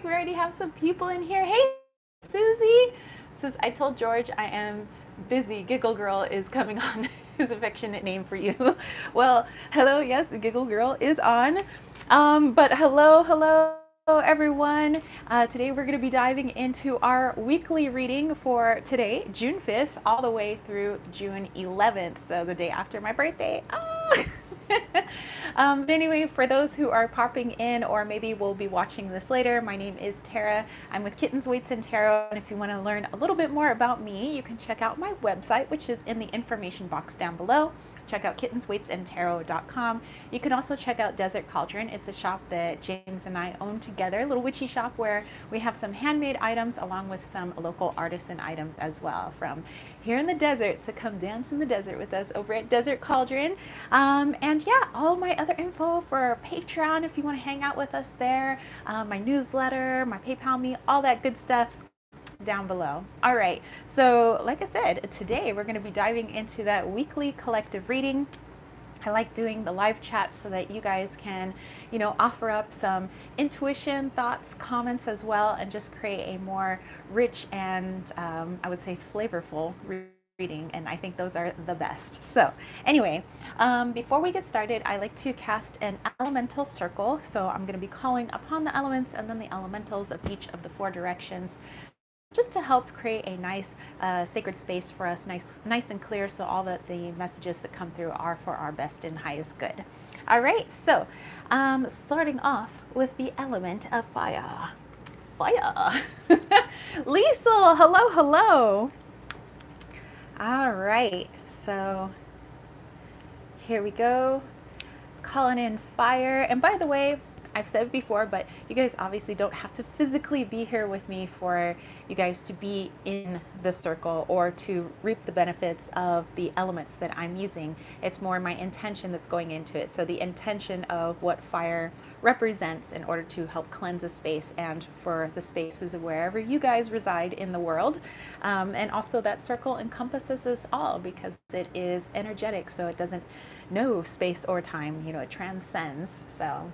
we already have some people in here. Hey, Susie. Says, I told George I am busy. Giggle Girl is coming on. His affectionate name for you. Well, hello. Yes, Giggle Girl is on. But hello, everyone. Today we're going to be diving into our weekly reading for today, June 5th, all the way through June 11th. So the day after my birthday. Oh! But anyway, for those who are popping in or maybe will be watching this later, my name is Tara. I'm with Kittens, Weights, and Tarot. And if you want to learn a little bit more about me, you can check out my website, which is in the information box down below. Check out kittensweightsandtarot.com. You can also check out Desert Cauldron. It's a shop that James and I own together, a little witchy shop where we have some handmade items along with some local artisan items as well from here in the desert. So come dance in the desert with us over at Desert Cauldron. And yeah, all my other info for Patreon if you want to hang out with us there, my newsletter, my PayPal me, all that good stuff down below. All right, so like I said, today we're going to be diving into that weekly collective reading. I like doing the live chat so that you guys can, offer up some intuition, thoughts, comments as well, and just create a more rich and I would say flavorful reading, and I think those are the best. So anyway, before we get started, I like to cast an elemental circle. So I'm going to be calling upon the elements and then the elementals of each of the four directions, just to help create a nice sacred space for us, nice and clear, so all the messages that come through are for our best and highest good. All right, so starting off with the element of fire. Fire. Liesel, hello. All right, so here we go. Calling in fire. And by the way, I've said it before, but you guys obviously don't have to physically be here with me for you guys to be in the circle or to reap the benefits of the elements that I'm using. It's more my intention that's going into it. So the intention of what fire represents in order to help cleanse a space and for the spaces of wherever you guys reside in the world. And also that circle encompasses us all because it is energetic, so it doesn't know space or time, it transcends. So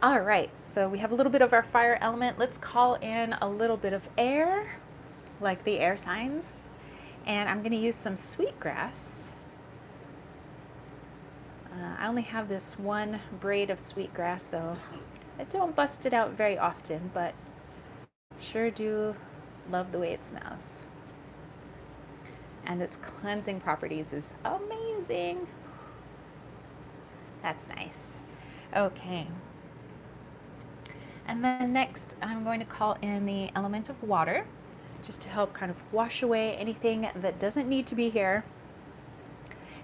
all right, so we have a little bit of our fire element. Let's call in a little bit of air, like the air signs. And I'm gonna use some sweetgrass. I only have this one braid of sweetgrass, so I don't bust it out very often, but sure do love the way it smells. And its cleansing properties is amazing. That's nice. Okay. And then next, I'm going to call in the element of water, just to help kind of wash away anything that doesn't need to be here.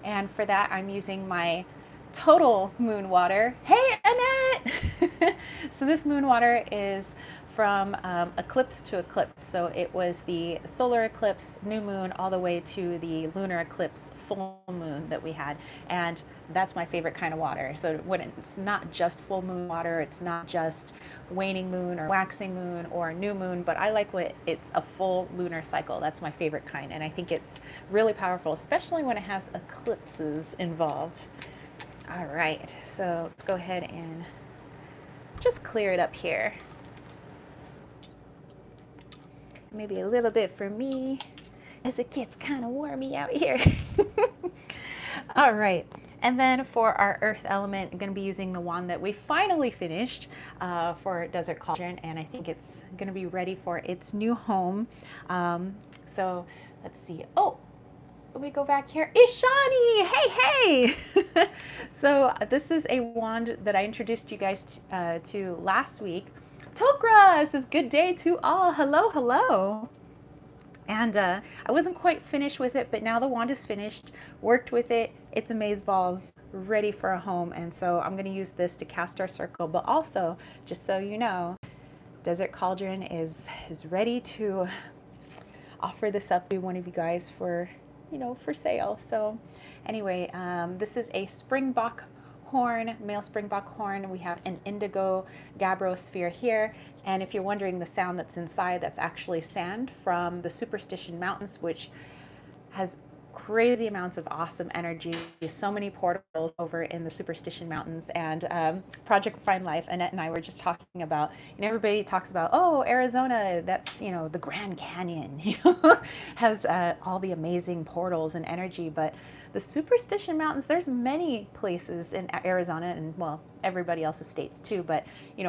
And for that, I'm using my total moon water. Hey, Annette! So this moon water is from eclipse to eclipse. So it was the solar eclipse, new moon, all the way to the lunar eclipse, full moon that we had. And that's my favorite kind of water. So when it's not just full moon water, it's not just waning moon or waxing moon or new moon, but I like when it's a full lunar cycle. That's my favorite kind. And I think it's really powerful, especially when it has eclipses involved. All right, so let's go ahead and just clear it up here. Maybe a little bit for me as it gets kind of warmy out here. All right, and then for our earth element, I'm going to be using the wand that we finally finished for Desert Cauldron, and I think it's going to be ready for its new home. So let's see. Oh, we go back here. Ishani, hey. So this is a wand that I introduced you guys to last week. Tokra says, good day to all. Hello. And I wasn't quite finished with it, but now the wand is finished, worked with it. It's amazeballs, ready for a home. And so I'm going to use this to cast our circle, but also, just so you know, Desert Cauldron is ready to offer this up to one of you guys for sale. So anyway, this is a springbok horn, male springbok horn. We have an indigo gabbro sphere here. And if you're wondering the sound that's inside, that's actually sand from the Superstition Mountains, which has crazy amounts of awesome energy, so many portals over in the Superstition Mountains. And Project Find Life, Annette and I were just talking about, everybody talks about, oh, Arizona, that's, the Grand Canyon, has all the amazing portals and energy. But the Superstition Mountains, there's many places in Arizona, and well, everybody else's states too. But,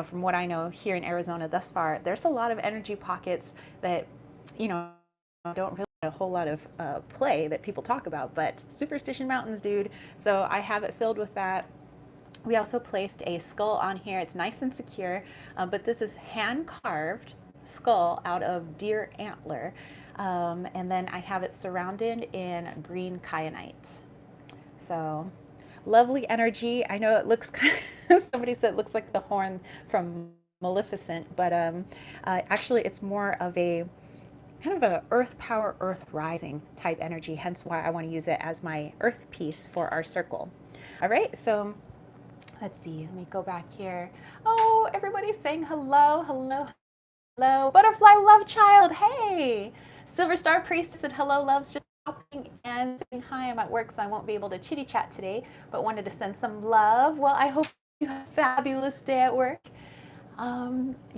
from what I know here in Arizona thus far, there's a lot of energy pockets that, don't really a whole lot of play that people talk about, but Superstition Mountains, dude. So I have it filled with that. We also placed a skull on here. It's nice and secure, but this is hand carved skull out of deer antler. And then I have it surrounded in green kyanite. So lovely energy. I know it looks kind of, somebody said it looks like the horn from Maleficent, but actually it's more of a kind of a earth power, earth rising type energy, hence why I want to use it as my earth piece for our circle. All right, so let's see, let me go back here. Oh, everybody's saying hello, hello, hello. Butterfly Love Child, hey. Silver Star Priest said hello, loves, just stopping and saying hi. I'm at work, so I won't be able to chitty chat today, but wanted to send some love. Well, I hope you have a fabulous day at work.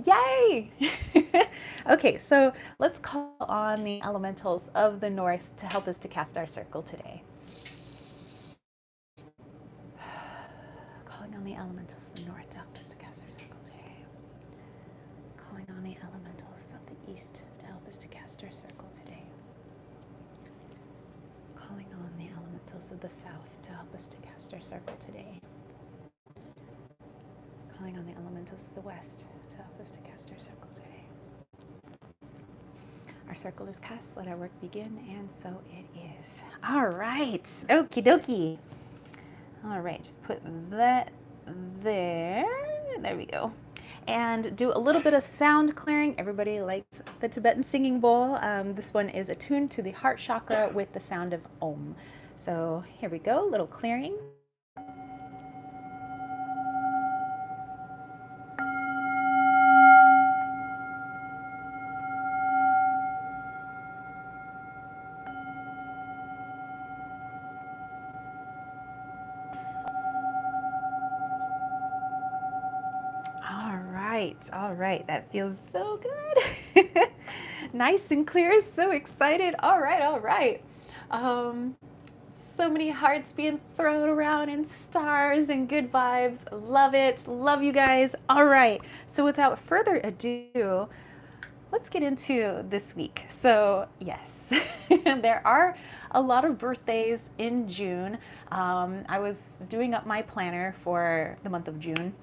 Yay! Okay, so let's call on the elementals of the north to help us to cast our circle today. Calling on the elementals of the north to help us to cast our circle today. Calling on the elementals of the east to help us to cast our circle today. Calling on the elementals of the south to help us to cast our circle today. Calling on the elementals of the west to help us to cast our circle today. Our circle is cast, let our work begin, and so it is. All right, okie dokie. All right, just put that there. There we go. And do a little bit of sound clearing. Everybody likes the Tibetan singing bowl. This one is attuned to the heart chakra with the sound of Om. So here we go, a little clearing. All right, that feels so good. Nice and clear, so excited. All right. So many hearts being thrown around and stars and good vibes. Love it. Love you guys. All right, so without further ado, let's get into this week. So yes, there are a lot of birthdays in June. I was doing up my planner for the month of June,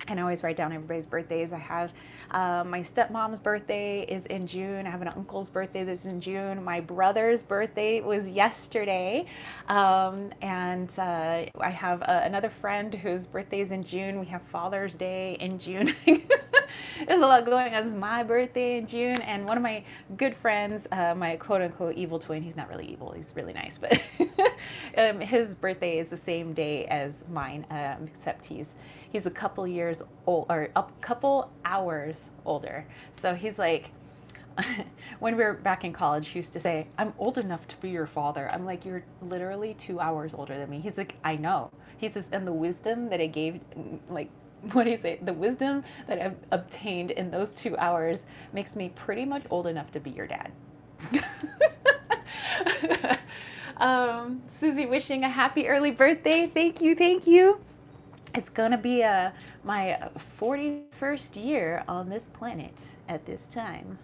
and I always write down everybody's birthdays. I have my stepmom's birthday is in June. I have an uncle's birthday that's in June. My brother's birthday was yesterday. And I have another friend whose birthday is in June. We have Father's Day in June. There's a lot going on. It's my birthday in June. And one of my good friends, my quote unquote evil twin, he's not really evil, he's really nice, but his birthday is the same day as mine, except he's a couple years old, or a couple hours older. So he's like, when we were back in college, he used to say, I'm old enough to be your father. I'm like, you're literally 2 hours older than me. He's like, I know. He says, and the wisdom that I gave, like, what do you say? The wisdom that I've obtained in those 2 hours makes me pretty much old enough to be your dad. Susie wishing a happy early birthday. Thank you. It's gonna be my 41st year on this planet at this time.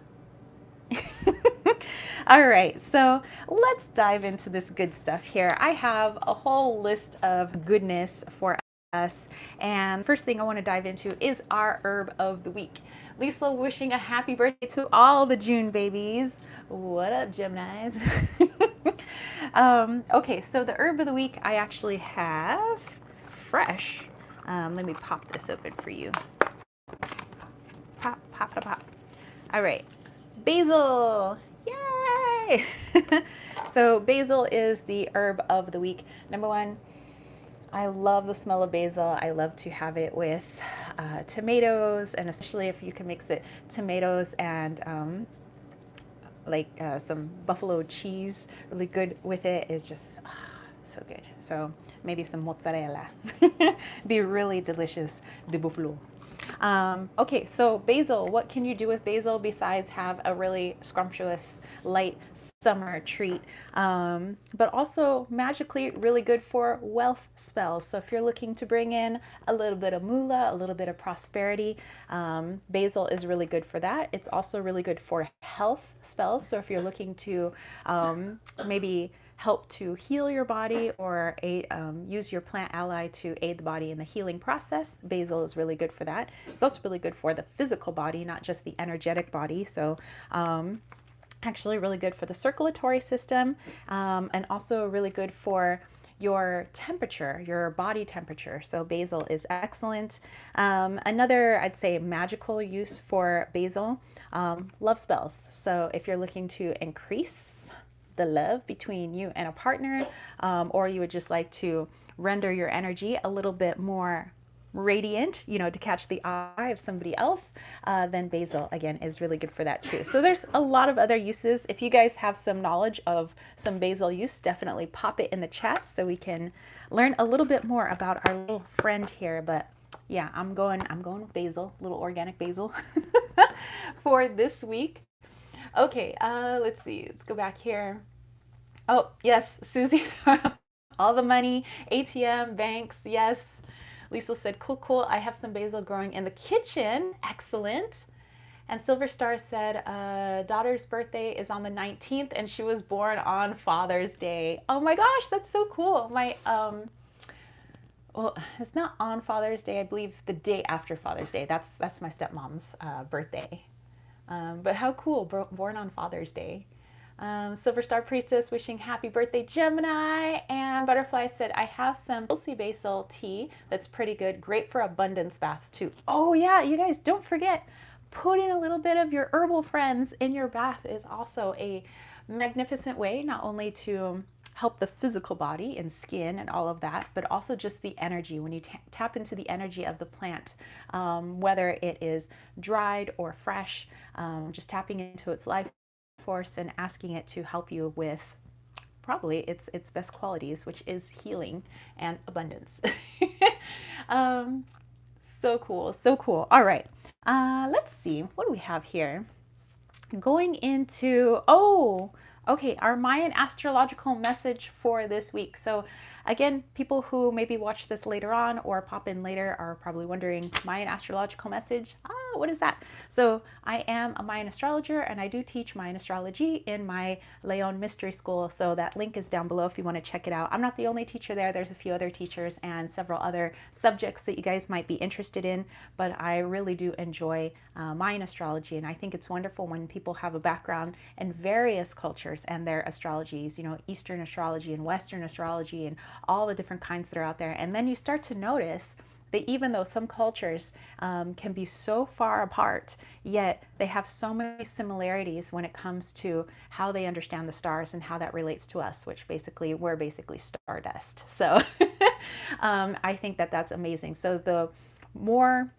All right, so let's dive into this good stuff here. I have a whole list of goodness for us, and first thing I want to dive into is our herb of the week. Lisa wishing a happy birthday to all the June babies. What up, Geminis? Okay, so the herb of the week I actually have fresh. Let me pop this open for you. Pop. All right, basil. Yay! So basil is the herb of the week. Number one, I love the smell of basil. I love to have it with tomatoes, and especially if you can mix it tomatoes and some buffalo cheese, really good with it, is just so good. So maybe some mozzarella. Be really delicious, de buffalo. Okay, so basil, what can you do with basil besides have a really scrumptious, light summer treat? But also magically really good for wealth spells. So if you're looking to bring in a little bit of moolah, a little bit of prosperity, basil is really good for that. It's also really good for health spells. So if you're looking to maybe help to heal your body or use your plant ally to aid the body in the healing process, basil is really good for that. It's also really good for the physical body, not just the energetic body. So actually really good for the circulatory system, and also really good for your temperature, your body temperature. So basil is excellent. Another, I'd say, magical use for basil, love spells. So if you're looking to increase the love between you and a partner, or you would just like to render your energy a little bit more radiant, to catch the eye of somebody else, then basil again is really good for that too. So there's a lot of other uses. If you guys have some knowledge of some basil use, definitely pop it in the chat so we can learn a little bit more about our little friend here. But yeah, I'm going with basil, little organic basil for this week. Okay, let's see. Let's go back here. Oh, yes, Susie. All the money, ATM, banks, yes. Lisa said, cool, cool. I have some basil growing in the kitchen. Excellent. And Silver Star said, daughter's birthday is on the 19th and she was born on Father's Day. Oh my gosh, that's so cool. Well, it's not on Father's Day. I believe the day after Father's Day. That's my stepmom's birthday. But how cool, born on Father's Day. Silver Star Priestess wishing happy birthday, Gemini. And Butterfly said, I have some Tulsi basil tea that's pretty good. Great for abundance baths too. Oh yeah, you guys don't forget, putting a little bit of your herbal friends in your bath is also a magnificent way, not only to help the physical body and skin and all of that, but also just the energy. When you tap into the energy of the plant, whether it is dried or fresh, just tapping into its life force and asking it to help you with probably its best qualities, which is healing and abundance. So cool, so cool. All right, let's see, what do we have here? Going into, okay, our Mayan astrological message for this week. So again, people who maybe watch this later on or pop in later are probably wondering, Mayan astrological message, what is that? So I am a Mayan astrologer and I do teach Mayan astrology in my Leon Mystery School. So that link is down below if you want to check it out. I'm not the only teacher there. There's a few other teachers and several other subjects that you guys might be interested in, but I really do enjoy Mayan astrology, and I think it's wonderful when people have a background in various cultures and their astrologies, Eastern astrology and Western astrology and all the different kinds that are out there. And then you start to notice that even though some cultures can be so far apart, yet they have so many similarities when it comes to how they understand the stars and how that relates to us, which basically, we're basically stardust. So I think that that's amazing. So the more,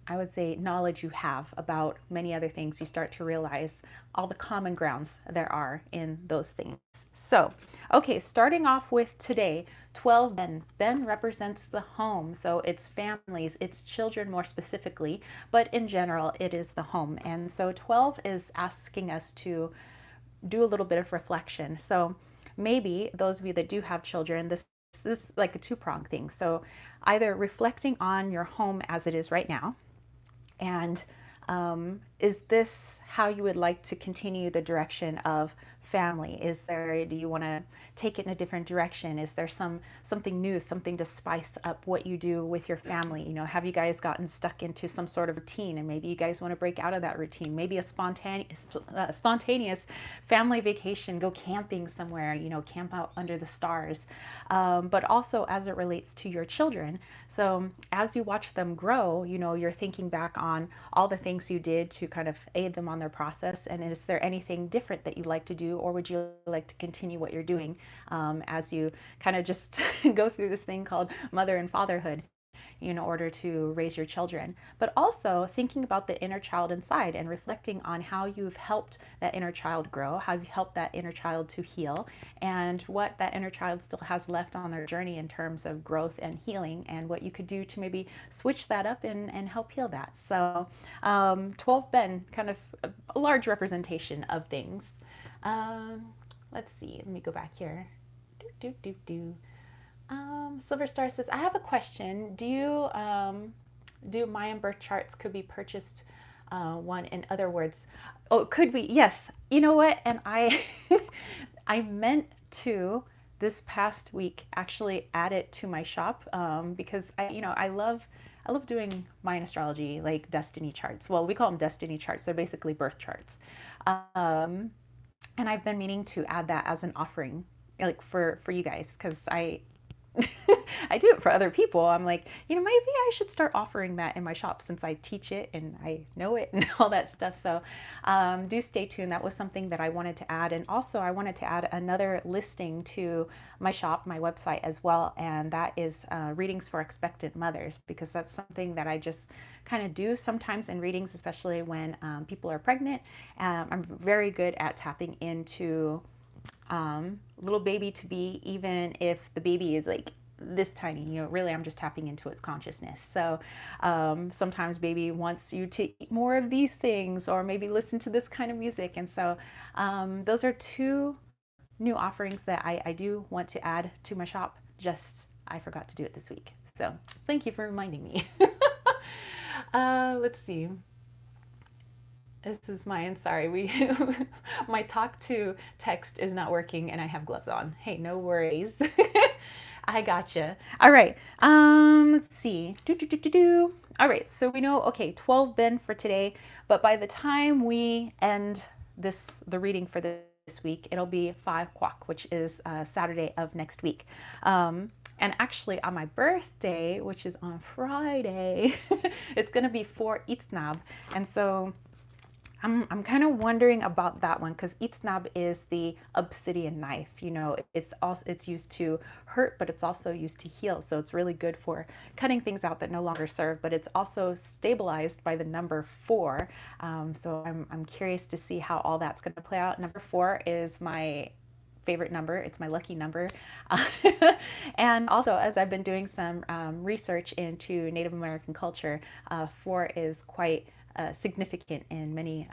I would say, knowledge you have about many other things, you start to realize all the common grounds there are in those things. So, okay, starting off with today, 12 Ben. Ben represents the home, so it's families, it's children more specifically, but in general, it is the home. And so 12 is asking us to do a little bit of reflection. So maybe those of you that do have children, this is like a two-pronged thing. So either reflecting on your home as it is right now, and is this how you would like to continue the direction of family? Do you want to take it in a different direction? Is there something new, something to spice up what you do with your family? Have you guys gotten stuck into some sort of routine and maybe you guys want to break out of that routine? Maybe a spontaneous family vacation, go camping somewhere, camp out under the stars. But also as it relates to your children. So as you watch them grow, you're thinking back on all the things you did to kind of aid them on their process. And is there anything different that you'd like to do, or would you like to continue what you're doing as you kind of just go through this thing called mother and fatherhood? in order to raise your children, but also thinking about the inner child inside and reflecting on how you've helped that inner child grow, how you've helped that inner child to heal, and what that inner child still has left on their journey in terms of growth and healing, and what you could do to maybe switch that up and help heal that. So 12 Ben, kind of a large representation of things. Let's see, let me go back here. Silver Star says, I have a question. Do Mayan birth charts could be purchased? One, in other words, oh, could we? Yes. You know what? And I, I meant to this past week actually add it to my shop because I love doing Mayan astrology, like destiny charts. Well, we call them destiny charts. They're basically birth charts. And I've been meaning to add that as an offering, like for you guys, because I I do it for other people. I'm like, maybe I should start offering that in my shop since I teach it and I know it and all that stuff. So do stay tuned. That was something that I wanted to add. And also I wanted to add another listing to my shop, my website as well. And that is readings for expectant mothers, because that's something that I just kind of do sometimes in readings, especially when people are pregnant. I'm very good at tapping into little baby to be, even if the baby is like this tiny, really I'm just tapping into its consciousness. So sometimes baby wants you to eat more of these things or maybe listen to this kind of music. And so those are two new offerings that I do want to add to my shop. Just I forgot to do it this week. So thank you for reminding me. Let's see. This is mine. Sorry, my talk to text is not working and I have gloves on. Hey, no worries. I gotcha. All right. Let's see. All right. So we know, okay, 12 Ben for today, but by the time we end the reading for this week, it'll be 5 Kwak, which is Saturday of next week. And actually on my birthday, which is on Friday, it's going to be 4 Itsnab. And so I'm kind of wondering about that one, because Itsnab is the obsidian knife. It's used to hurt, but it's also used to heal. So it's really good for cutting things out that no longer serve, but it's also stabilized by the number 4. So I'm curious to see how all that's going to play out. Number 4 is my favorite number. It's my lucky number. And also, as I've been doing some research into Native American culture, 4 is quite significant in many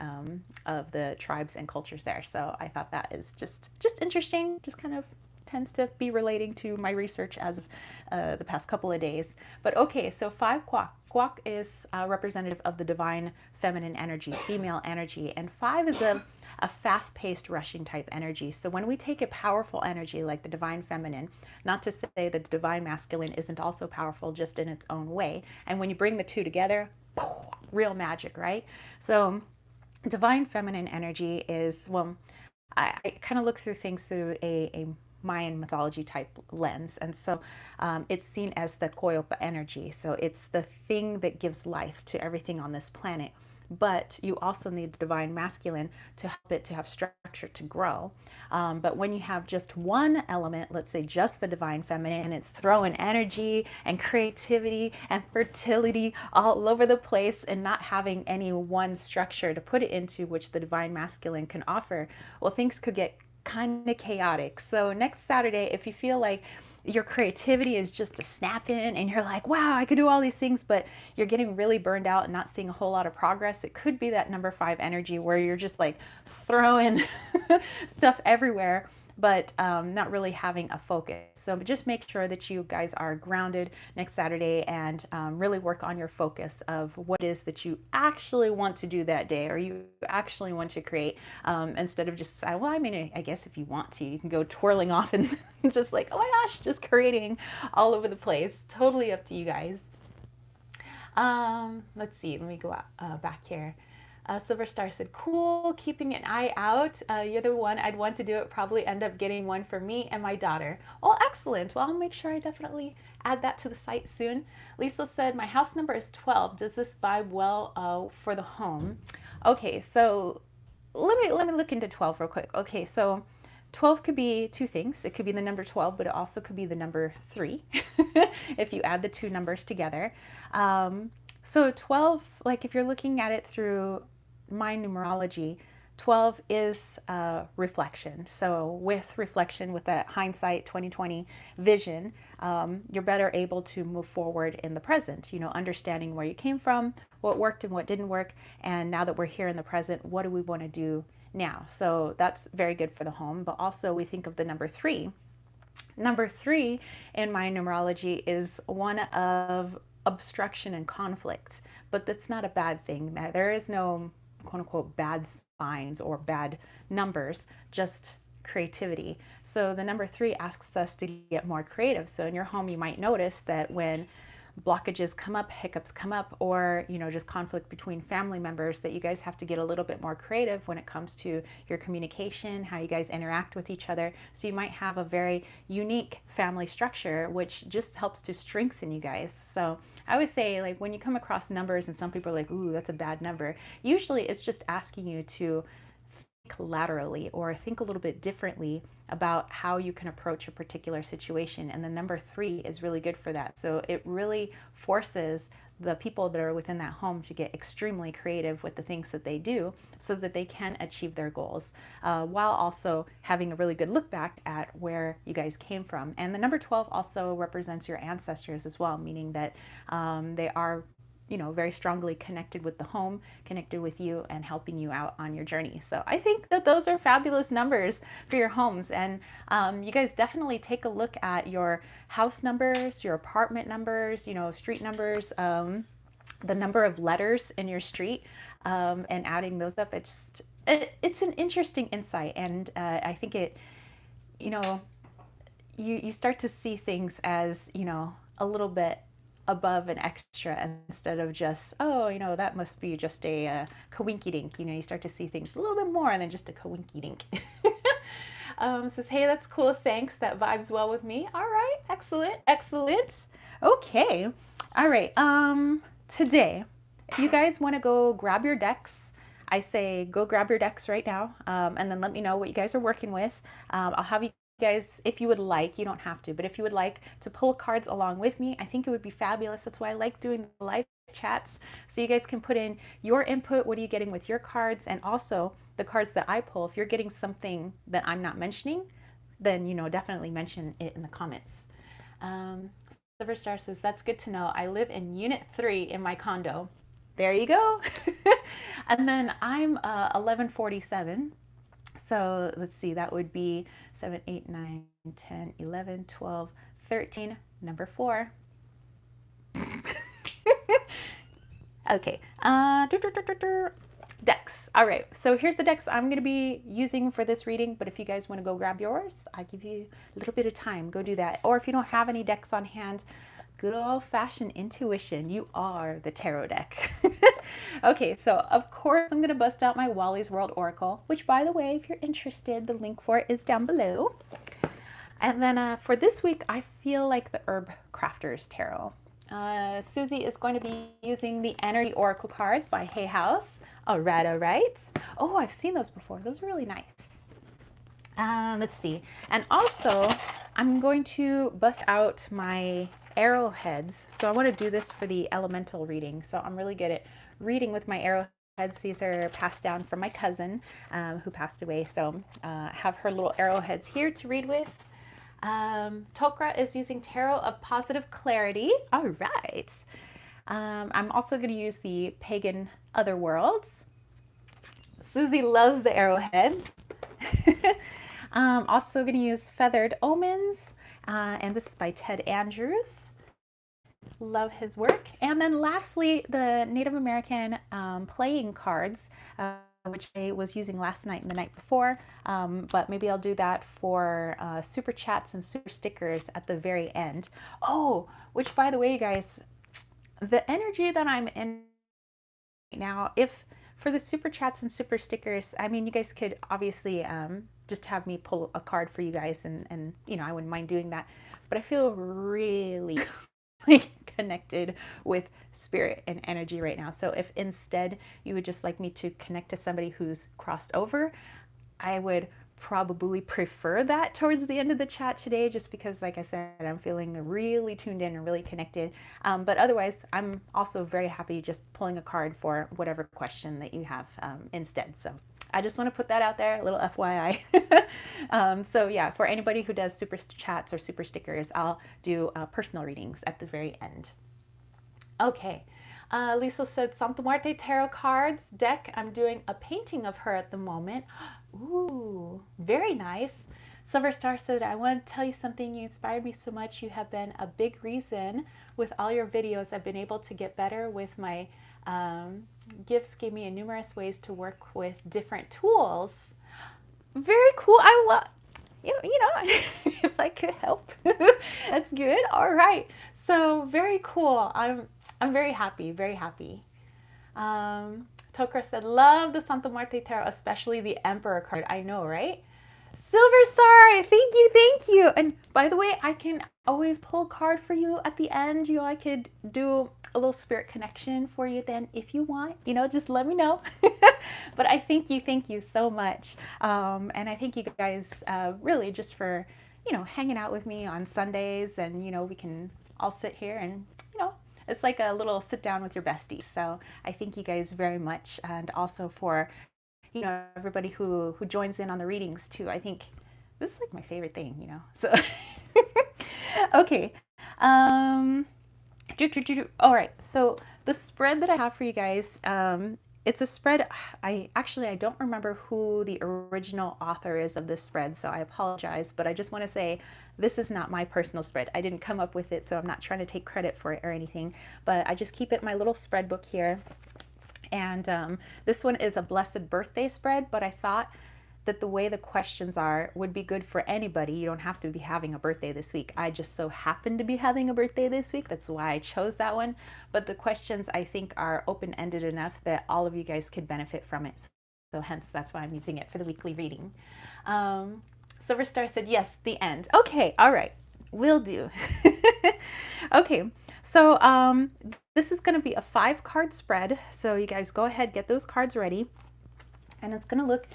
of the tribes and cultures there. So I thought that is just interesting, just kind of tends to be relating to my research as of the past couple of days. But okay, so 5 Kwak. Kwak is representative of the divine feminine energy, female energy, and 5 is a fast-paced, rushing type energy. So when we take a powerful energy like the divine feminine, not to say that the divine masculine isn't also powerful just in its own way, and when you bring the two together, real magic, right? So divine feminine energy is, well, I kind of look through things through a Mayan mythology type lens. And so it's seen as the Koyopa energy. So it's the thing that gives life to everything on this planet. But you also need the divine masculine to help it to have structure to grow. But when you have just one element, let's say just the divine feminine, and it's throwing energy and creativity and fertility all over the place and not having any one structure to put it into, which the divine masculine can offer, well, things could get kind of chaotic. So next Saturday, if you feel like your creativity is just a snap in and you're like, wow, I could do all these things, but you're getting really burned out and not seeing a whole lot of progress, it could be that number 5 energy where you're just like throwing stuff everywhere, but not really having a focus. So just make sure that you guys are grounded next Saturday and really work on your focus of what it is that you actually want to do that day, or you actually want to create, instead of just, well, I mean, I guess if you want to, you can go twirling off and just like, oh my gosh, just creating all over the place. Totally up to you guys. Let's see, let me go back here. Silver Star said, cool, keeping an eye out. You're the one I'd want to do it. Probably end up getting one for me and my daughter. Well, excellent. Well, I'll make sure I definitely add that to the site soon. Lisa said, my house number is 12. Does this vibe well for the home? Okay, so let me look into 12 real quick. Okay, so 12 could be two things. It could be the number 12, but it also could be the number 3 if you add the two numbers together. So 12, like if you're looking at it through my numerology, 12 is reflection. So with reflection, with that hindsight 2020 vision, you're better able to move forward in the present, understanding where you came from, what worked and what didn't work. And now that we're here in the present, what do we want to do now? So that's very good for the home. But also we think of the number 3. Number 3 in my numerology is one of obstruction and conflict, but that's not a bad thing. There is no quote unquote bad signs or bad numbers, just creativity. So the number 3 asks us to get more creative. So in your home, you might notice that when blockages come up, hiccups come up, or just conflict between family members, that you guys have to get a little bit more creative when it comes to your communication, how you guys interact with each other. So you might have a very unique family structure, which just helps to strengthen you guys. So I always say, like, when you come across numbers and some people are like, ooh, that's a bad number, usually it's just asking you to think laterally or think a little bit differently about how you can approach a particular situation. And the number 3 is really good for that. So it really forces the people that are within that home to get extremely creative with the things that they do so that they can achieve their goals, while also having a really good look back at where you guys came from. And the number 12 also represents your ancestors as well, meaning that they are very strongly connected with the home, connected with you, and helping you out on your journey. So I think that those are fabulous numbers for your homes. And you guys definitely take a look at your house numbers, your apartment numbers, street numbers, the number of letters in your street, and adding those up. It's an interesting insight. And I think you start to see things as, a little bit above an extra instead of just, oh, that must be just a coinky dink. You start to see things a little bit more than just a coinky dink. Says, hey, that's cool. Thanks. That vibes well with me. All right. Excellent. Excellent. Okay. All right. Today, if you guys want to go grab your decks, I say go grab your decks right now, and then let me know what you guys are working with. I'll have you guys, if you would like, you don't have to, but if you would like to pull cards along with me, I think it would be fabulous. That's why I like doing the live chats, so you guys can put in your input. What are you getting with your cards? And also the cards that I pull, if you're getting something that I'm not mentioning, then definitely mention it in the comments. Silverstar says, that's good to know. I live in unit 3 in my condo. There you go. And then I'm 1147. So let's see, that would be 7, 8, 9, 10, 11, 12, 13, number 4. Okay, decks. All right, so here's the decks I'm going to be using for this reading, but if you guys want to go grab yours, I give you a little bit of time. Go do that. Or if you don't have any decks on hand, good old-fashioned intuition. You are the tarot deck. Okay, so of course I'm going to bust out my Wally's World Oracle, which, by the way, if you're interested, the link for it is down below. And then for this week, I feel like the Herb Crafters Tarot. Susie is going to be using the Energy Oracle cards by Hay House. All right, all right. Oh, I've seen those before. Those are really nice. Let's see. And also, I'm going to bust out my arrowheads. So I want to do this for the elemental reading. So I'm really good at reading with my arrowheads. These are passed down from my cousin who passed away. So I have her little arrowheads here to read with. Tokra is using Tarot of Positive Clarity. All right. I'm also going to use the Pagan Other Worlds. Susie loves the arrowheads. Also going to use Feathered Omens, and this is by Ted Andrews. Love his work. And then lastly, the Native American playing cards, which I was using last night and the night before, but maybe I'll do that for super chats and super stickers at the very end. Oh, which, by the way, you guys, the energy that I'm in right now, if for the super chats and super stickers, I mean, you guys could obviously just have me pull a card for you guys, and I wouldn't mind doing that, but I feel really like connected with spirit and energy right now. So if instead you would just like me to connect to somebody who's crossed over, I would probably prefer that towards the end of the chat today, just because, like I said, I'm feeling really tuned in and really connected. But otherwise, I'm also very happy just pulling a card for whatever question that you have instead. So I just want to put that out there, a little FYI. So yeah, for anybody who does super chats or super stickers, I'll do personal readings at the very end. Okay. Lisa said, Santa Muerte Tarot cards deck. I'm doing a painting of her at the moment. Ooh, very nice. Silver Star said, I want to tell you something. You inspired me so much. You have been a big reason with all your videos. I've been able to get better with my gifts. Gave me numerous ways to work with different tools. Very cool. I love, you know, if I could help, that's good. All right. So very cool. I'm very happy, very happy. Tokra said, love the Santa Muerte Tarot, especially the Emperor card. I know, right? Silver Star, thank you. And by the way, I can always pull a card for you at the end. You know, I could do a little spirit connection for you then if you want. You know, just let me know. But I thank you so much. And I thank you guys really just for, you know, hanging out with me on Sundays. And, you know, we can all sit here and, you know, it's like a little sit down with your besties. So I thank you guys very much. And also for, you know, everybody who joins in on the readings too. I think this is like my favorite thing, you know. So okay. All right. So the spread that I have for you guys, it's a spread. I don't remember who the original author is of this spread, so I apologize, but I just want to say this is not my personal spread. I didn't come up with it, so I'm not trying to take credit for it or anything, but I just keep it in my little spread book here. And this one is a blessed birthday spread, but I thought that the way the questions are would be good for anybody. You don't have to be having a birthday this week. I just so happen to be having a birthday this week. That's why I chose that one. But the questions I think are open-ended enough that all of you guys could benefit from it. So hence, that's why I'm using it for the weekly reading. Silver Star said, yes, the end. Okay, all right, will do. Okay, so this is gonna be a 5-card spread. So you guys go ahead, get those cards ready. And it's gonna look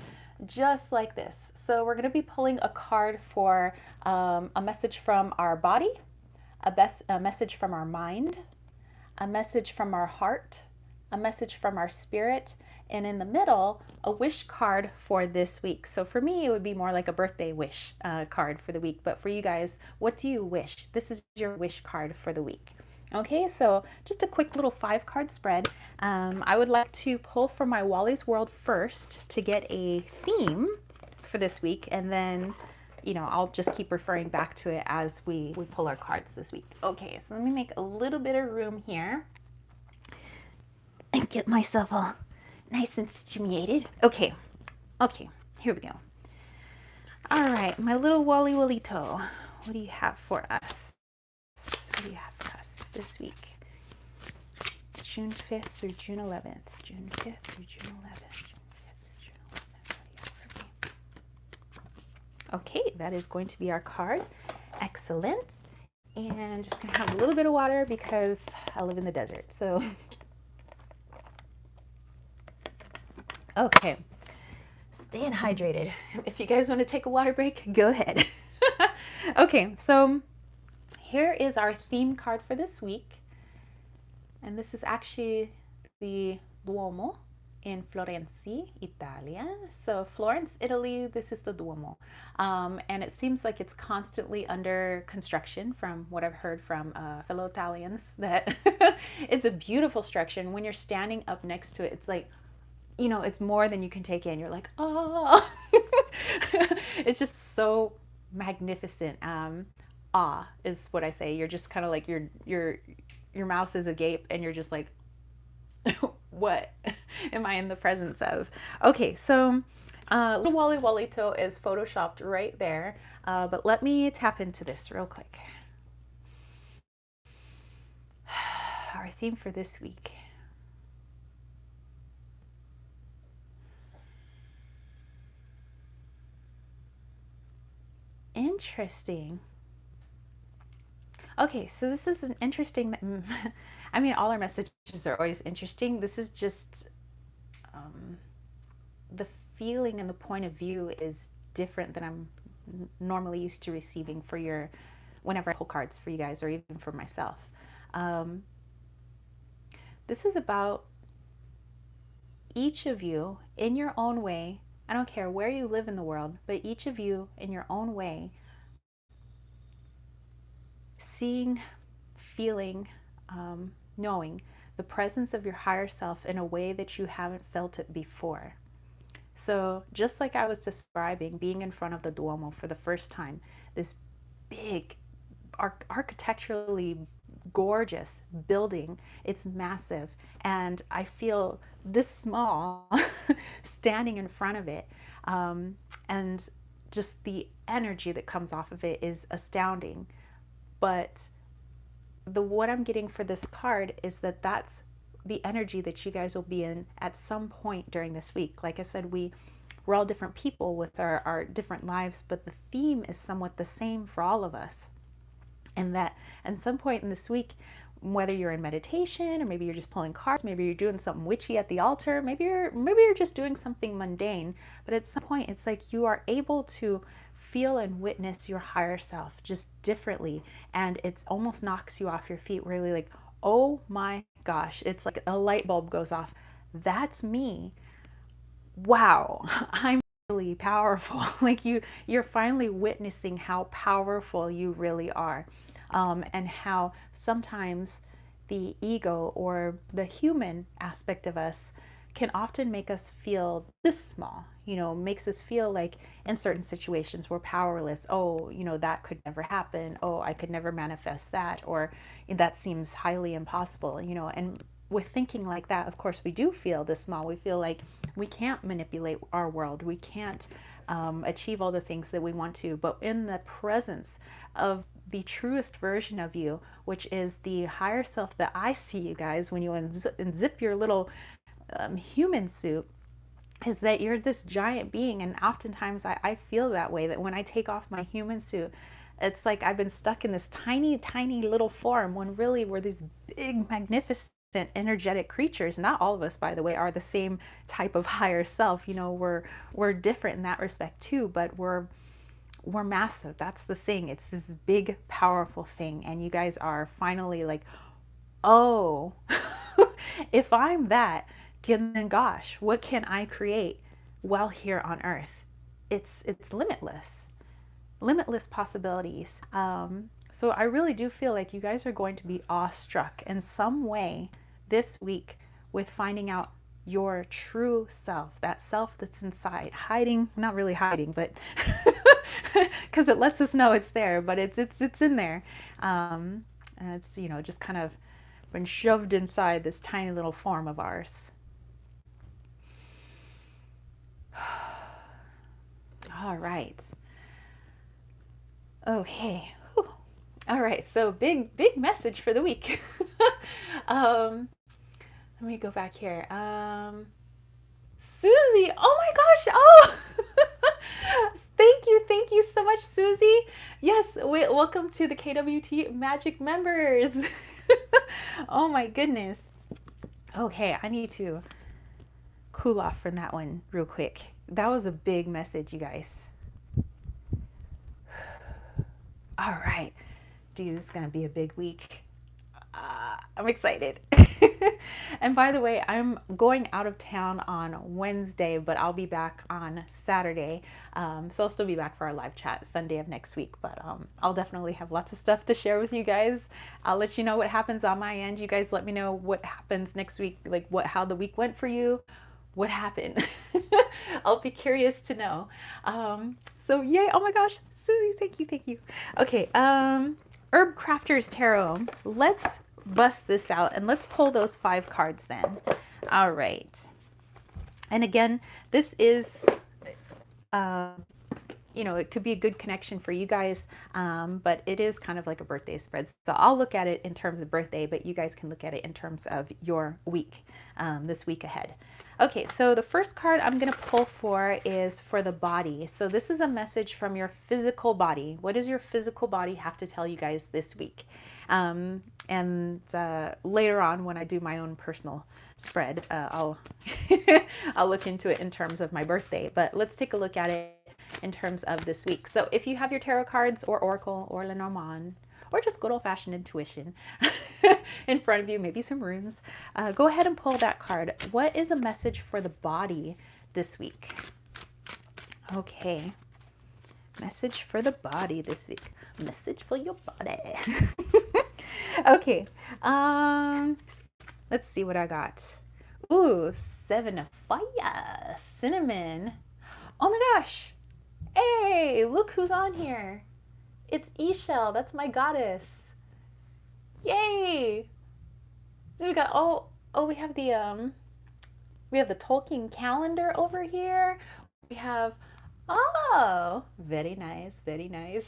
just like this. So we're gonna be pulling a card for a message from our body, a message from our mind, a message from our heart, a message from our spirit, and in the middle, a wish card for this week. So for me, it would be more like a birthday wish card for the week. But for you guys, what do you wish? This is your wish card for the week. Okay, so just a quick little 5-card spread. I would like to pull from my Wally's World first to get a theme for this week, and then, you know, I'll just keep referring back to it as we pull our cards this week. Okay, so let me make a little bit of room here and get myself all nice and stimulated. Okay, here we go. All right, my little Wally Wallito, what do you have for us? What do you have for us this week? June 5th through June 11th. June 5th through June 11th. June 5th through June 11th. What do you have for me? Okay, that is going to be our card. Excellent. And just gonna have a little bit of water because I live in the desert. So, okay. Staying hydrated. If you guys want to take a water break, go ahead. Okay, so here is our theme card for this week. And this is actually the Duomo in Florence, Italia. So Florence, Italy, this is the Duomo. And it seems like it's constantly under construction from what I've heard from fellow Italians, that it's a beautiful structure. And when you're standing up next to it, it's like, you know, it's more than you can take in. You're like, oh, it's just so magnificent. Awe is what I say. You're just kind of like, your mouth is agape and you're just like, what am I in the presence of? Okay, so little Wally Wallito is photoshopped right there, but let me tap into this real quick. Our theme for this week. Interesting. Okay, so this is an interesting, I mean, all our messages are always interesting. This is just, the feeling and the point of view is different than I'm normally used to receiving for your, whenever I pull cards for you guys or even for myself. This is about each of you in your own way. I don't care where you live in the world, but each of you in your own way, seeing, feeling, knowing the presence of your higher self in a way that you haven't felt it before. So just like I was describing being in front of the Duomo for the first time, this big, architecturally gorgeous building, it's massive, and I feel this small standing in front of it, and just the energy that comes off of it is astounding. But what I'm getting for this card is that that's the energy that you guys will be in at some point during this week. Like I said, we're all different people with our different lives, but the theme is somewhat the same for all of us. And that at some point in this week, whether you're in meditation or maybe you're just pulling cards, maybe you're doing something witchy at the altar, maybe you're just doing something mundane, but at some point it's like you are able to feel and witness your higher self just differently, and it almost knocks you off your feet, really, like, oh my gosh, it's like a light bulb goes off. That's me. Wow, I'm really powerful. Like you're finally witnessing how powerful you really are, and how sometimes the ego or the human aspect of us can often make us feel this small, makes us feel like in certain situations we're powerless. Oh, that could never happen. Oh, I could never manifest that, or that seems highly impossible, and with thinking like that, of course, we do feel this small. We feel like we can't manipulate our world. We can't achieve all the things that we want to. But in the presence of the truest version of you, which is the higher self that I see, you guys, when you unzip your little human suit, is that you're this giant being. And oftentimes I feel that way, that when I take off my human suit, it's like I've been stuck in this tiny, tiny little form, when really we're these big, magnificent, energetic creatures. Not all of us, by the way, are the same type of higher self. We're different in that respect too, but we're massive. That's the thing. It's this big, powerful thing. And you guys are finally like, oh, if I'm that, then gosh, what can I create while here on earth? It's limitless possibilities. So I really do feel like you guys are going to be awestruck in some way this week with finding out your true self, that self that's inside, hiding, not really hiding, but because it lets us know it's there, but it's in there. And it's, just kind of been shoved inside this tiny little form of ours. All right. Okay. Whew. All right. So big message for the week. Let me go back here. Susie. Oh my gosh. Oh, thank you so much, Susie. Yes. Welcome to the KWT Magic members. Oh my goodness. Okay, I need to cool off from that one real quick. That was a big message, you guys. All right, dude, this is gonna be a big week. I'm excited. And by the way, I'm going out of town on Wednesday, but I'll be back on Saturday. So I'll still be back for our live chat Sunday of next week, but I'll definitely have lots of stuff to share with you guys. I'll let you know what happens on my end. You guys let me know what happens next week, like how the week went for you. What happened? I'll be curious to know. So yay, oh my gosh, Susie, thank you. Okay, Herb Crafter's Tarot. Let's bust this out and let's pull those 5 cards then. All right. And again, this is, it could be a good connection for you guys, but it is kind of like a birthday spread. So I'll look at it in terms of birthday, but you guys can look at it in terms of your week, this week ahead. Okay, so the first card I'm going to pull for is for the body. So this is a message from your physical body. What does your physical body have to tell you guys this week? And later on, when I do my own personal spread, I'll I'll look into it in terms of my birthday. But let's take a look at it in terms of this week. So if you have your tarot cards or oracle or Lenormand or just good old-fashioned intuition in front of you, maybe some runes, go ahead and pull that card. What is a message for the body this week? Okay, message for the body this week. Message for your body. Okay, let's see what I got. Ooh, 7 of fire, cinnamon. Oh my gosh. Hey, look who's on here. It's Ishel. That's my goddess. Yay. We got we have the Tolkien calendar over here. We have very nice, very nice.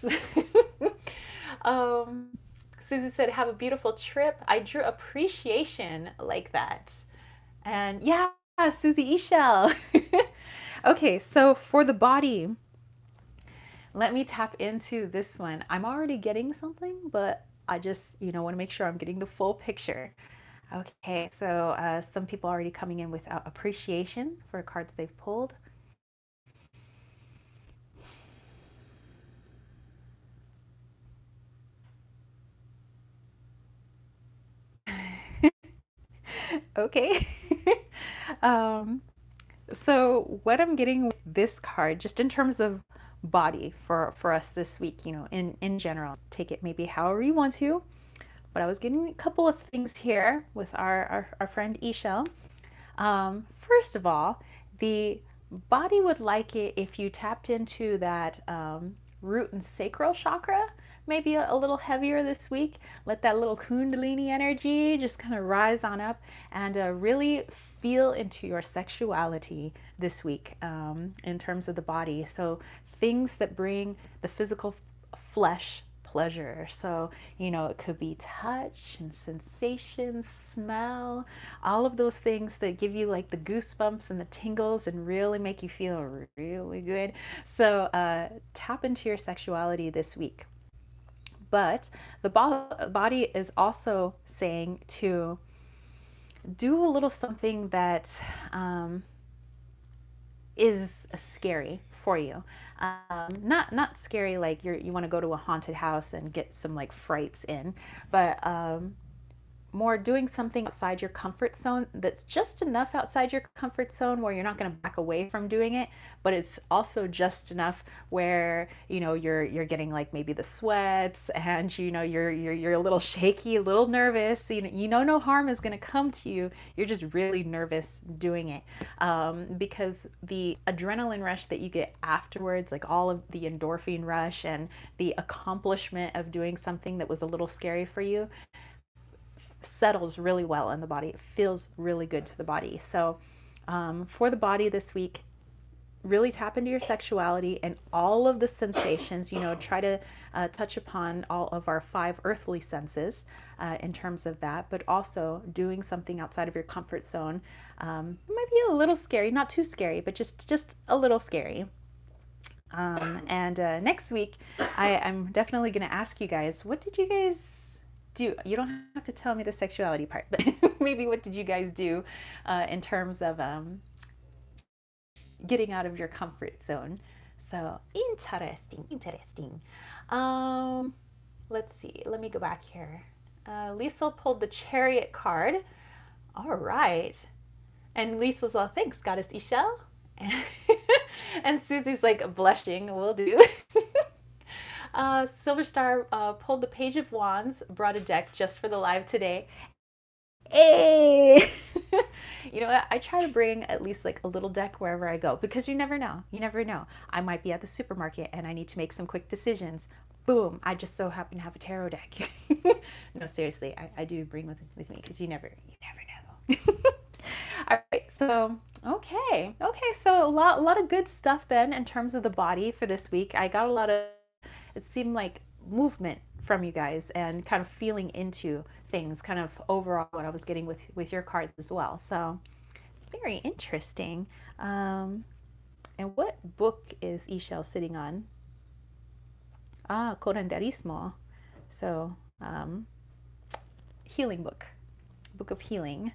Susie said, have a beautiful trip. I drew appreciation like that. And yeah, Susie Ishel. Okay, so for the body, let me tap into this one. I'm already getting something, but I just, want to make sure I'm getting the full picture. Okay, so some people already coming in with appreciation for cards they've pulled. Okay. So what I'm getting with this card, just in terms of body for us this week, in general, take it maybe however you want to, but I was getting a couple of things here with our friend Ishel. First of all, the body would like it if you tapped into that root and sacral chakra, maybe a little heavier this week. Let that little kundalini energy just kind of rise on up and really feel into your sexuality this week in terms of the body. So things that bring the physical flesh pleasure. So, it could be touch and sensation, smell, all of those things that give you like the goosebumps and the tingles and really make you feel really good. So tap into your sexuality this week. But the body is also saying to do a little something that is scary for you. Not scary like you want to go to a haunted house and get some like frights in, but more doing something outside your comfort zone that's just enough outside your comfort zone where you're not going to back away from doing it, but it's also just enough where you're getting like maybe the sweats and you're a little shaky, a little nervous. No harm is going to come to you. You're just really nervous doing it because the adrenaline rush that you get afterwards, like all of the endorphin rush and the accomplishment of doing something that was a little scary for you, settles really well in the body. It feels really good to the body. So for the body this week, really tap into your sexuality and all of the sensations. Try to touch upon all of our 5 earthly senses in terms of that, but also doing something outside of your comfort zone. It might be a little scary, not too scary, but just a little scary. And next week, I'm definitely going to ask you guys, what did you guys do? You don't have to tell me the sexuality part, but maybe what did you guys do in terms of getting out of your comfort zone? So interesting. Let's see. Let me go back here. Lisa pulled the Chariot card. All right. And Lisa's all, thanks, Goddess Ishel. And Susie's like blushing. Will do. Silver Star pulled the Page of Wands, brought a deck just for the live today. Hey! You know what? I try to bring at least like a little deck wherever I go because you never know. You never know. I might be at the supermarket and I need to make some quick decisions. Boom! I just so happen to have a tarot deck. No, seriously, I do bring with me because you never know. All right, so okay, so a lot of good stuff then in terms of the body for this week. I got a lot of, it seemed like, movement from you guys and kind of feeling into things, kind of overall what I was getting with your cards as well. So very interesting. And what book is Ishel sitting on? Curanderismo. So healing book of healing.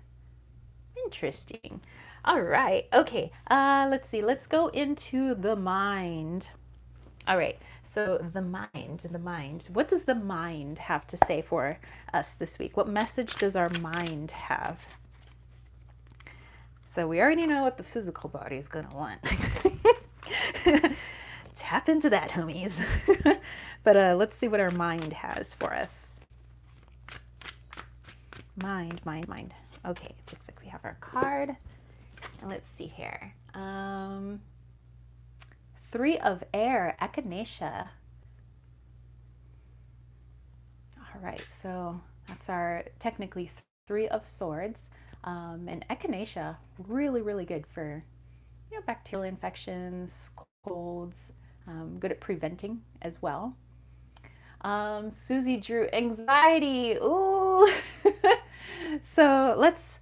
Interesting. All right. Okay. Let's see. Let's go into the mind. All right. So the mind. What does the mind have to say for us this week? What message does our mind have? So we already know what the physical body is going to want. Tap into that, homies. But let's see what our mind has for us. Mind. Okay, looks like we have our card. And let's see here. 3 of air, echinacea. All right, so that's our technically 3 of swords. And echinacea, really, really good for bacterial infections, colds, good at preventing as well. Susie drew anxiety. Ooh. So let's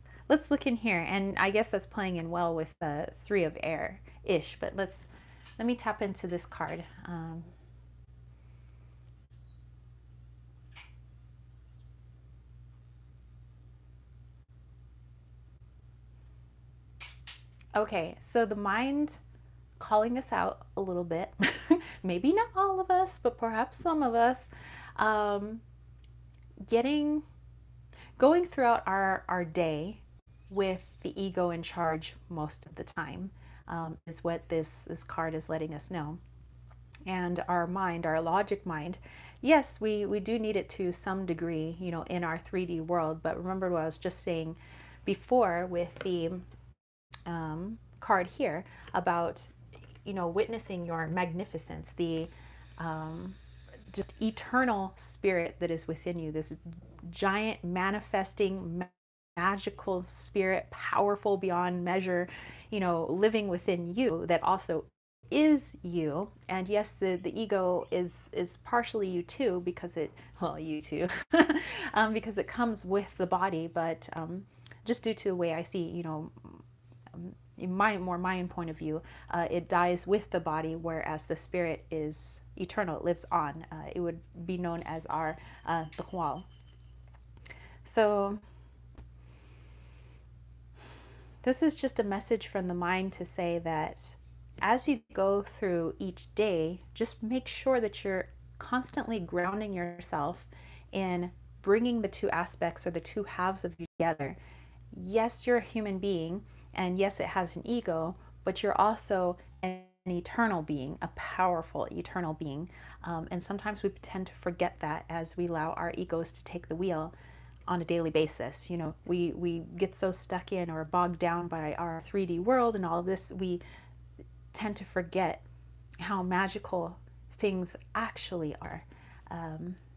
look in here, and I guess that's playing in well with the 3 of air ish. But let me tap into this card. Okay, so the mind calling us out a little bit. Maybe not all of us, but perhaps some of us. Going throughout our day with the ego in charge most of the time is what this card is letting us know. And our mind, our logic mind, yes, we do need it to some degree, in our 3D world. But remember what I was just saying before with the card here about witnessing your magnificence, the just eternal spirit that is within you, this giant manifesting magical spirit, powerful beyond measure, living within you, that also is you. And yes, the ego is partially you too, because you too, because it comes with the body. But just due to the way I see, in my Mayan point of view, it dies with the body, whereas the spirit is eternal. It lives on. It would be known as our Tuhual. So this is just a message from the mind to say that as you go through each day, just make sure that you're constantly grounding yourself in bringing the 2 aspects or the 2 halves of you together. Yes, you're a human being, and yes, it has an ego, but you're also an eternal being, a powerful eternal being. And sometimes we tend to forget that as we allow our egos to take the wheel on a daily basis. We get so stuck in or bogged down by our 3D world and all of this, we tend to forget how magical things actually are.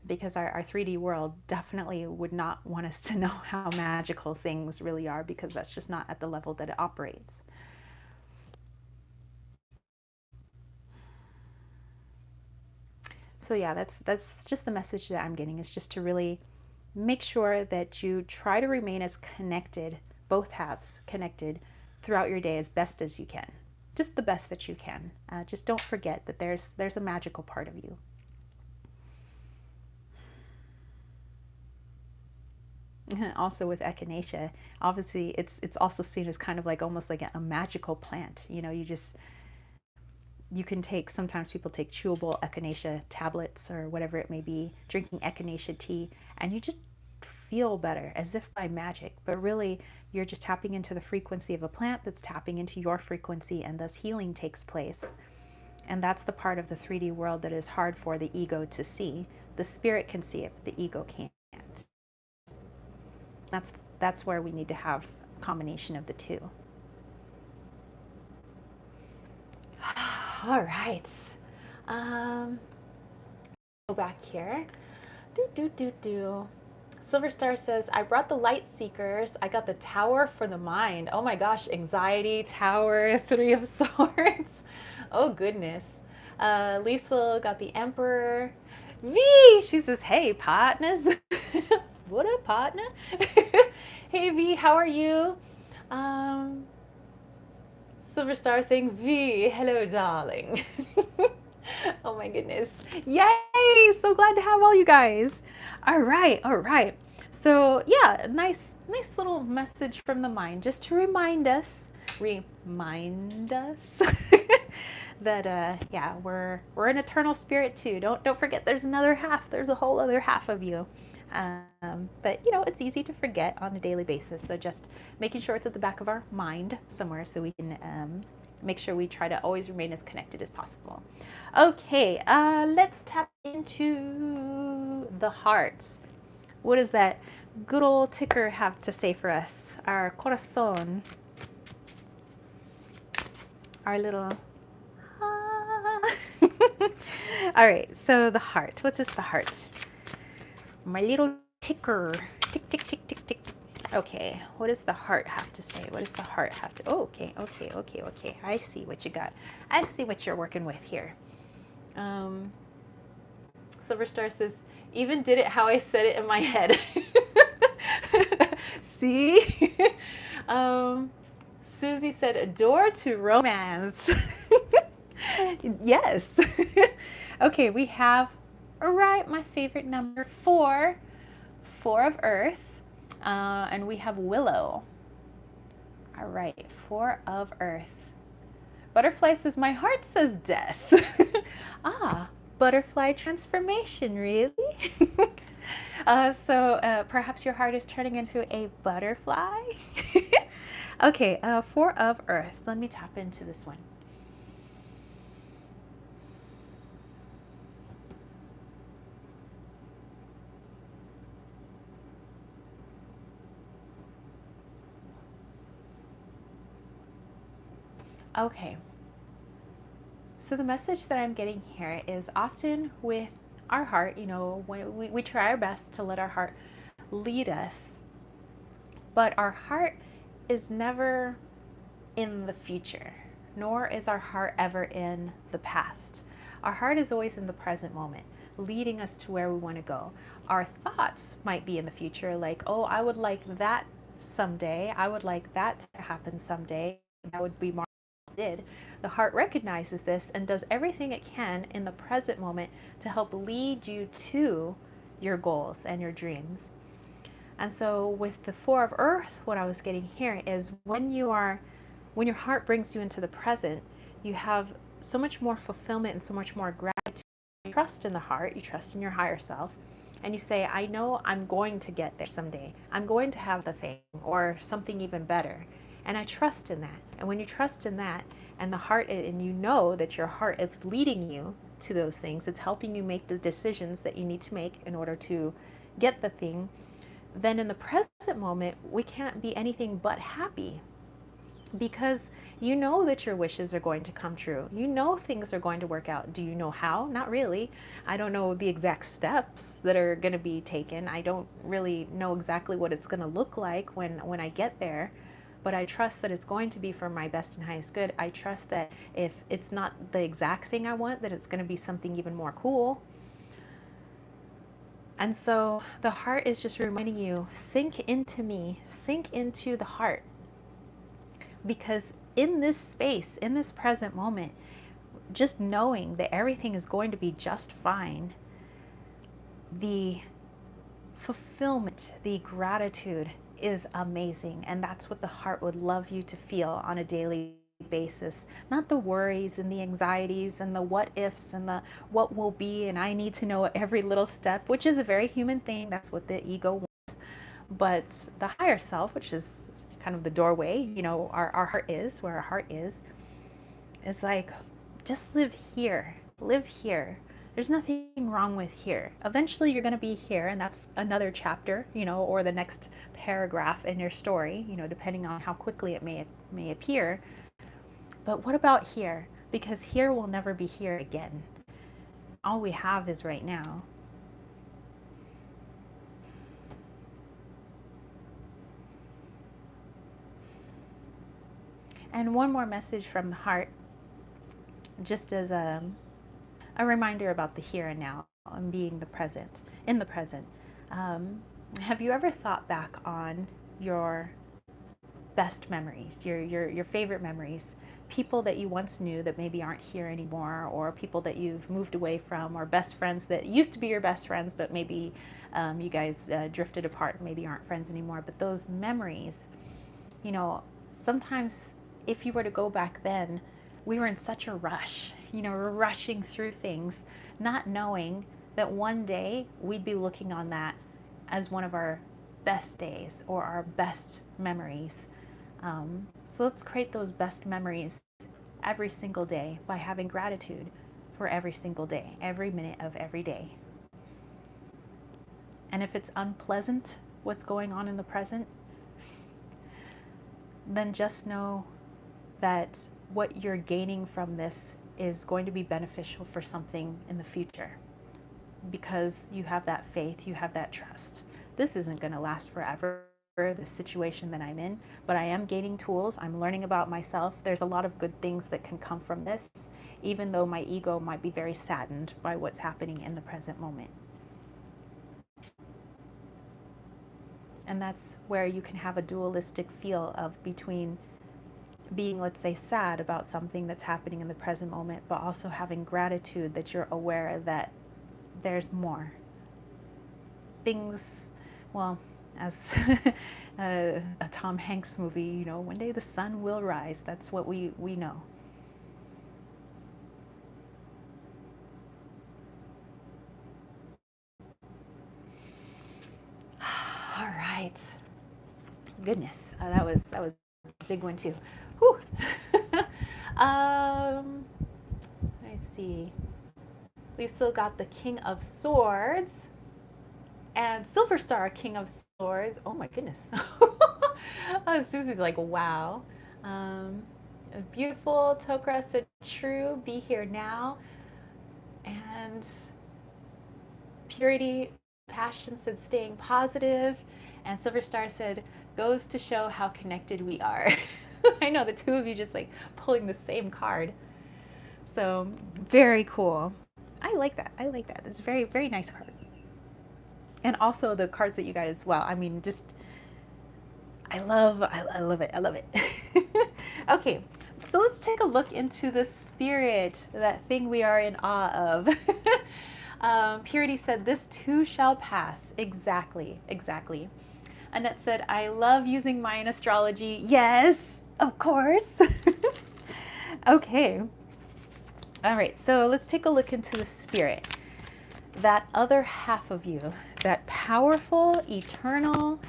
Because our 3D world definitely would not want us to know how magical things really are, because that's just not at the level that it operates. So yeah, that's just the message that I'm getting, is just to really make sure that you try to remain as connected, both halves connected, throughout your day as best as you can. Just the best that you can. Just don't forget that there's a magical part of you. Also with echinacea, obviously it's also seen as kind of like almost like a magical plant. You can take, sometimes people take chewable echinacea tablets or whatever it may be, drinking echinacea tea, and you just feel better as if by magic. But really, you're just tapping into the frequency of a plant that's tapping into your frequency, and thus healing takes place. And that's the part of the 3D world that is hard for the ego to see. The spirit can see it, but the ego can't. That's where we need to have a combination of the 2. All right. Go back here. Silver Star says, I brought the light seekers. I got the tower for the mind. Oh my gosh, anxiety, tower, 3 of swords. Oh goodness. Lisa got the emperor. V, she says, hey partners. What up, partner? Hey V, how are you? Silver Star saying, V, hello darling. Oh my goodness. Yay! So glad to have all you guys. All right. So yeah, nice little message from the mind, just to remind us that yeah, we're an eternal spirit too. Don't forget there's another half. There's a whole other half of you. But you know, it's easy to forget on a daily basis. So just making sure it's at the back of our mind somewhere so we can make sure we try to always remain as connected as possible. Okay, let's tap into the heart. What does that good old ticker have to say for us? Our corazón, our little. All right, so the heart. What's this, the heart? My little ticker. Tick, tick, tick, tick, tick. Okay, what does the heart have to say? What does the heart have to? Oh, okay. I see what you got. I see what you're working with here. Silver Star says, even did it how I said it in my head. See? Susie said, a door to romance. Yes. Okay, we have, right, my favorite number 4. 4 of earth. And we have willow. All right, 4 of earth. Butterfly says, my heart says death. Ah, butterfly transformation, really? So perhaps your heart is turning into a butterfly. Okay, 4 of earth. Let me tap into this one. Okay. So the message that I'm getting here is often with our heart, you know, we try our best to let our heart lead us, but our heart is never in the future, nor is our heart ever in the past. Our heart is always in the present moment, leading us to where we want to go. Our thoughts might be in the future, like, oh, I would like that someday. I would like that to happen someday. That would be more did. The heart recognizes this and does everything it can in the present moment to help lead you to your goals and your dreams. And so with the 4 of earth, what I was getting here is when your heart brings you into the present, you have so much more fulfillment and so much more gratitude. You trust in the heart, you trust in your higher self, and you say, I know I'm going to get there someday. I'm going to have the thing or something even better. And I trust in that. And when you trust in that, and the heart, and you know that your heart is leading you to those things, it's helping you make the decisions that you need to make in order to get the thing, then in the present moment, we can't be anything but happy. Because you know that your wishes are going to come true. You know things are going to work out. Do you know how? Not really. I don't know the exact steps that are going to be taken. I don't really know exactly what it's going to look like when I get there. But I trust that it's going to be for my best and highest good. I trust that if it's not the exact thing I want, that it's going to be something even more cool. And so the heart is just reminding you, sink into me, sink into the heart. Because in this space, in this present moment, just knowing that everything is going to be just fine, the fulfillment, the gratitude is amazing. And that's what the heart would love you to feel on a daily basis. Not the worries and the anxieties and the what ifs and the what will be and I need to know every little step, which is a very human thing. That's what the ego wants. But the higher self, which is kind of the doorway, you know, our heart is, where our heart is, it's like, just live here. Live here. There's nothing wrong with here. Eventually you're going to be here, and that's another chapter, you know, or the next paragraph in your story, you know, depending on how quickly it may appear. But what about here? Because here will never be here again. All we have is right now. And one more message from the heart, just as a reminder about the here and now and being the present, in the present. Have you ever thought back on your best memories, your favorite memories, people that you once knew that maybe aren't here anymore, or people that you've moved away from, or best friends that used to be your best friends, but maybe you guys drifted apart, maybe aren't friends anymore. But those memories, you know, sometimes if you were to go back then, we were in such a rush, we're rushing through things, not knowing that one day we'd be looking on that as one of our best days or our best memories. So let's create those best memories every single day by having gratitude for every single day, every minute of every day. And if it's unpleasant, what's going on in the present, then just know that what you're gaining from this is going to be beneficial for something in the future, because you have that faith, you have that trust. This isn't going to last forever, the situation that I'm in, but I am gaining tools. I'm learning about myself. There's a lot of good things that can come from this, even though my ego might be very saddened by what's happening in the present moment. And that's where you can have a dualistic feel of between being, let's say, sad about something that's happening in the present moment, but also having gratitude that you're aware that there's more things. Well, as a Tom Hanks movie, one day the sun will rise. That's what we know. All right. Goodness, that was a big one too. Whew. Let's see. We still got the King of Swords and Silver Star King of Swords. Oh my goodness. Susie's like, wow. Beautiful. Tokra said, true, be here now. And Purity Passion said, staying positive. And Silver Star said, goes to show how connected we are. I know the two of you just like pulling the same card. So very cool. I like that. It's a very, very nice card. And also the cards that you got as well. I mean, just, I love it. Okay, so let's take a look into the spirit, that thing we are in awe of. Purity said, this too shall pass. Exactly. Annette said, I love using Mayan astrology. Yes, of course. Okay. All right, so let's take a look into the spirit. That other half of you, that powerful, eternal,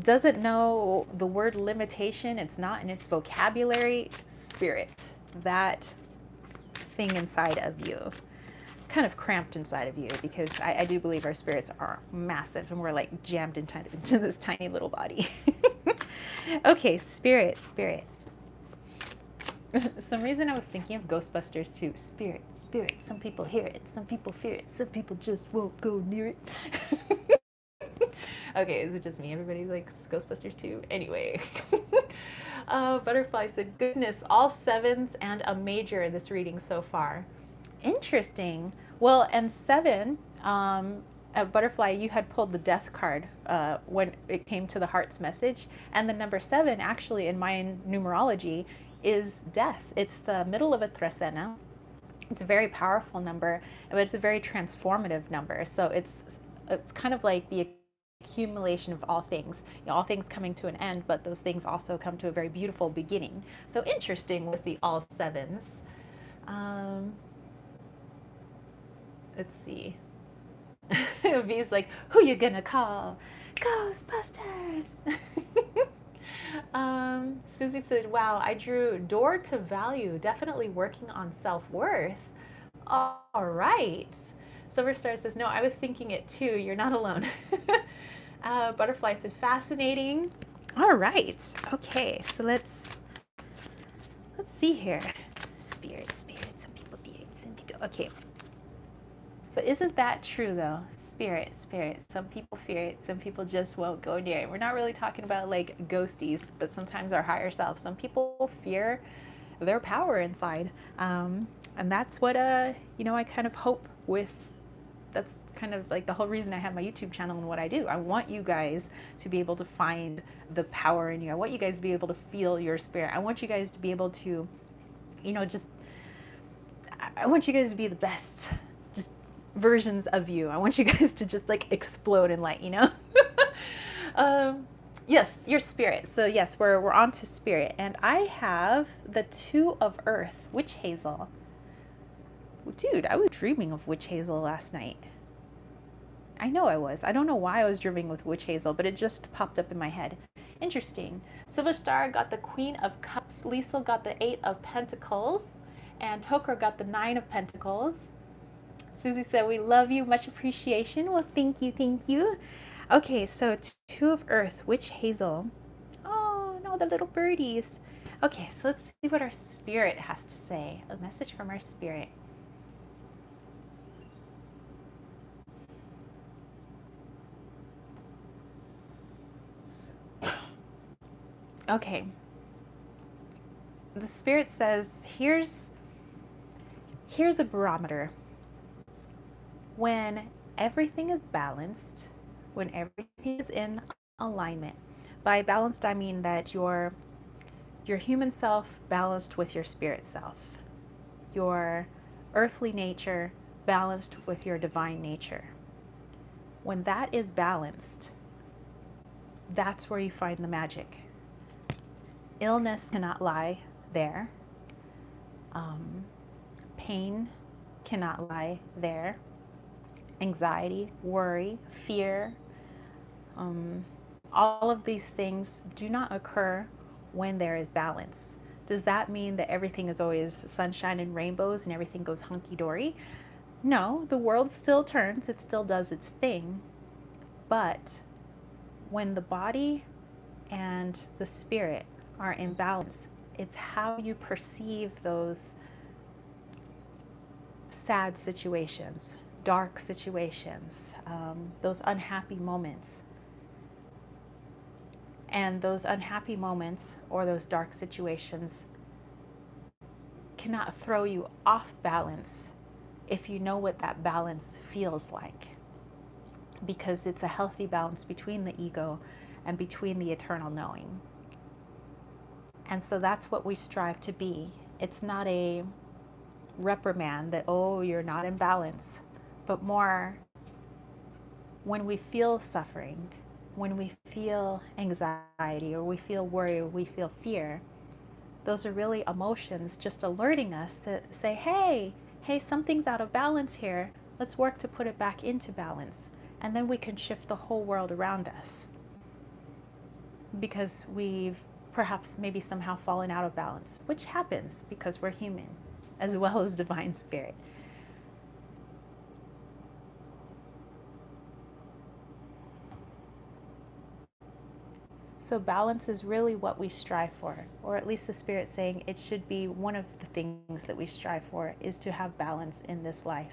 doesn't know the word limitation. It's not in its vocabulary. Spirit, that thing inside of you, kind of cramped inside of you, because I do believe our spirits are massive and we're like jammed into this tiny little body. Okay, spirit. Some reason I was thinking of Ghostbusters too. Spirit. Some people hear it, some people fear it, some people just won't go near it. Okay, is it just me? Everybody likes Ghostbusters too? Anyway. Butterfly said, goodness, all sevens and a major in this reading so far. Interesting. Well, and seven, Butterfly, you had pulled the death card when it came to the heart's message. And the number 7, actually, in Mayan numerology, is death. It's the middle of a trecena. It's a very powerful number, but it's a very transformative number. So it's kind of like the accumulation of all things. All things coming to an end, but those things also come to a very beautiful beginning. So interesting with the all sevens. Let's see. V's like, who you gonna call? Ghostbusters. Susie said, wow, I drew door to value, definitely working on self-worth. All right. Silver Star says, no, I was thinking it too. You're not alone. Butterfly said, fascinating. All right. Okay, so let's see here. Spirit. Some people fear it, some people. Okay. But isn't that true though? Spirit. Some people fear it, some people just won't go near it. We're not really talking about like ghosties, but sometimes our higher self. Some people fear their power inside. And that's what, I kind of hope with. That's kind of like the whole reason I have my YouTube channel and what I do. I want you guys to be able to find the power in you. I want you guys to be able to feel your spirit. I want you guys to be able to, I want you guys to be the best versions of you. I want you guys to just like explode in light, Yes, your spirit. So yes, we're on to spirit. And I have the Two of Earth, witch hazel. Dude, I was dreaming of witch hazel last night. I know I was. I don't know why I was dreaming with witch hazel, but it just popped up in my head. Interesting. Silver Star got the Queen of Cups. Liesl got the Eight of Pentacles. And Tokro got the Nine of Pentacles. Susie said, we love you. Much appreciation. Well, thank you. Thank you. Okay, so Two of Earth, witch hazel. Oh, no, the little birdies. Okay, so let's see what our spirit has to say. A message from our spirit. Okay. The spirit says, here's a barometer. When everything is balanced, when everything is in alignment. By balanced, I mean that your human self balanced with your spirit self. Your earthly nature balanced with your divine nature. When that is balanced, that's where you find the magic. Illness cannot lie there. Pain cannot lie there. Anxiety, worry, fear, all of these things do not occur when there is balance. Does that mean that everything is always sunshine and rainbows and everything goes hunky-dory? No, the world still turns, it still does its thing. But when the body and the spirit are in balance, it's how you perceive those sad situations, dark situations, those unhappy moments. And those unhappy moments or those dark situations cannot throw you off balance if you know what that balance feels like. Because it's a healthy balance between the ego and between the eternal knowing. And so that's what we strive to be. It's not a reprimand that, oh, you're not in balance, but more when we feel suffering, when we feel anxiety, or we feel worry, or we feel fear, those are really emotions just alerting us to say, hey, something's out of balance here. Let's work to put it back into balance. And then we can shift the whole world around us. Because we've perhaps maybe somehow fallen out of balance, which happens because we're human, as well as divine spirit. So balance is really what we strive for, or at least the spirit saying it should be one of the things that we strive for, is to have balance in this life.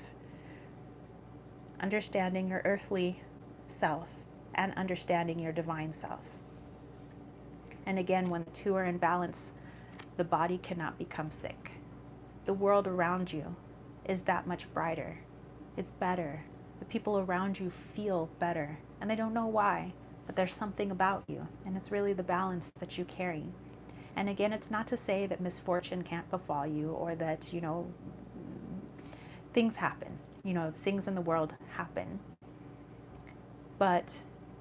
Understanding your earthly self and understanding your divine self. And again, when the two are in balance, the body cannot become sick. The world around you is that much brighter. It's better. The people around you feel better, and they don't know why. But there's something about you, and it's really the balance that you carry. And again, it's not to say that misfortune can't befall you, or that, things happen. Things in the world happen. But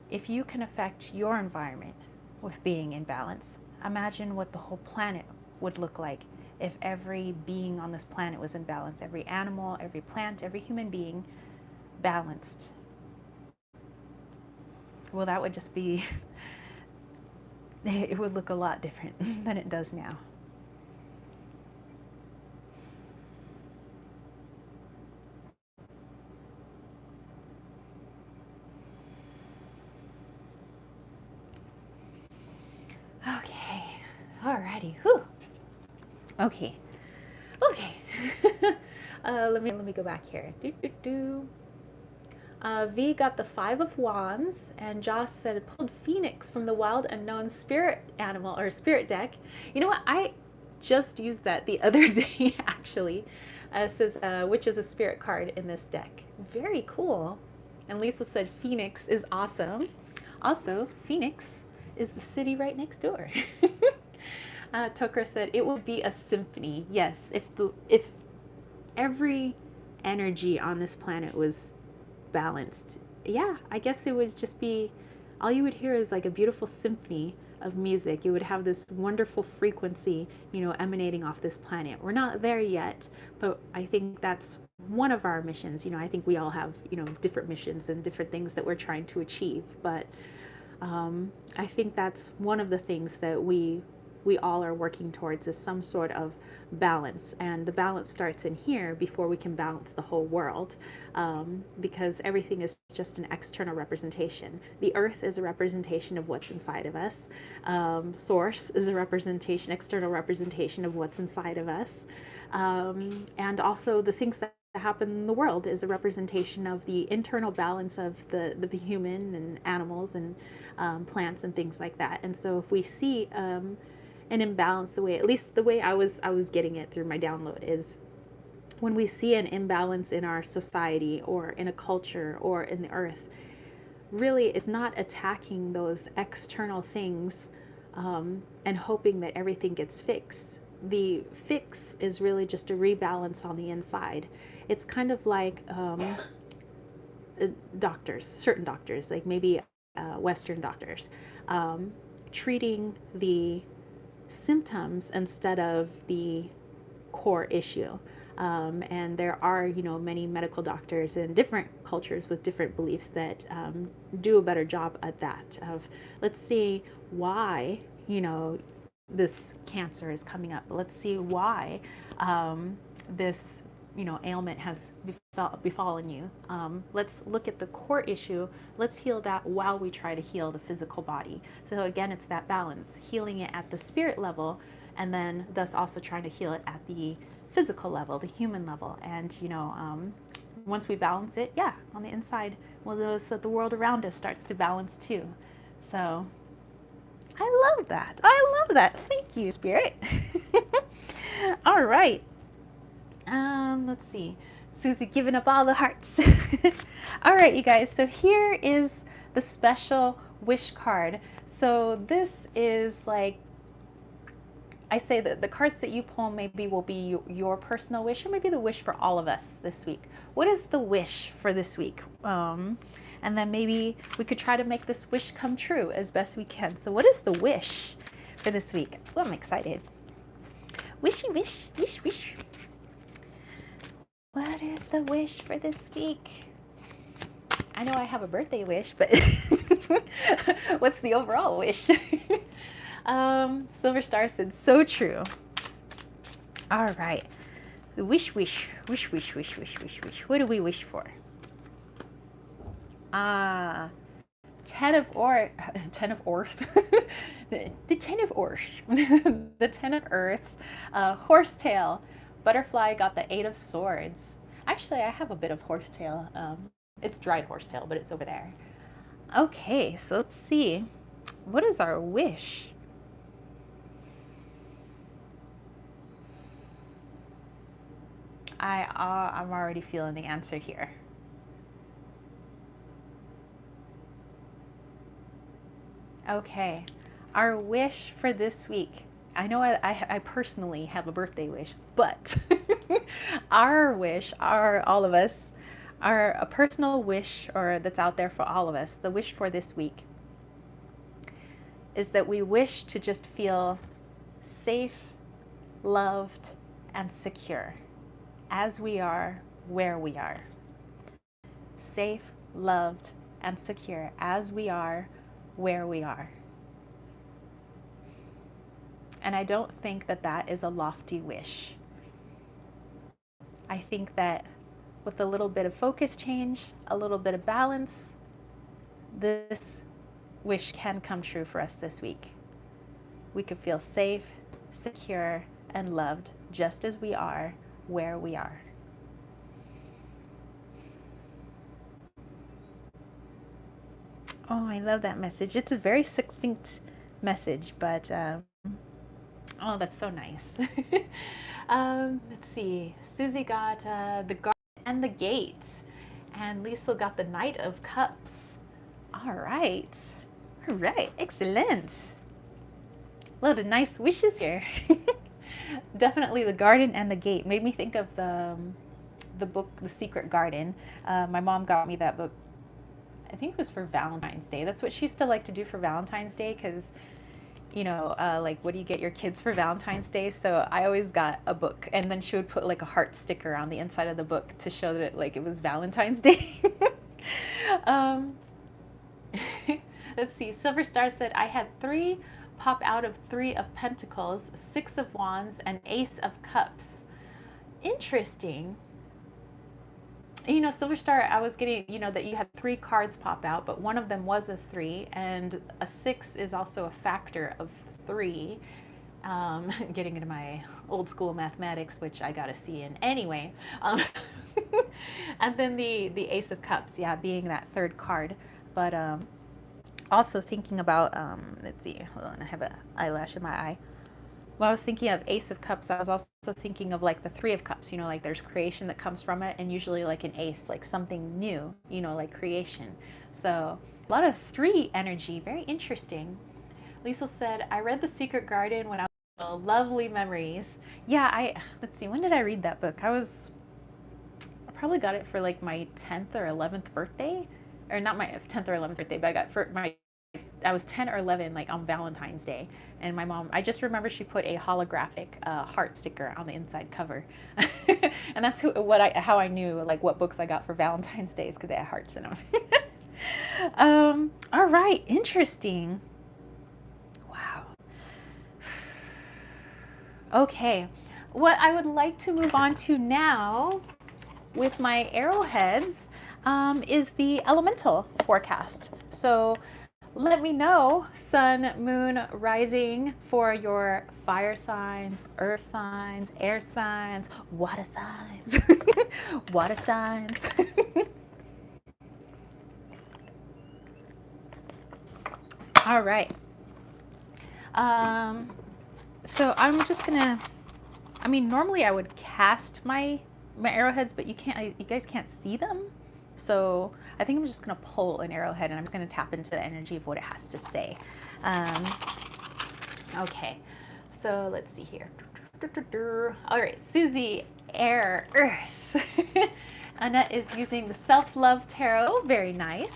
if you can affect your environment with being in balance, imagine what the whole planet would look like if every being on this planet was in balance. Every animal, every plant, every human being balanced. Well, that would just be, it would look a lot different than it does now. Okay, alrighty, whew. Okay. Let me go back here. V got the Five of Wands, and Joss said it pulled Phoenix from the Wild Unknown Spirit Animal or Spirit deck. You know what? I just used that the other day, actually. It says, which is a spirit card in this deck. Very cool. And Lisa said Phoenix is awesome. Also, Phoenix is the city right next door. Tucker said it would be a symphony. Yes, if every energy on this planet was balanced, yeah, I guess it would just be all you would hear is like a beautiful symphony of music. You would have this wonderful frequency, emanating off this planet. We're not there yet, but I think that's one of our missions. I think we all have, different missions and different things that we're trying to achieve. But I think that's one of the things that we all are working towards, is some sort of balance. And the balance starts in here before we can balance the whole world, because everything is just an external representation. The earth is a representation of what's inside of us. Source is a representation, external representation of what's inside of us. And also the things that happen in the world is a representation of the internal balance of the human and animals and plants and things like that. And so if we see an imbalance, at least the way I was getting it through my download, is when we see an imbalance in our society or in a culture or in the earth, really it's not attacking those external things and hoping that everything gets fixed. The fix is really just a rebalance on the inside. It's kind of like doctors, certain doctors, like maybe Western doctors, treating the symptoms instead of the core issue. And there are, many medical doctors in different cultures with different beliefs that do a better job at that, of let's see why, this cancer is coming up. Let's see why this, ailment has befallen you. Let's look at the core issue. Let's heal that while we try to heal the physical body. So again, it's that balance, healing it at the spirit level, and then thus also trying to heal it at the physical level, the human level. And once we balance it, on the inside, we'll notice that the world around us starts to balance too. So I love that. Thank you, Spirit. All right. Let's see. Susie giving up all the hearts. All right, you guys. So here is the special wish card. So this is like, I say that the cards that you pull maybe will be your personal wish, or maybe the wish for all of us this week. What is the wish for this week? And then maybe we could try to make this wish come true as best we can. So what is the wish for this week? Oh, I'm excited. Wishy wish, wish, wish. What is the wish for this week? I know I have a birthday wish, but what's the overall wish? Silver Star said, so true. All right. Wish, wish, wish, wish, wish, wish, wish, wish. What do we wish for? 10 of earth. the 10 of earth. The 10 of earth. Horsetail. Butterfly got the 8 of swords. Actually, I have a bit of horsetail. It's dried horsetail, but it's over there. Okay, so let's see. What is our wish? I'm already feeling the answer here. Okay, our wish for this week. I know I personally have a birthday wish, but our wish, all of us, a personal wish, or that's out there for all of us, the wish for this week is that we wish to just feel safe, loved, and secure as we are, where we are. Safe, loved, and secure as we are, where we are. And I don't think that that is a lofty wish. I think that with a little bit of focus change, a little bit of balance, this wish can come true for us this week. We could feel safe, secure, and loved just as we are, where we are. Oh, I love that message. It's a very succinct message, but oh, that's so nice. Let's see. Susie got the garden and the gate, and Lisa got the Knight of Cups. All right. All right. Excellent. A lot of nice wishes here. Definitely the garden and the gate made me think of the book, The Secret Garden. My mom got me that book, I I think it was for Valentine's Day. That's what she used to like to do for Valentine's Day because, like, what do you get your kids for Valentine's Day? So I always got a book, and then she would put like a heart sticker on the inside of the book to show that it was Valentine's Day. um, let's see. Silver Star said, I had 3 pop out of 3 of Pentacles, 6 of Wands, and Ace of Cups. Interesting. Silver Star, I was getting, that you had 3 cards pop out, but one of them was a 3, and a 6 is also a factor of 3. Getting into my old school mathematics, which I got a C in anyway. And then the Ace of Cups, yeah, being that 3rd card. But also thinking about, let's see, hold on, I have an eyelash in my eye. When I was thinking of Ace of Cups, I was also thinking of like the 3 of Cups, like there's creation that comes from it, and usually like an ace, like something new, like creation. So a lot of 3 energy, very interesting. Lisa said, I read The Secret Garden when I was little. Lovely memories. Yeah, let's see, when did I read that book? I probably got it for like my 10th or 11th birthday, or not my 10th or 11th birthday, but I got for I was 10 or 11, like on Valentine's Day, and my mom, I just remember she put a holographic heart sticker on the inside cover, and that's how I knew like what books I got for Valentine's Day, because they had hearts in them. All right, interesting. Wow. Okay, what I would like to move on to now with my arrowheads is the elemental forecast. So let me know, sun, moon, rising, for your fire signs, earth signs, air signs, water signs, water signs. All right. So I'm just gonna, normally I would cast my arrowheads, but you guys can't see them. So I think I'm just gonna pull an arrowhead, and I'm just gonna tap into the energy of what it has to say. Okay, so let's see here. All right, Susie, air, earth. Annette is using the Self-Love Tarot, very nice.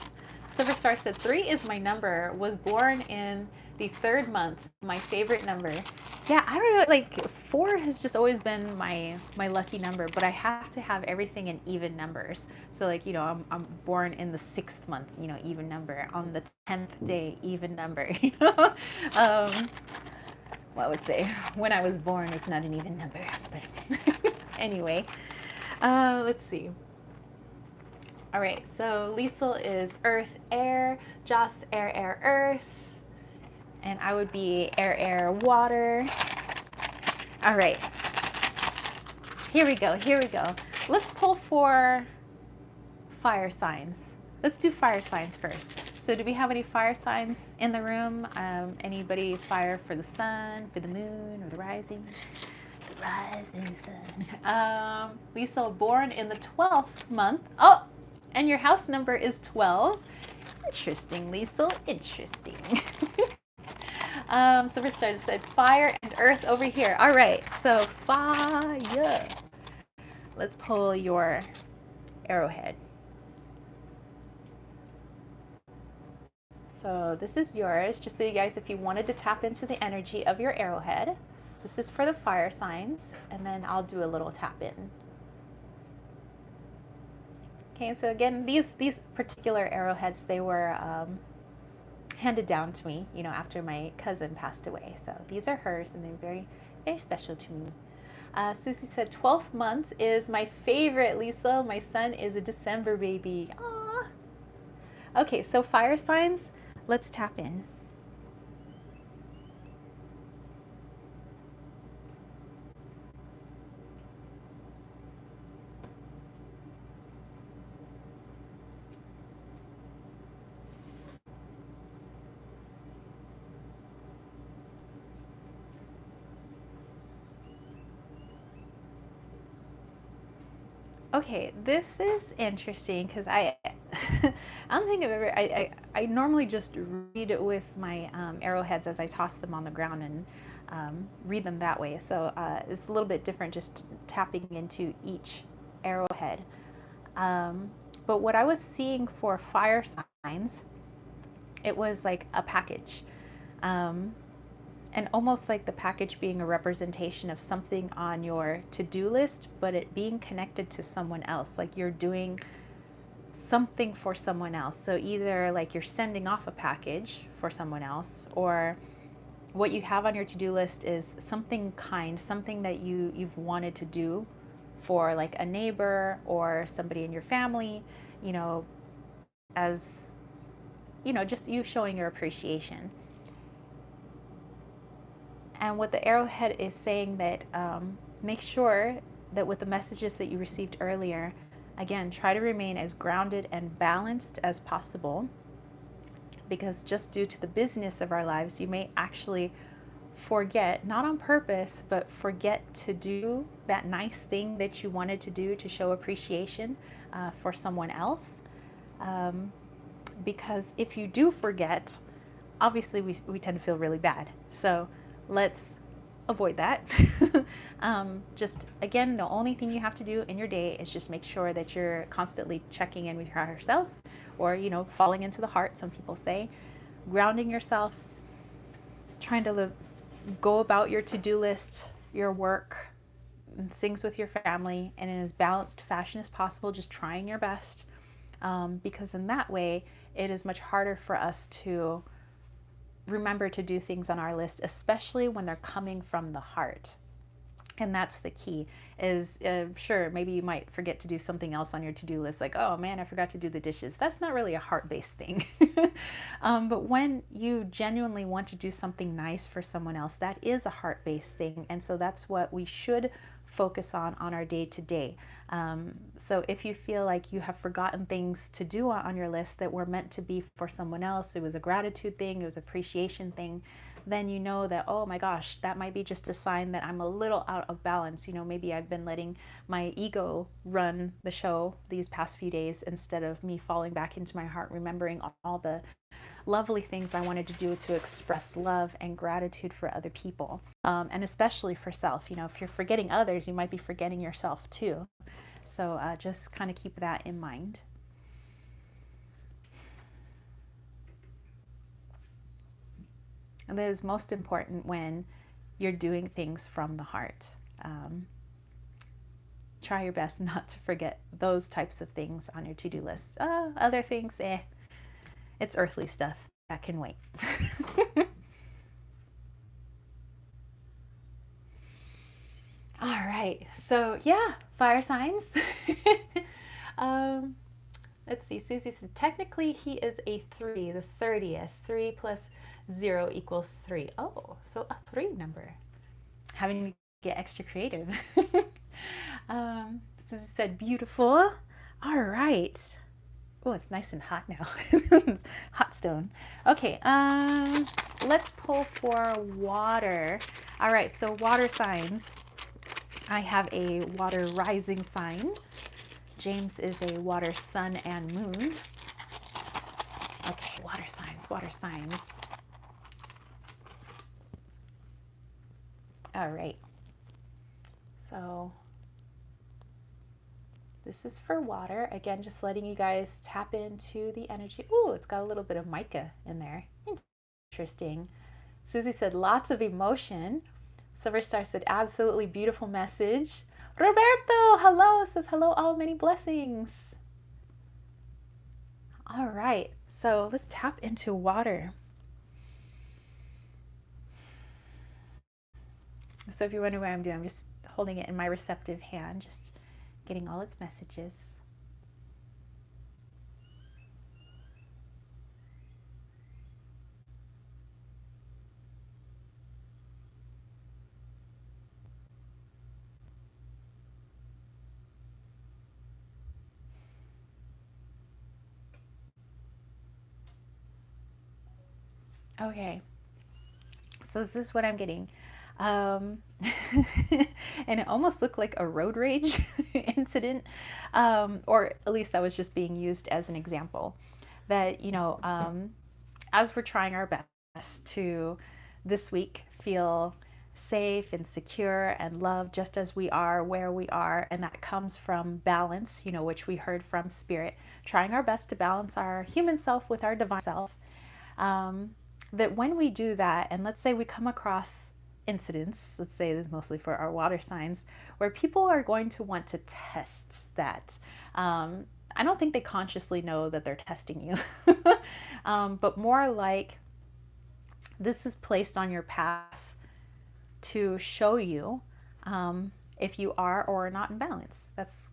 Silver Star said 3 is my number, was born in the 3rd month, my favorite number. Yeah, I don't know, like 4 has just always been my lucky number, but I have to have everything in even numbers. So like, I'm born in the 6th month, even number. On the 10th day, even number, Well, I would say when I was born is not an even number, but anyway, let's see. All right, so Liesel is earth, air, Joss, air, air, earth, and I would be air, air, water. All right, here we go. Let's pull for fire signs. Let's do fire signs first. So do we have any fire signs in the room? Anybody fire for the sun, for the moon, or the rising? The rising sun. Liesel, born in the 12th month. Oh, and your house number is 12. Interesting, Liesel, interesting. Silver Star said fire and earth over here. All right, so fire. Let's pull your arrowhead. So this is yours, just so you guys, if you wanted to tap into the energy of your arrowhead. This is for the fire signs, and then I'll do a little tap in. Okay, so again, these particular arrowheads, they were handed down to me, after my cousin passed away. So these are hers, and they're very, very special to me. Susie said 12th month is my favorite, Lisa. My son is a December baby. Aww. Okay, so fire signs, let's tap in. Okay, this is interesting because I don't think I've ever, I normally just read it with my arrowheads as I toss them on the ground and read them that way. So it's a little bit different, just tapping into each arrowhead. But what I was seeing for fire signs, it was like a package. Um, and almost like the package being a representation of something on your to-do list, but it being connected to someone else. Like you're doing something for someone else. So either like you're sending off a package for someone else, or what you have on your to-do list is something kind, something that you've wanted to do for like a neighbor or somebody in your family, you know, as just you showing your appreciation. And what the arrowhead is saying that make sure that with the messages that you received earlier, again, try to remain as grounded and balanced as possible, because just due to the busyness of our lives, you may actually forget, not on purpose, but forget to do that nice thing that you wanted to do to show appreciation for someone else. Because if you do forget, obviously we tend to feel really bad. So let's avoid that. Just again, the only thing you have to do in your day is just make sure that you're constantly checking in with your higher self, or falling into the heart, some people say, grounding yourself, trying to go about your to-do list, your work, things with your family, and in as balanced fashion as possible, just trying your best, because in that way it is much harder for us to remember to do things on our list, especially when they're coming from the heart. And that's the key. Is sure, maybe you might forget to do something else on your to-do list, like, oh man, I forgot to do the dishes. That's not really a heart-based thing. But when you genuinely want to do something nice for someone else, that is a heart-based thing. And so that's what we should focus on our day-to-day. So if you feel like you have forgotten things to do on your list that were meant to be for someone else, it was a gratitude thing, it was an appreciation thing, then you know that, oh my gosh, that might be just a sign that I'm a little out of balance. Maybe I've been letting my ego run the show these past few days instead of me falling back into my heart, remembering all the lovely things I wanted to do to express love and gratitude for other people, and especially for self. If you're forgetting others, you might be forgetting yourself too. So just kind of keep that in mind. And that is most important when you're doing things from the heart. Try your best not to forget those types of things on your to-do list. Other things, it's earthly stuff that can wait. All right, so yeah, fire signs. Let's see, Susie said technically he is a 3, the 30th. 3 plus 0 equals 3. Oh, so a 3 number. Having to get extra creative. Susie said beautiful. All right. Oh, it's nice and hot now. Hot stone. Okay, let's pull for water. All right, so water signs. I have a water rising sign. James is a water sun and moon. Okay, water signs, water signs. All right. So this is for water. Again, just letting you guys tap into the energy. Ooh, it's got a little bit of mica in there. Interesting. Susie said lots of emotion. Silver Star said absolutely beautiful message. Roberto, hello, says hello, all many blessings. All right, so let's tap into water. So if you wonder what I'm doing, I'm just holding it in my receptive hand, just getting all its messages. Okay, so this is what I'm getting. And it almost looked like a road rage incident, or at least that was just being used as an example. That, as we're trying our best to this week feel safe and secure and loved just as we are, where we are. And that comes from balance, which we heard from Spirit, trying our best to balance our human self with our divine self. That when we do that, and let's say we come across incidents, let's say this mostly for our water signs, where people are going to want to test that. I don't think they consciously know that they're testing you, but more like this is placed on your path to show you if you are or are not in balance. That's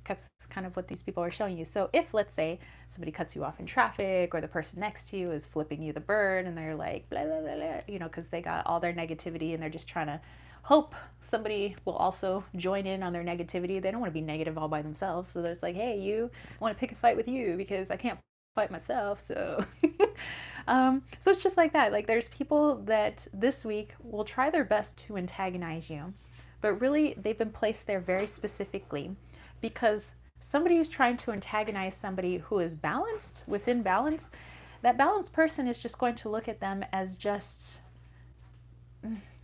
kind of what these people are showing you. So if, let's say, somebody cuts you off in traffic, or the person next to you is flipping you the bird and they're like, blah, blah, blah, blah, because they got all their negativity and they're just trying to hope somebody will also join in on their negativity. They don't want to be negative all by themselves. So it's like, hey, I want to pick a fight with you because I can't fight myself. So so it's just like that. Like, there's people that this week will try their best to antagonize you, but really they've been placed there very specifically because somebody who's trying to antagonize somebody who is balanced, within balance, that balanced person is just going to look at them as just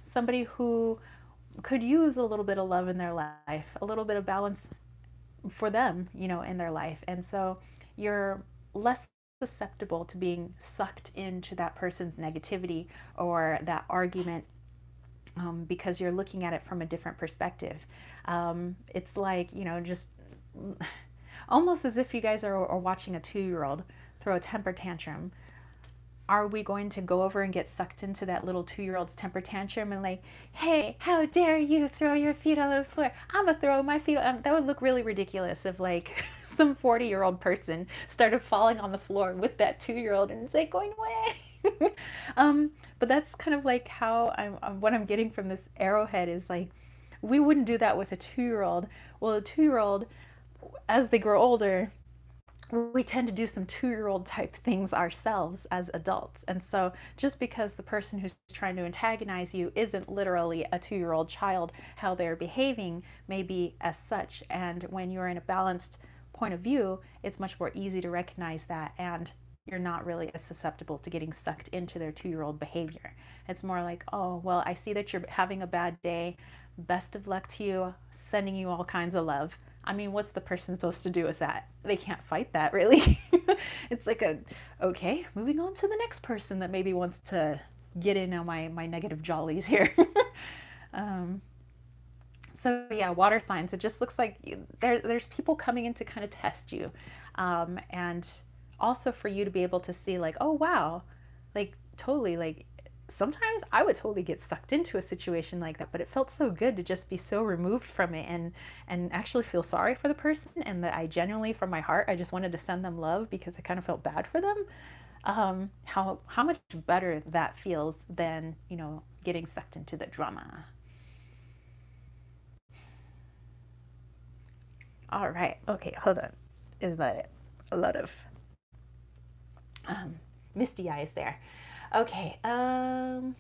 somebody who could use a little bit of love in their life, a little bit of balance for them, in their life. And so you're less susceptible to being sucked into that person's negativity or that argument, because you're looking at it from a different perspective. It's like, just almost as if you guys are watching a 2-year-old throw a temper tantrum. Are we going to go over and get sucked into that little 2-year-old's temper tantrum and like, hey, how dare you throw your feet on the floor? I'm gonna throw my feet on. That would look really ridiculous if like some 40-year-old person started falling on the floor with that 2-year-old and it's like going away. But that's kind of like how what I'm getting from this arrowhead is like, we wouldn't do that with a 2-year-old. Well, a 2-year-old, as they grow older, we tend to do some 2-year-old type things ourselves as adults. And so just because the person who's trying to antagonize you isn't literally a 2-year-old child, how they're behaving may be as such. And when you're in a balanced point of view, it's much more easy to recognize that, and you're not really as susceptible to getting sucked into their 2-year-old behavior. It's more like, oh, well, I see that you're having a bad day. Best of luck to you. Sending you all kinds of love. I mean, what's the person supposed to do with that? They can't fight that, really. It's like okay, moving on to the next person that maybe wants to get in on my negative jollies here. So yeah, water signs, it just looks like there's people coming in to kind of test you. And also for you to be able to see like, oh, wow, like totally, like sometimes I would totally get sucked into a situation like that, but it felt so good to just be so removed from it and actually feel sorry for the person, and that I genuinely, from my heart, I just wanted to send them love because I kind of felt bad for them. How much better that feels than, getting sucked into the drama. All right, okay, hold on. Is that a lot of misty eyes there? Okay. Akale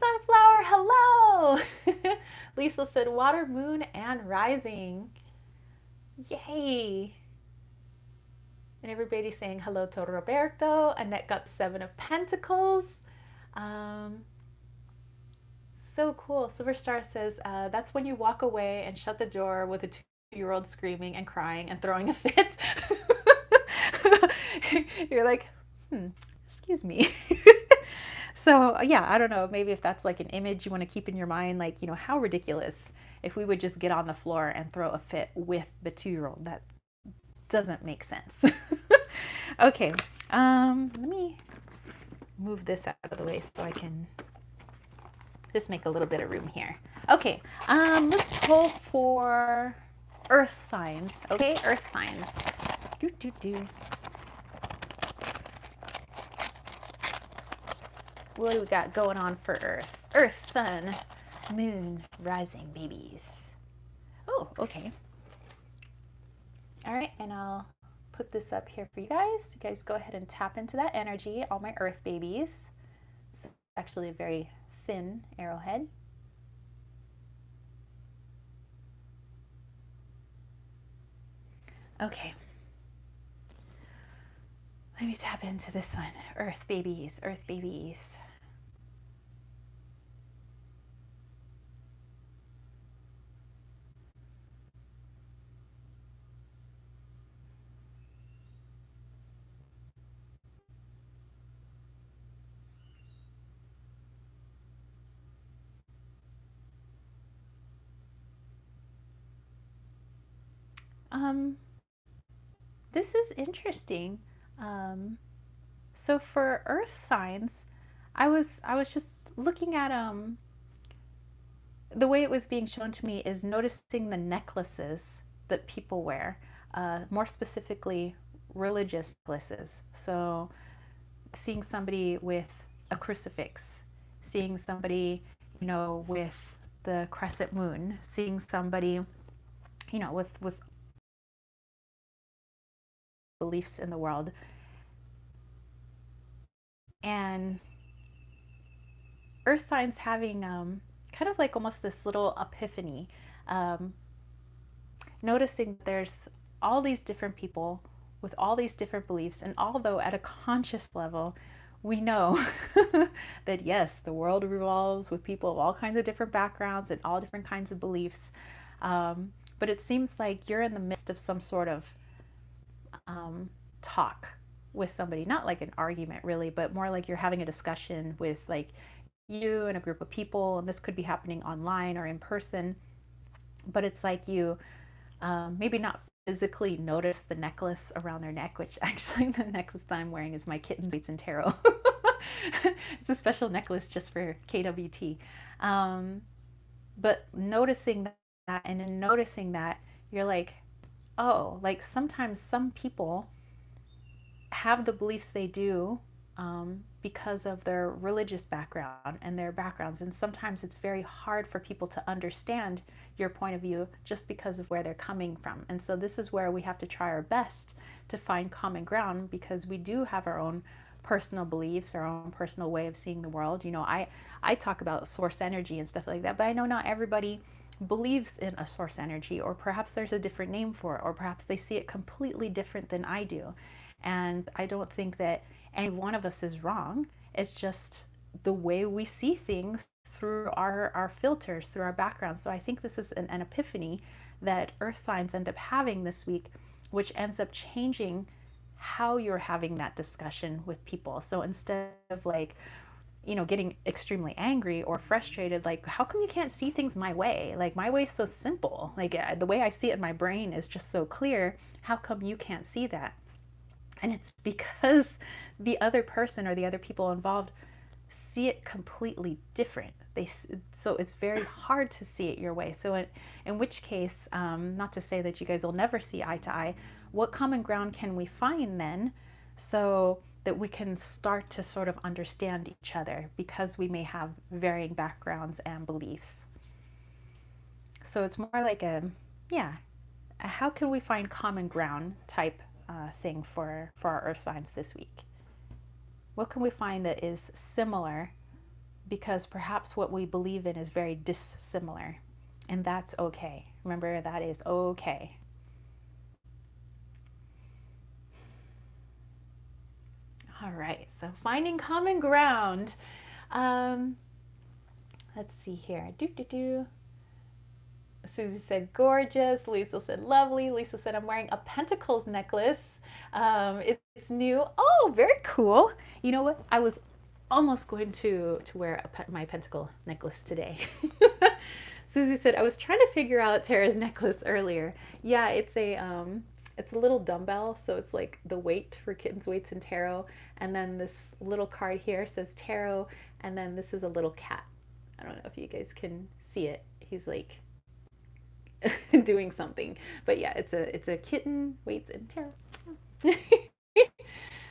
Sunflower, hello! Lisa said water, moon, and rising. Yay! And everybody's saying hello to Roberto. Annette got 7 of Pentacles. So cool. Silver Star says, that's when you walk away and shut the door with a 2-year-old screaming and crying and throwing a fit. You're like, excuse me. So yeah, I don't know, maybe if that's like an image you want to keep in your mind, like, how ridiculous if we would just get on the floor and throw a fit with the 2-year-old. That doesn't make sense. Okay, let me move this out of the way so I can just make a little bit of room here. Okay, let's pull for earth signs. Okay, earth signs. What do we got going on for Earth? Earth, Sun, Moon, Rising, babies. Oh, okay. All right, and I'll put this up here for you guys. You guys go ahead and tap into that energy, all my Earth babies. It's actually a very thin arrowhead. Okay. Let me tap into this one. Earth babies, earth babies. Um, this is interesting. Um, so for earth signs, I was just looking at the way it was being shown to me is noticing the necklaces that people wear, more specifically religious necklaces. So seeing somebody with a crucifix, seeing somebody, with the crescent moon, seeing somebody, with beliefs in the world, and earth signs having kind of like almost this little epiphany, um, noticing there's all these different people with all these different beliefs, and although at a conscious level we know that yes, the world revolves with people of all kinds of different backgrounds and all different kinds of beliefs, but it seems like you're in the midst of some sort of talk with somebody, not like an argument really, but more like you're having a discussion with like you and a group of people, and this could be happening online or in person, but it's like you maybe not physically notice the necklace around their neck, which actually the necklace that I'm wearing is my kitten's weights and tarot. It's a special necklace just for KWT. But noticing that, and in noticing that, you're like, oh, like sometimes some people have the beliefs they do because of their religious background and their backgrounds. And sometimes it's very hard for people to understand your point of view just because of where they're coming from. And so this is where we have to try our best to find common ground, because we do have our own personal beliefs, our own personal way of seeing the world. I talk about source energy and stuff like that, but I know not everybody believes in a source energy, or perhaps there's a different name for it, or perhaps they see it completely different than I do. And I don't think that any one of us is wrong. It's just the way we see things through our filters, through our background. So I think this is an epiphany that earth signs end up having this week, which ends up changing how you're having that discussion with people. So instead of like, getting extremely angry or frustrated, like, how come you can't see things my way? Like, my way is so simple. Like, the way I see it in my brain is just so clear. How come you can't see that? And it's because the other person or the other people involved see it completely different. So it's very hard to see it your way. So in which case, not to say that you guys will never see eye to eye, what common ground can we find then, so that we can start to sort of understand each other, because we may have varying backgrounds and beliefs. So it's more like a how can we find common ground type thing for our earth signs this week. What can we find that is similar, because perhaps what we believe in is very dissimilar, and that's okay. Remember, that is okay. All right, so finding common ground. Let's see here. Susie said gorgeous. Lisa said lovely. Lisa said I'm wearing a pentacles necklace. It's new. Oh, very cool. You know what? I was almost going to wear my pentacle necklace today. Susie said I was trying to figure out Tara's necklace earlier. Yeah, it's a little dumbbell, so it's like the weight for kittens, weights, and tarot. And then this little card here says tarot, and then this is a little cat. I don't know if you guys can see it. He's like doing something, but yeah, it's a kitten, weights, and tarot.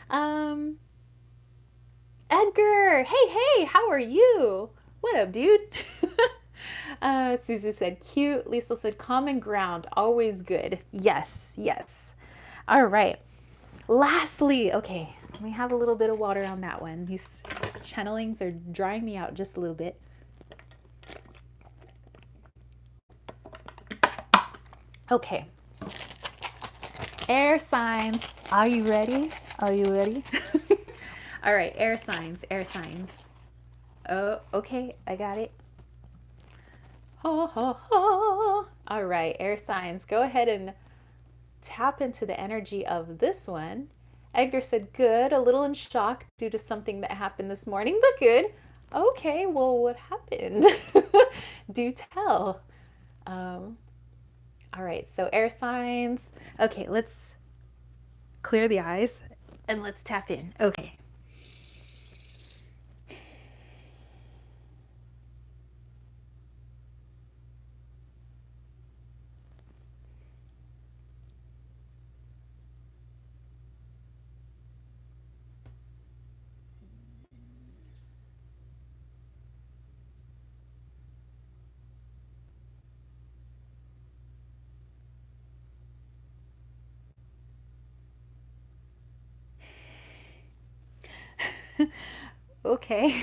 um, Edgar, hey, how are you? What up, dude? Susie said cute. Lisa said common ground, always good. Yes. All right. Lastly, okay, we have a little bit of water on that one. These channelings are drying me out just a little bit. Okay. Air signs, are you ready? Are you ready? All right, air signs, air signs. Oh, okay, I got it. Ho, ho, ho. All right, air signs. Go ahead and tap into the energy of this one. Edgar said, good, a little in shock due to something that happened this morning, but good. Okay, well, what happened? Do tell. Um, all right, so air signs. Okay, let's clear the eyes and let's tap in. Okay. Okay.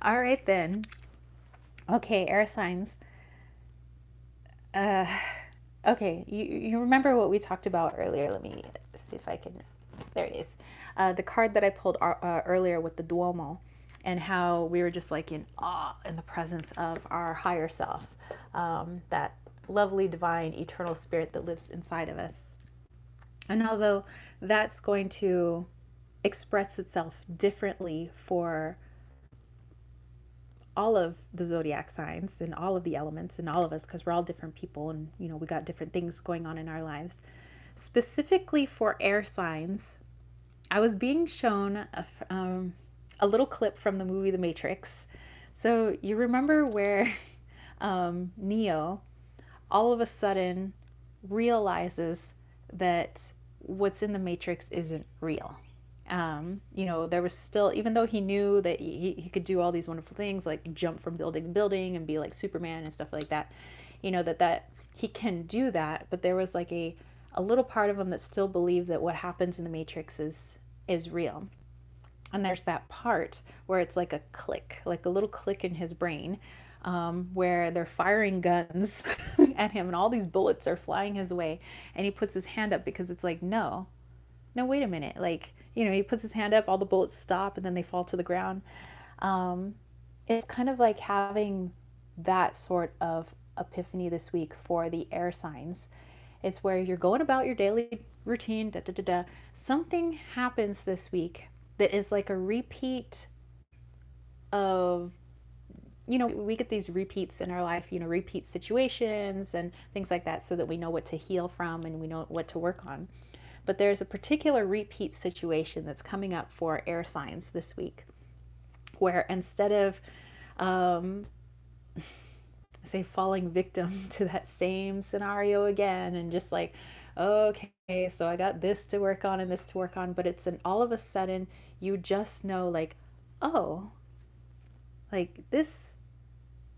All right then. Okay, air signs. Uh, okay, you remember what we talked about earlier? Let me see if I can. There it is. The card that I pulled earlier with the Duomo, and how we were just like in awe in the presence of our higher self, that lovely, divine, eternal spirit that lives inside of us. And although that's going to express itself differently for all of the zodiac signs and all of the elements and all of us, because we're all different people, and we got different things going on in our lives. Specifically for air signs, I was being shown a little clip from the movie The Matrix. So you remember where Neo all of a sudden realizes that what's in the Matrix isn't real. There was still, even though he knew that he could do all these wonderful things like jump from building to building and be like Superman and stuff like that, that he can do that, but there was like a little part of him that still believed that what happens in the Matrix is real. And there's that part where it's like a click, like a little click in his brain, where they're firing guns at him and all these bullets are flying his way. And he puts his hand up because it's like, no, wait a minute. Like, he puts his hand up, all the bullets stop, and then they fall to the ground. It's kind of like having that sort of epiphany this week for the air signs. It's where you're going about your daily routine, da da da da. Something happens this week that is like a repeat of, we get these repeats in our life, repeat situations and things like that, so that we know what to heal from and we know what to work on. But there's a particular repeat situation that's coming up for air signs this week, where instead of, say, falling victim to that same scenario again and just like, okay, so I got this to work on and this to work on, but it's an all of a sudden you just know, like, oh, like this,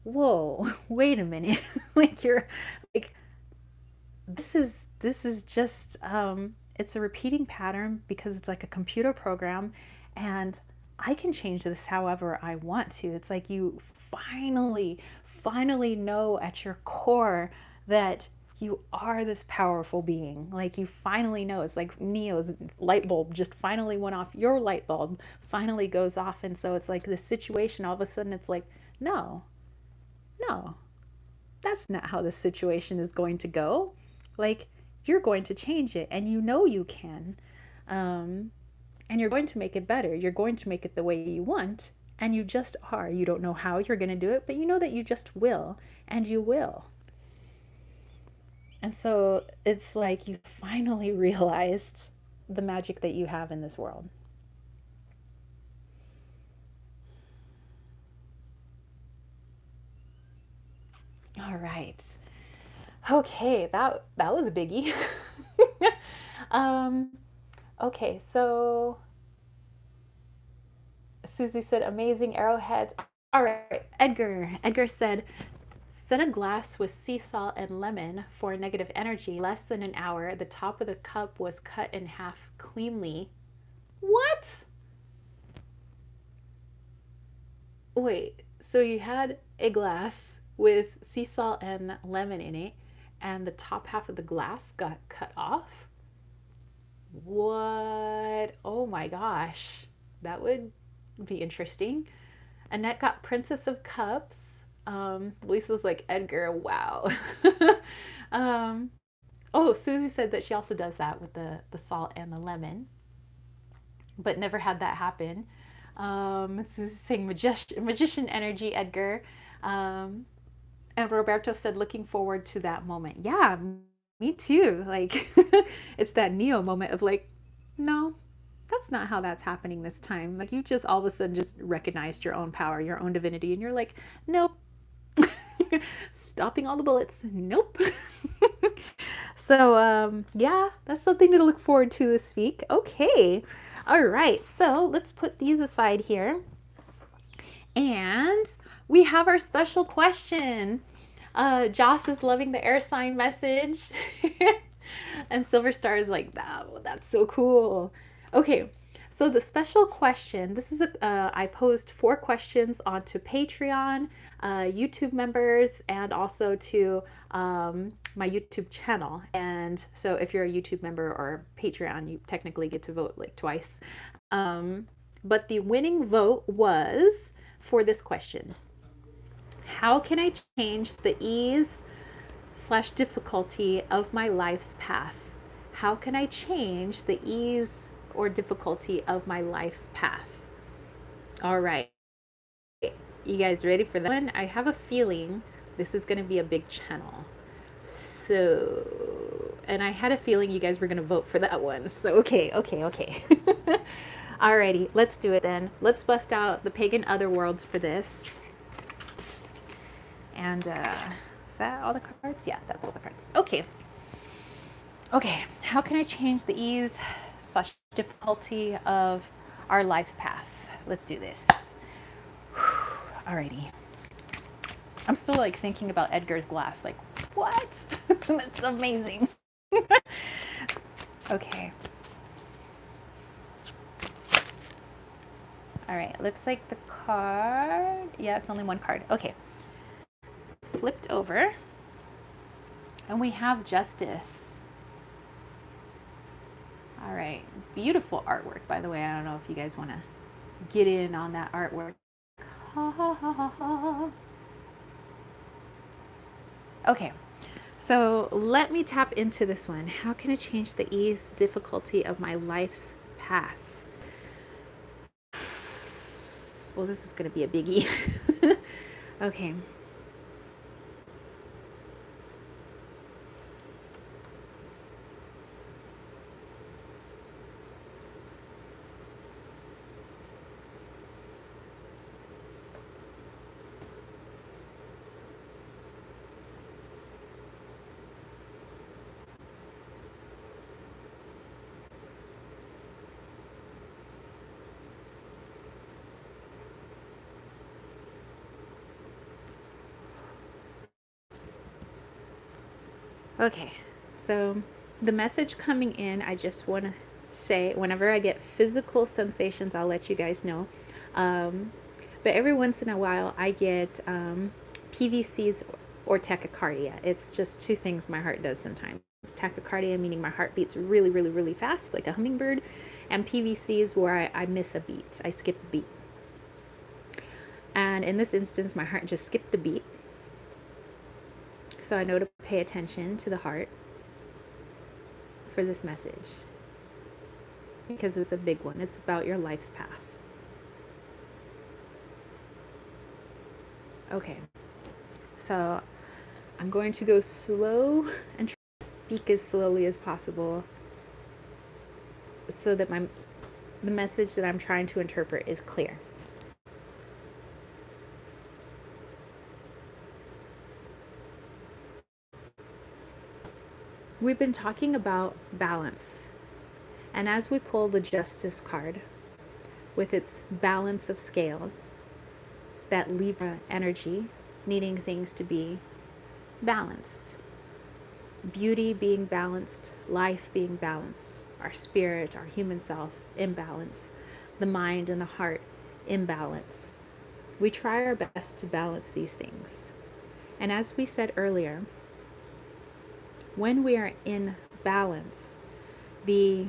whoa, wait a minute. Like, you're like, this is just, it's a repeating pattern because it's like a computer program, and I can change this however I want to. It's like you finally know at your core that you are this powerful being. Like, you finally know. It's like Neo's light bulb just finally went off. Your light bulb finally goes off. And so it's like this situation, all of a sudden it's like, no, that's not how this situation is going to go. Like, you're going to change it, and you can. And you're going to make it better. You're going to make it the way you want, and you just are. You don't know how you're going to do it, but you know that you just will, and you will. And so it's like you finally realized the magic that you have in this world. All right. Okay, that was a biggie. um, okay, so Susie said, amazing arrowheads. All right, Edgar. Edgar said, set a glass with sea salt and lemon for negative energy. Less than an hour, the top of the cup was cut in half cleanly. What? Wait, so you had a glass with sea salt and lemon in it, and the top half of the glass got cut off? What? Oh my gosh. That would be interesting. Annette got Princess of Cups. Lisa's like Edgar. Wow. um, oh, Susie said that she also does that with the salt and the lemon, but never had that happen. Susie's saying magician energy, Edgar. Um, and Roberto said, looking forward to that moment. Yeah, me too. Like, it's that Neo moment of like, no, that's not how that's happening this time. Like, you just all of a sudden just recognized your own power, your own divinity, and you're like, nope. Stopping all the bullets. Nope. So, yeah, that's something to look forward to this week. Okay. All right. So let's put these aside here. And we have our special question. Joss is loving the air sign message. And Silver Star is like, that's so cool. Okay, so the special question, this is I posed 4 questions onto Patreon, YouTube members, and also to my YouTube channel. And so if you're a YouTube member or Patreon, you technically get to vote like twice. But the winning vote was for this question: how can I change the ease/difficulty of my life's path? How can I change the ease or difficulty of my life's path? All right. You guys ready for that one? I have a feeling this is going to be a big channel. So, and I had a feeling you guys were going to vote for that one. So, okay. Alrighty, let's do it then. Let's bust out the pagan otherworlds for this. And is that all the cards? Yeah, that's all the cards. Okay. How can I change the ease/difficulty of our life's path? Let's do this. Alrighty. I'm still like thinking about Edgar's glass. Like, what? That's amazing. Okay. All right, looks like the card, yeah, it's only one card. Okay. It's flipped over. And we have Justice. All right, beautiful artwork, by the way. I don't know if you guys want to get in on that artwork. Okay, so let me tap into this one. How can I change the ease, difficulty of my life's path? Well, this is going to be a biggie. Okay. Okay, so the message coming in, I just want to say, whenever I get physical sensations, I'll let you guys know. But every once in a while, I get PVCs or tachycardia. It's just 2 things my heart does sometimes. Tachycardia, meaning my heart beats really, really, really fast, like a hummingbird, and PVCs where I miss a beat. I skip a beat. And in this instance, my heart just skipped a beat. So I know to pay attention to the heart for this message, because it's a big one. It's about your life's path. Okay, so I'm going to go slow and try to speak as slowly as possible so that the message that I'm trying to interpret is clear. We've been talking about balance, and as we pull the Justice card with its balance of scales, that Libra energy, needing things to be balanced, beauty being balanced, life being balanced, our spirit, our human self in balance, the mind and the heart in balance. We try our best to balance these things. And as we said earlier, when we are in balance, the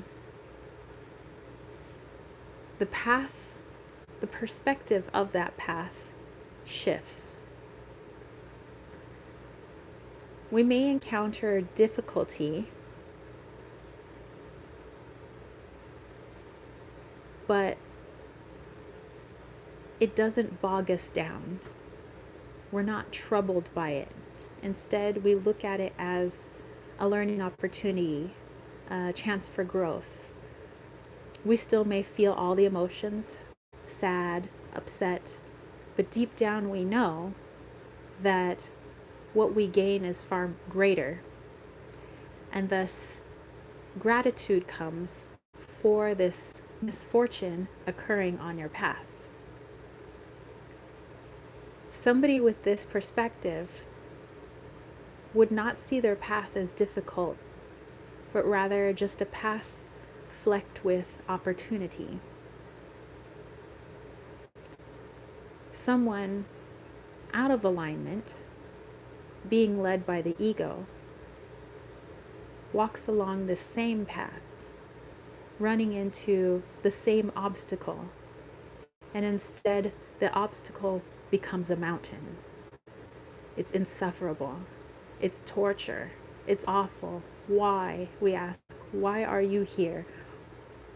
the path, the perspective of that path shifts. We may encounter difficulty, but it doesn't bog us down. We're not troubled by it. Instead, we look at it as a learning opportunity, a chance for growth. We still may feel all the emotions, sad, upset, but deep down we know that what we gain is far greater. And thus, gratitude comes for this misfortune occurring on your path. Somebody with this perspective would not see their path as difficult, but rather just a path flecked with opportunity. Someone out of alignment, being led by the ego, walks along the same path, running into the same obstacle, and instead the obstacle becomes a mountain. It's insufferable. It's torture. It's awful. Why? We ask, why are you here?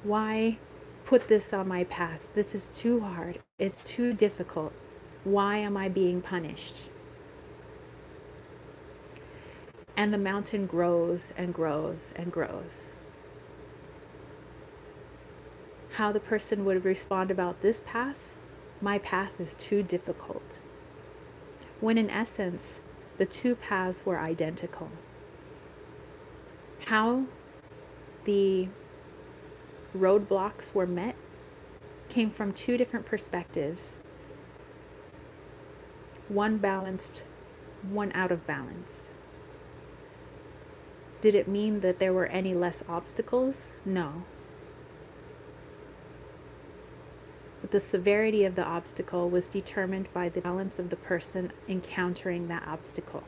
Why put this on my path? This is too hard. It's too difficult. Why am I being punished? And the mountain grows and grows and grows. How the person would respond about this path? My path is too difficult. When in essence, the two paths were identical. How the roadblocks were met came from two different perspectives. One balanced, one out of balance. Did it mean that there were any less obstacles? No. But the severity of the obstacle was determined by the balance of the person encountering that obstacle.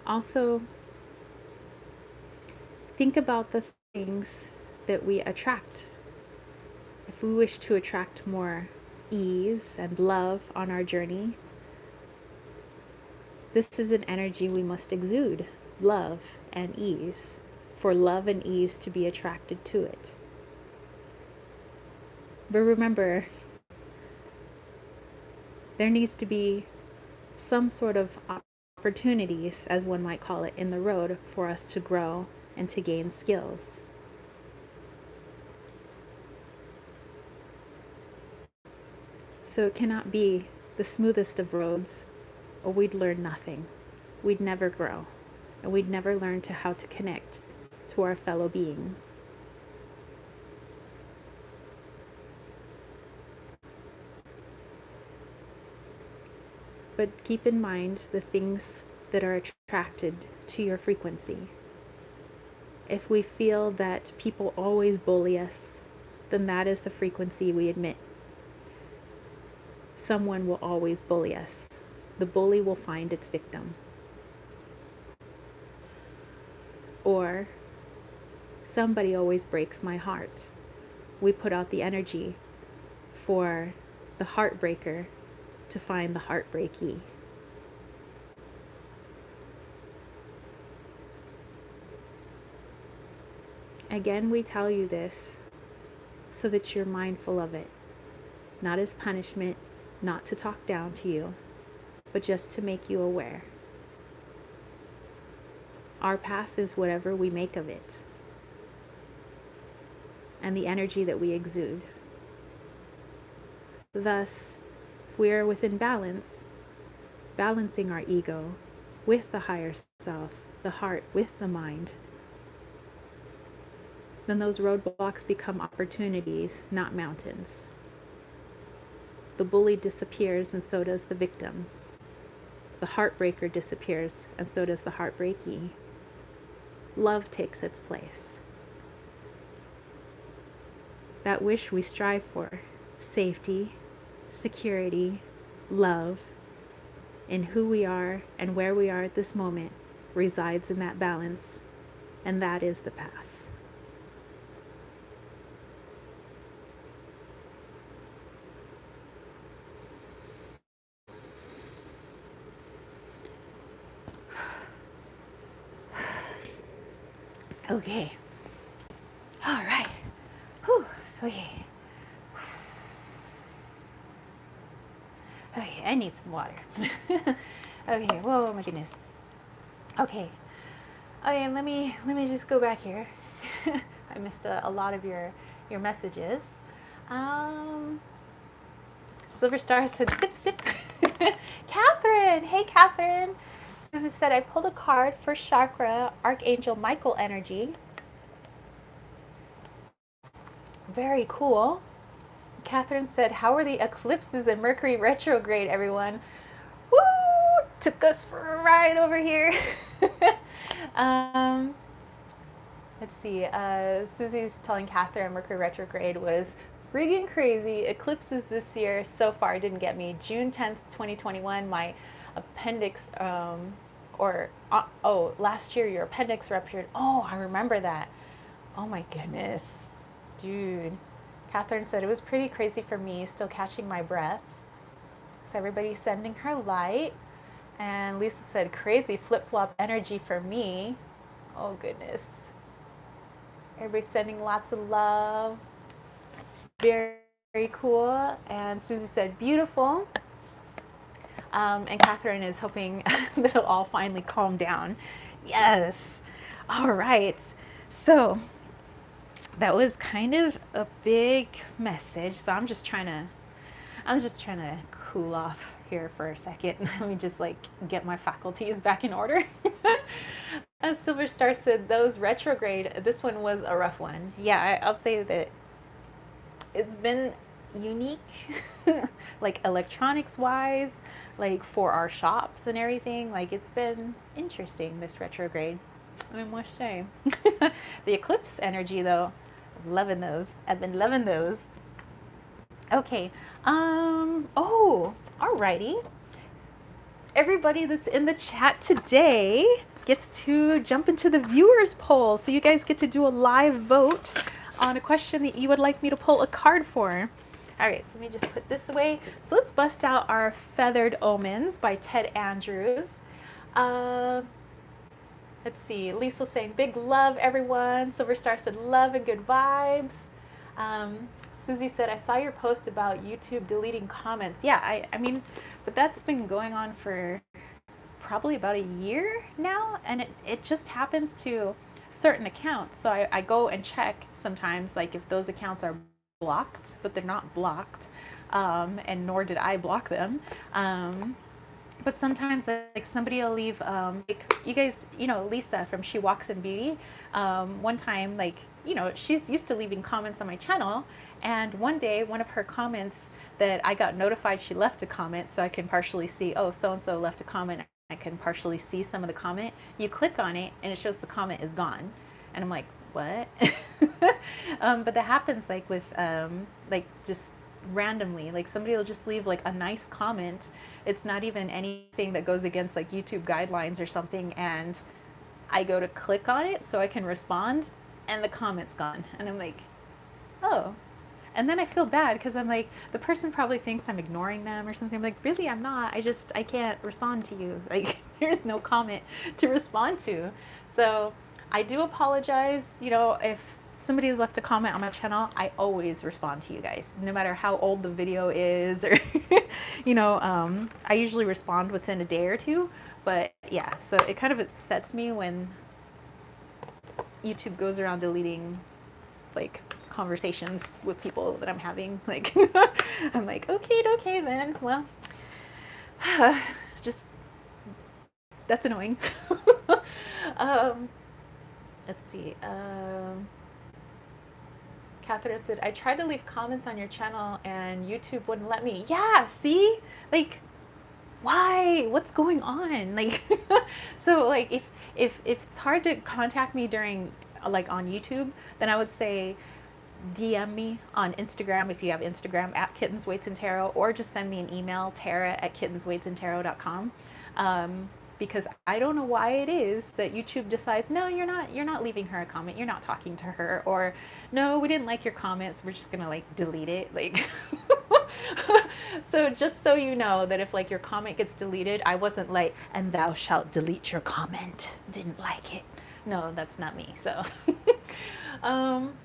Also, think about the things that we attract. If we wish to attract more ease and love on our journey, this is an energy we must exude, love and ease, for love and ease to be attracted to it. But remember, there needs to be some sort of opportunities, as one might call it, in the road for us to grow and to gain skills. So it cannot be the smoothest of roads, or we'd learn nothing. We'd never grow, and we'd never learn how to connect to our fellow being. But keep in mind the things that are attracted to your frequency. If we feel that people always bully us, then that is the frequency we emit. Someone will always bully us. The bully will find its victim. Or, somebody always breaks my heart. We put out the energy for the heartbreaker to find the heartbreaky. Again, we tell you this so that you're mindful of it, not as punishment, not to talk down to you, but just to make you aware. Our path is whatever we make of it, and the energy that we exude. Thus, if we are within balance, balancing our ego with the higher self, the heart with the mind, then those roadblocks become opportunities, not mountains. The bully disappears, and so does the victim. The heartbreaker disappears, and so does the heartbreaky. Love takes its place. That wish we strive for, safety, security, love, in who we are and where we are at this moment resides in that balance, and that is the path. Okay. All right. Whew. Okay. Okay, I need some water. Okay, whoa, my goodness. Okay. Okay, let me just go back here. I missed a lot of your messages. Um, Silver Star said sip sip. Catherine, hey Catherine. Susie said I pulled a card for chakra Archangel Michael energy. Very cool. Catherine said, how are the eclipses and Mercury retrograde, everyone? Woo! Took us for a ride over here. um, let's see. Susie's telling Catherine Mercury retrograde was friggin' crazy. Eclipses this year so far didn't get me. June 10th, 2021, my appendix, last year your appendix ruptured. Oh, I remember that. Oh my goodness. Dude. Catherine said it was pretty crazy for me, still catching my breath. So everybody's sending her light. And Lisa said, crazy flip-flop energy for me. Oh, goodness. Everybody's sending lots of love. Very, very cool. And Susie said, beautiful. And Catherine is hoping that it'll all finally calm down. Yes. All right. So that was kind of a big message. So I'm just trying to cool off here for a second. Let me just like get my faculties back in order. As Silver Star said, those retrograde, this one was a rough one. Yeah, I'll say that it's been unique, like electronics wise, like for our shops and everything. Like it's been interesting, this retrograde, I must say. The eclipse energy though, loving those. I've been loving those. Okay. Alrighty. Everybody that's in the chat today gets to jump into the viewers poll. So you guys get to do a live vote on a question that you would like me to pull a card for. All right, so let me just put this away. So let's bust out our Feathered Omens by Ted Andrews. Let's see, Lisa saying big love, everyone. Silver Star said love and good vibes. Susie said, I saw your post about YouTube deleting comments. Yeah, I mean, but that's been going on for probably about a year now, and it just happens to certain accounts. So I go and check sometimes, like if those accounts are blocked, but they're not blocked, and nor did I block them. But sometimes like somebody will leave, like you guys, Lisa from She Walks in Beauty, one time, like, she's used to leaving comments on my channel. And one day, one of her comments that I got notified she left a comment, so I can partially see, oh, so-and-so left a comment. I can partially see some of the comment. You click on it and it shows the comment is gone. And I'm like, what? But that happens like with, like just randomly, like somebody will just leave like a nice comment. It's not even anything that goes against like YouTube guidelines or something. And I go to click on it so I can respond and the comment's gone. And I'm like, oh. And then I feel bad because I'm like, the person probably thinks I'm ignoring them or something. I'm like, really, I'm not. I can't respond to you. Like, there's no comment to respond to. So I do apologize. If somebody has left a comment on my channel, I always respond to you guys, no matter how old the video is or, I usually respond within a day or two. But yeah, so it kind of upsets me when YouTube goes around deleting, like, conversations with people that I'm having. Like, I'm like, okay then. Well, just, that's annoying. Let's see. Catherine said, I tried to leave comments on your channel and YouTube wouldn't let me. Yeah, see? Like, why? What's going on? Like, so like if it's hard to contact me during, like, on YouTube, then I would say DM me on Instagram if you have Instagram at Kittens, Weights, and Tarot, or just send me an email, tara@kittensweightsandtarot.com. Because I don't know why it is that YouTube decides, no, you're not leaving her a comment, you're not talking to her, or no, we didn't like your comments, we're just gonna like delete it. Like so just so you know that if like your comment gets deleted, I wasn't like, and thou shalt delete your comment. Didn't like it. No, that's not me. So um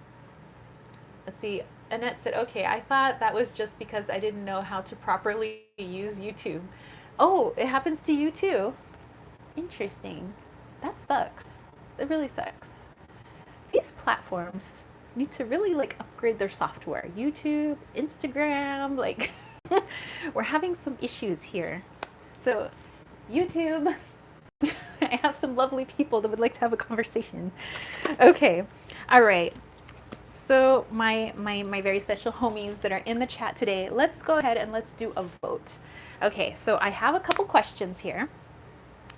let's see. Annette said, okay, I thought that was just because I didn't know how to properly use YouTube. Oh, it happens to you too. Interesting. That sucks. It really sucks. These platforms need to really like upgrade their software. YouTube, Instagram, like we're having some issues here. So, YouTube, I have some lovely people that would like to have a conversation. Okay. All right. So my very special homies that are in the chat today, let's go ahead and let's do a vote. Okay, so I have a couple questions here,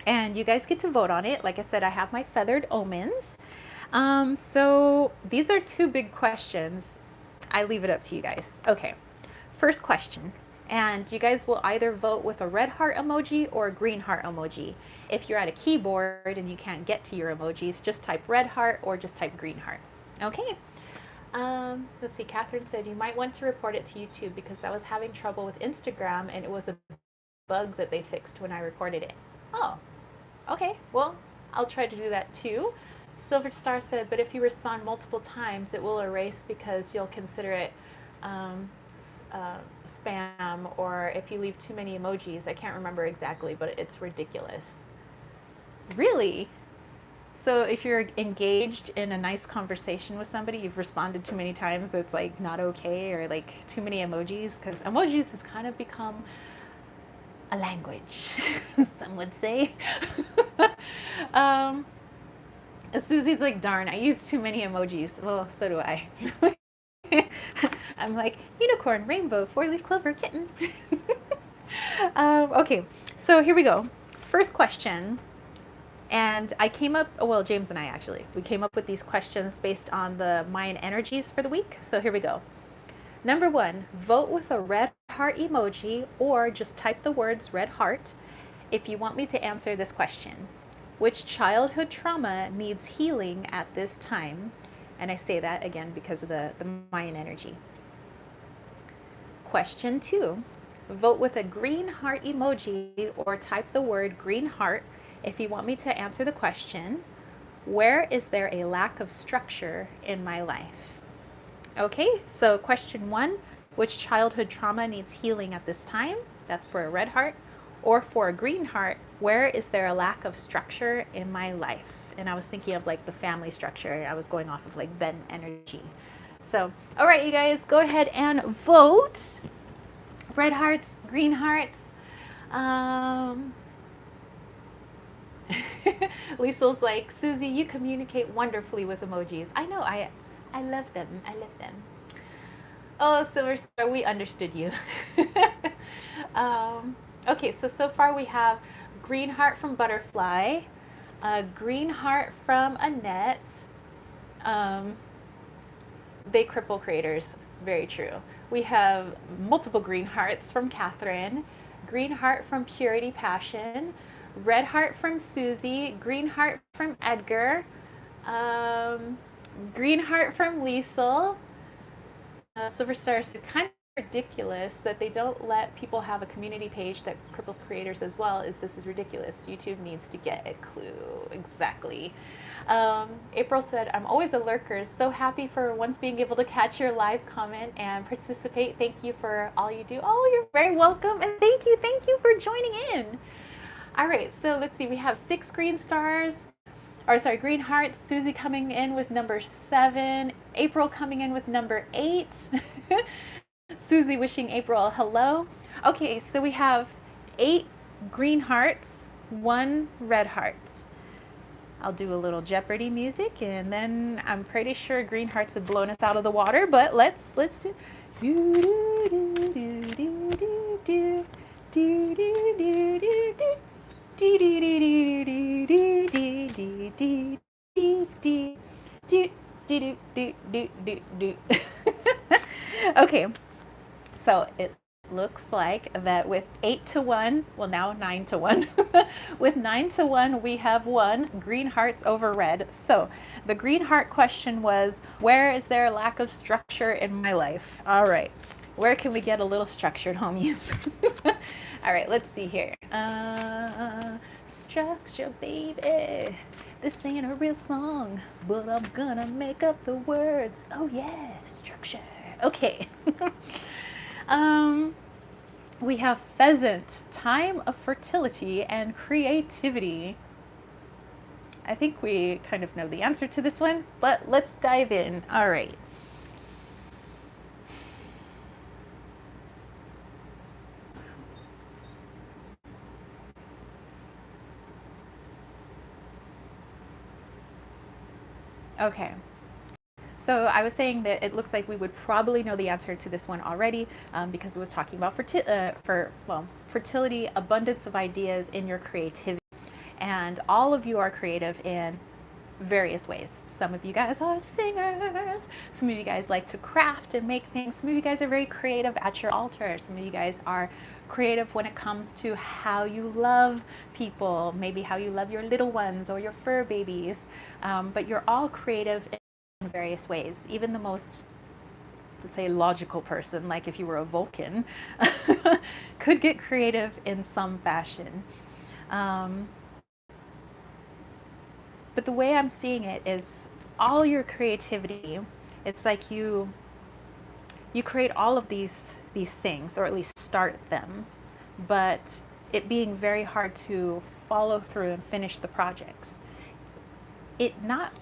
and you guys get to vote on it. Like I said, I have my feathered omens. So these are two big questions. I leave it up to you guys. Okay, first question. And you guys will either vote with a red heart emoji or a green heart emoji. If you're at a keyboard and you can't get to your emojis, just type red heart or just type green heart. Okay. Let's see, Catherine said, you might want to report it to YouTube because I was having trouble with Instagram and it was a bug that they fixed when I recorded it. Oh, okay. Well, I'll try to do that too. Silver Star said, but if you respond multiple times, it will erase because you'll consider it spam, or if you leave too many emojis. I can't remember exactly, but it's ridiculous. Really? So if you're engaged in a nice conversation with somebody, you've responded too many times, it's like not okay, or like too many emojis, because emojis has kind of become a language, some would say. Susie's like, darn, I use too many emojis. Well, so do I. I'm like, unicorn, rainbow, four-leaf clover, kitten. Okay, so here we go. First question. And I came up, well, James and I actually, we came up with these questions based on the Mayan energies for the week. So here we go. Number one, vote with a red heart emoji or just type the words red heart if you want me to answer this question. Which childhood trauma needs healing at this time? And I say that again because of the Mayan energy. Question two, vote with a green heart emoji or type the word green heart if you want me to answer the question, where is there a lack of structure in my life? Okay, so question one, which childhood trauma needs healing at this time? That's for a red heart. Or for a green heart, where is there a lack of structure in my life? And I was thinking of like the family structure. I was going off of like Ben energy. So, all right, you guys, go ahead and vote. Red hearts, green hearts. Liesel's like, Susie, you communicate wonderfully with emojis. I know, I love them. I love them. Oh, Silver Star, we understood you. Okay, so far we have green heart from Butterfly, green heart from Annette. They cripple creators. Very true. We have multiple green hearts from Catherine, green heart from Purity Passion, red heart from Susie, green heart from Edgar, green heart from Liesel. Silver Star said, kind of ridiculous that they don't let people have a community page that cripples creators as well. This is ridiculous. YouTube needs to get a clue. Exactly. April said, I'm always a lurker. So happy for once being able to catch your live comment and participate. Thank you for all you do. Oh, you're very welcome. And thank you for joining in. All right, so let's see. We have 6 green stars. Or sorry, green hearts. Susie coming in with number 7. April coming in with number 8. Susie wishing April hello. Okay, so we have 8 green hearts, 1 red heart. I'll do a little Jeopardy music, and then I'm pretty sure green hearts have blown us out of the water. But let's do do do do do do do do do do do do. Do do do do do do do do do do do. Do do do do do do. Okay, so it looks like that with 8-1, well now 9-1, with 9-1 we have won green hearts over red. So the green heart question was, where is there a lack of structure in my life? All right, where can we get a little structured, homies? All right, let's see here. Structure, baby. This ain't a real song, but I'm gonna make up the words. Oh yeah, structure. Okay. We have pheasant, time of fertility and creativity. I think we kind of know the answer to this one, but let's dive in. All right. Okay. So I was saying that it looks like we would probably know the answer to this one already, because it was talking about fertility, abundance of ideas in your creativity. And all of you are creative in various ways. Some of you guys are singers. Some of you guys like to craft and make things. Some of you guys are very creative at your altar. Some of you guys are creative when it comes to how you love people, maybe how you love your little ones or your fur babies. But you're all creative in various ways. Even the most, let's say, logical person, like if you were a Vulcan, could get creative in some fashion. But the way I'm seeing it is all your creativity, it's like you create all of these things, or at least start them, but it being very hard to follow through and finish the projects. It's not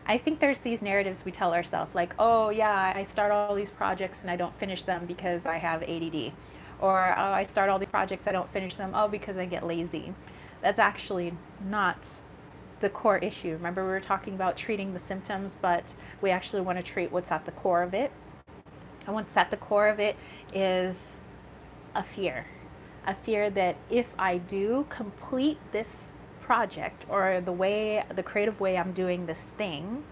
I think there's these narratives we tell ourselves, like, oh yeah, I start all these projects and I don't finish them because I have ADD. Or, oh, I start all these projects, I don't finish them, oh, because I get lazy. That's actually not the core issue. Remember, we were talking about treating the symptoms, but we actually want to treat what's at the core of it. And what's at the core of it is a fear that if I do complete this project, or the creative way I'm doing this thing,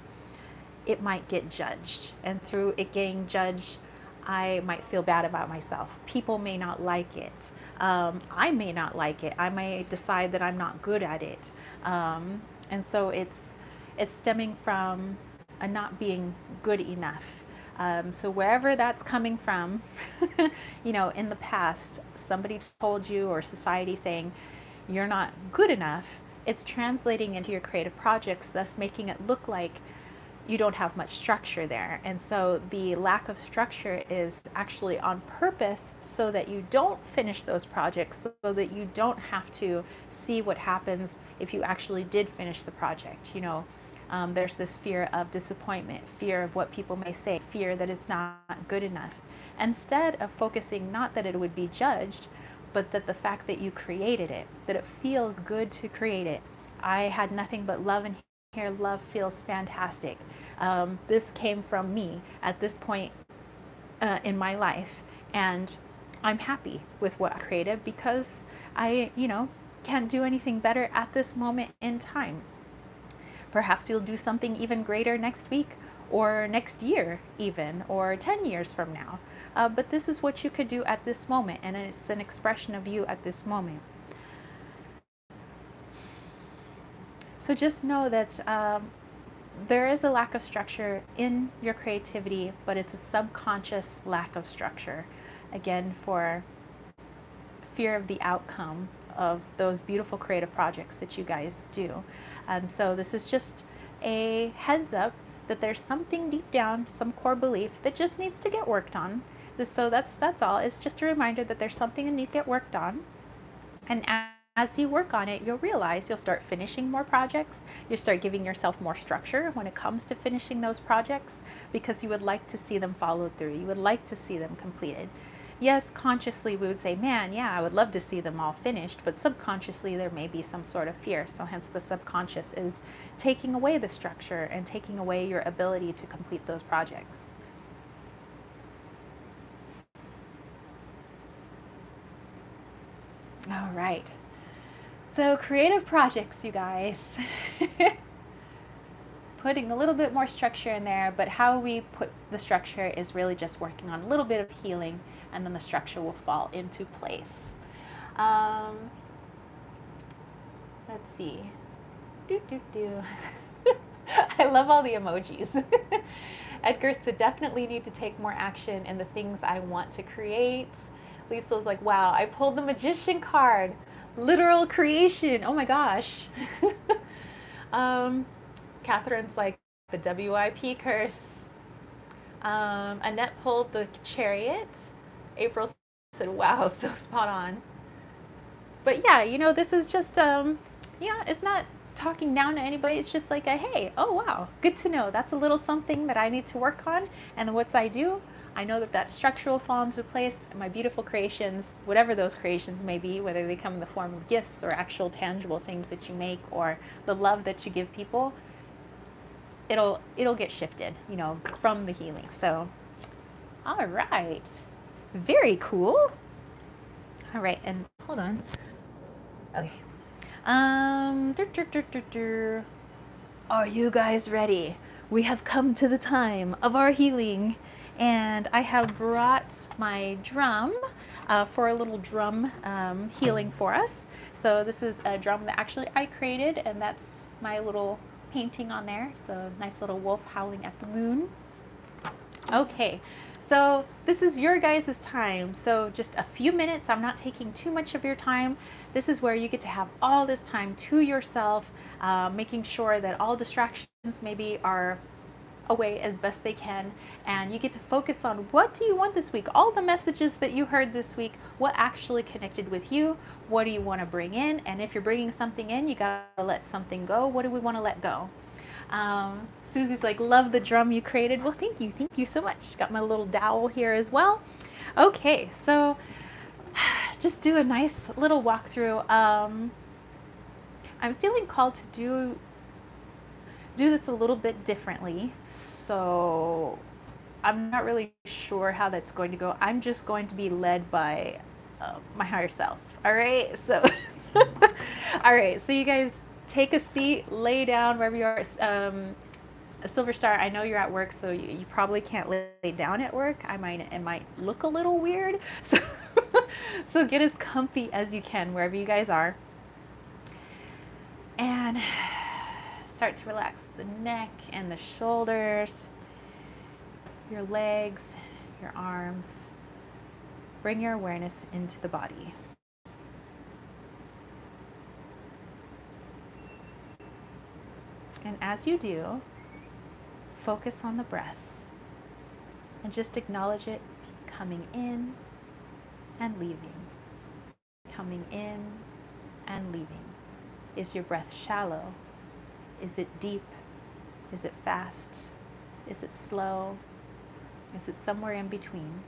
it might get judged. And through it getting judged, I might feel bad about myself. People may not like it. I may not like it. I may decide that I'm not good at it. And so it's stemming from a not being good enough. So wherever that's coming from, in the past, somebody told you, or society saying you're not good enough, it's translating into your creative projects, thus making it look like you don't have much structure there. And so the lack of structure is actually on purpose, so that you don't finish those projects, so that you don't have to see what happens if you actually did finish the project. There's this fear of disappointment, fear of what people may say, fear that it's not good enough. Instead of focusing not that it would be judged, but that the fact that you created it, that it feels good to create it. I had nothing but love in here. Love feels fantastic. This came from me at this point in my life, and I'm happy with what I created, because I, can't do anything better at this moment in time. Perhaps you'll do something even greater next week, or next year even, or 10 years from now. But this is what you could do at this moment, and it's an expression of you at this moment. So just know that there is a lack of structure in your creativity, but it's a subconscious lack of structure. Again, for fear of the outcome of those beautiful creative projects that you guys do. And so this is just a heads up that there's something deep down, some core belief that just needs to get worked on. So that's all. It's just a reminder that there's something that needs to get worked on. And as you work on it, you'll realize you'll start finishing more projects. You'll start giving yourself more structure when it comes to finishing those projects, because you would like to see them followed through. You would like to see them completed. Yes, consciously we would say, man, yeah, I would love to see them all finished, but subconsciously there may be some sort of fear. So hence the subconscious is taking away the structure and taking away your ability to complete those projects. All right. So creative projects, you guys. putting a little bit more structure in there, but how we put the structure is really just working on a little bit of healing, and then the structure will fall into place. Let's see. Do, do, do. I love all the emojis. Edgar said, definitely need to take more action in the things I want to create. Lisa's like, wow, I pulled the magician card. Literal creation. Oh my gosh. Catherine's like, the WIP curse. Annette pulled the chariot. April said, wow, so spot on. But yeah, you know, this is just, yeah, it's not talking down to anybody. It's just like a, hey, oh wow, good to know. That's a little something that I need to work on. And once I do, I know that that structure will fall into place, and my beautiful creations, whatever those creations may be, whether they come in the form of gifts or actual tangible things that you make or the love that you give people, it'll get shifted, you know, from the healing. So, all right, very cool. All right, and hold on. Okay. Are you guys ready? We have come to the time of our healing, and I have brought my drum for a little drum healing for us. So this is a drum that actually I created, and that's my little painting on there. So nice little wolf howling at the moon. Okay. So this is your guys' time. So just a few minutes. I'm not taking too much of your time. This is where you get to have all this time to yourself, making sure that all distractions maybe are away as best they can, and you get to focus on what do you want this week, all the messages that you heard this week, what actually connected with you, what do you want to bring in, and if you're bringing something in, you gotta let something go. What do we want to let go? Susie's like, love the drum you created. Well, thank you so much. Got my little dowel here as well. Okay, so just do a nice little walkthrough. I'm feeling called to do this a little bit differently, so I'm not really sure how that's going to go. I'm just going to be led by my higher self. All right, so all right, so you guys take a seat, lay down wherever you are. A Silver Star, I know you're at work, so you probably can't lay down at work. It might look a little weird, so so get as comfy as you can wherever you guys are, and start to relax the neck and the shoulders, your legs, your arms. Bring your awareness into the body. And as you do, focus on the breath and just acknowledge it coming in and leaving, coming in and leaving. Is your breath shallow? Is it deep? Is it fast? Is it slow? Is it somewhere in between?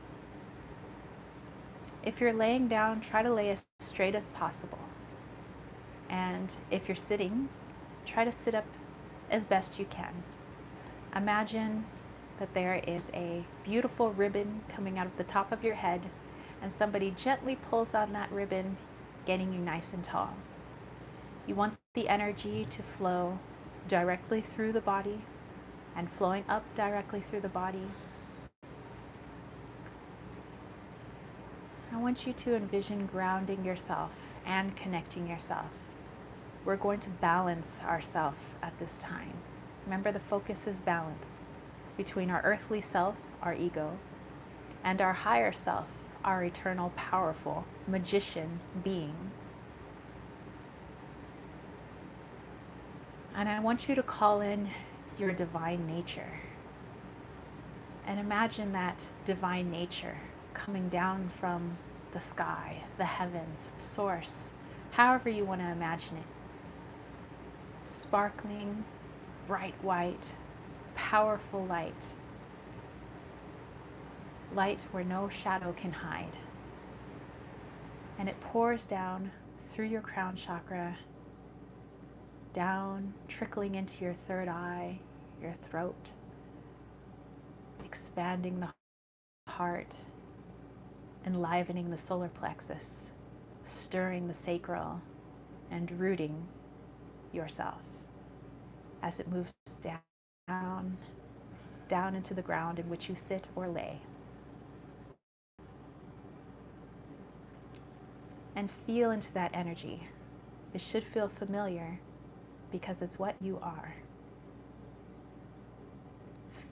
If you're laying down, try to lay as straight as possible. And if you're sitting, try to sit up as best you can. Imagine that there is a beautiful ribbon coming out of the top of your head, and somebody gently pulls on that ribbon, getting you nice and tall. You want the energy to flow directly through the body and flowing up directly through the body. I want you to envision grounding yourself and connecting yourself. We're going to balance ourselves at this time. Remember, the focus is balance between our earthly self, our ego, and our higher self, our eternal, powerful magician being. And I want you to call in your divine nature. And imagine that divine nature coming down from the sky, the heavens, source, however you want to imagine it. Sparkling, bright white, powerful light. Light where no shadow can hide. And it pours down through your crown chakra, down, trickling into your third eye, your throat, expanding the heart, enlivening the solar plexus, stirring the sacral, and rooting yourself as it moves down into the ground in which you sit or lay. And feel into that energy. It should feel familiar because it's what you are.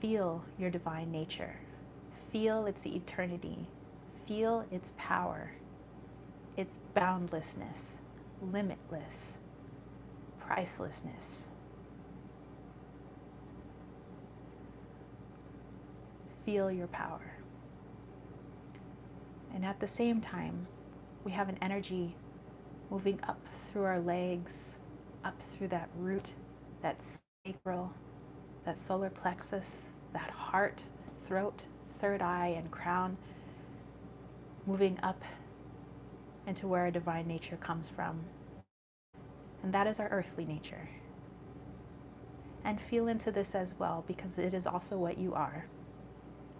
Feel your divine nature. Feel its eternity. Feel its power, its boundlessness, limitless, pricelessness. Feel your power. And at the same time, we have an energy moving up through our legs, up through that root, that sacral, that solar plexus, that heart, throat, third eye, and crown, moving up into where our divine nature comes from. And that is our earthly nature. And feel into this as well, because it is also what you are.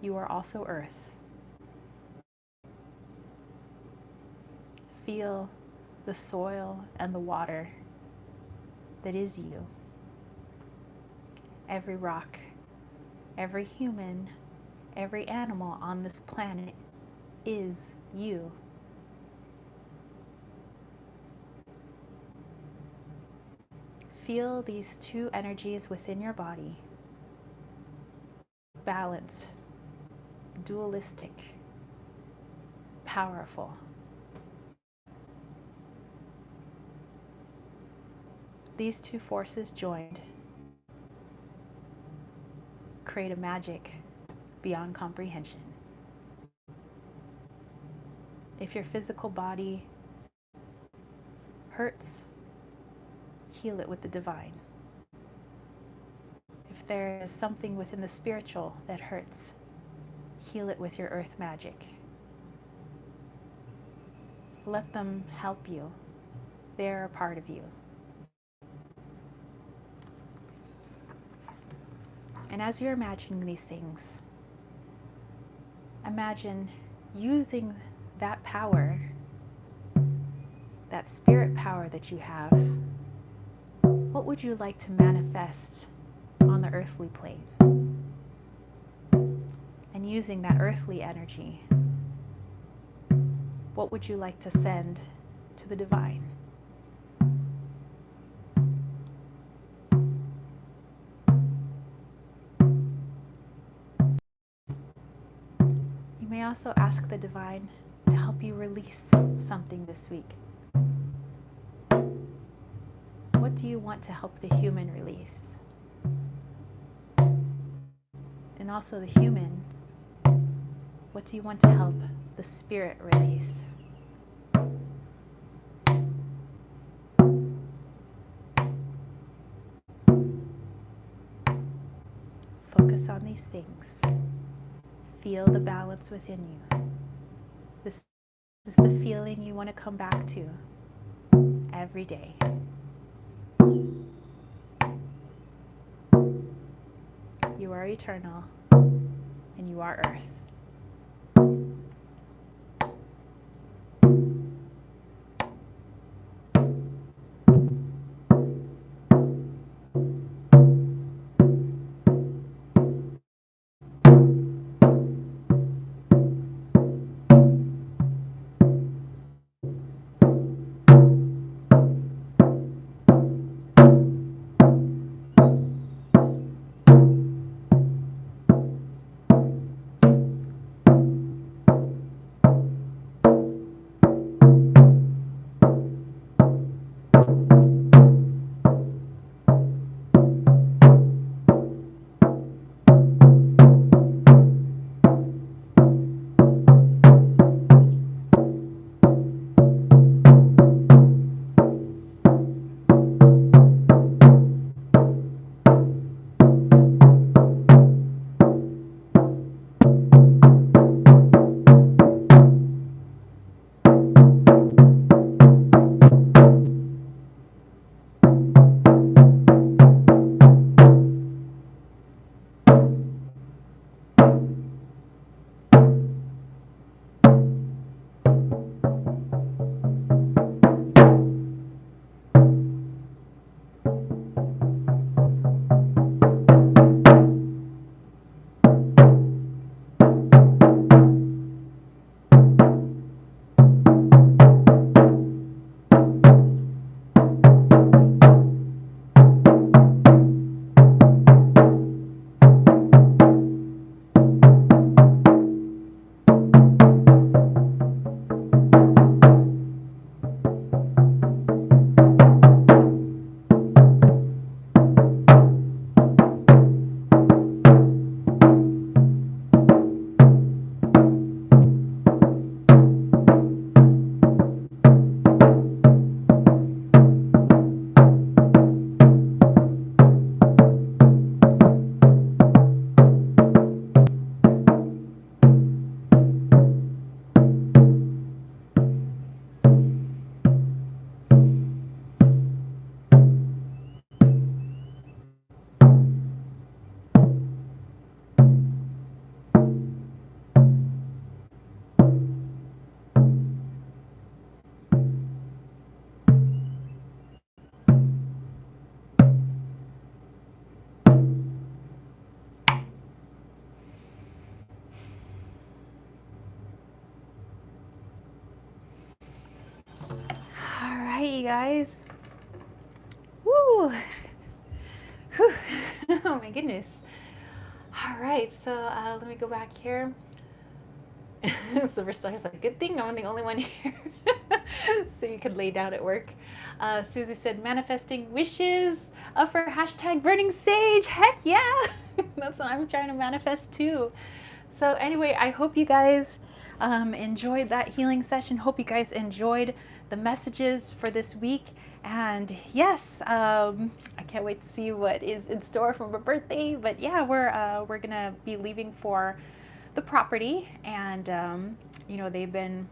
You are also earth. Feel the soil and the water that is you. Every rock, every human, every animal on this planet is you. Feel these two energies within your body, balanced, dualistic, powerful. These two forces joined create a magic beyond comprehension. If your physical body hurts, heal it with the divine. If there is something within the spiritual that hurts, heal it with your earth magic. Let them help you. They're a part of you. And as you're imagining these things, imagine using that power, that spirit power that you have. What would you like to manifest on the earthly plane? And using that earthly energy, what would you like to send to the divine? You may also ask the divine to help you release something this week. What do you want to help the human release? And also the human, what do you want to help the spirit release? Focus on these things. Feel the balance within you. This is the feeling you want to come back to every day. You are eternal, and you are earth. guys. Woo! Whew. Oh my goodness. All right, so let me go back here. Silver Star's like, good thing I'm the only one here. So you could lay down at work. Susie said, manifesting wishes for hashtag burning sage. Heck yeah. That's what I'm trying to manifest too. So anyway, I hope you guys enjoyed that healing session. Hope you guys enjoyed the messages for this week. And yes, I can't wait to see what is in store for my birthday. But yeah, we're gonna be leaving for the property, and you know, they've been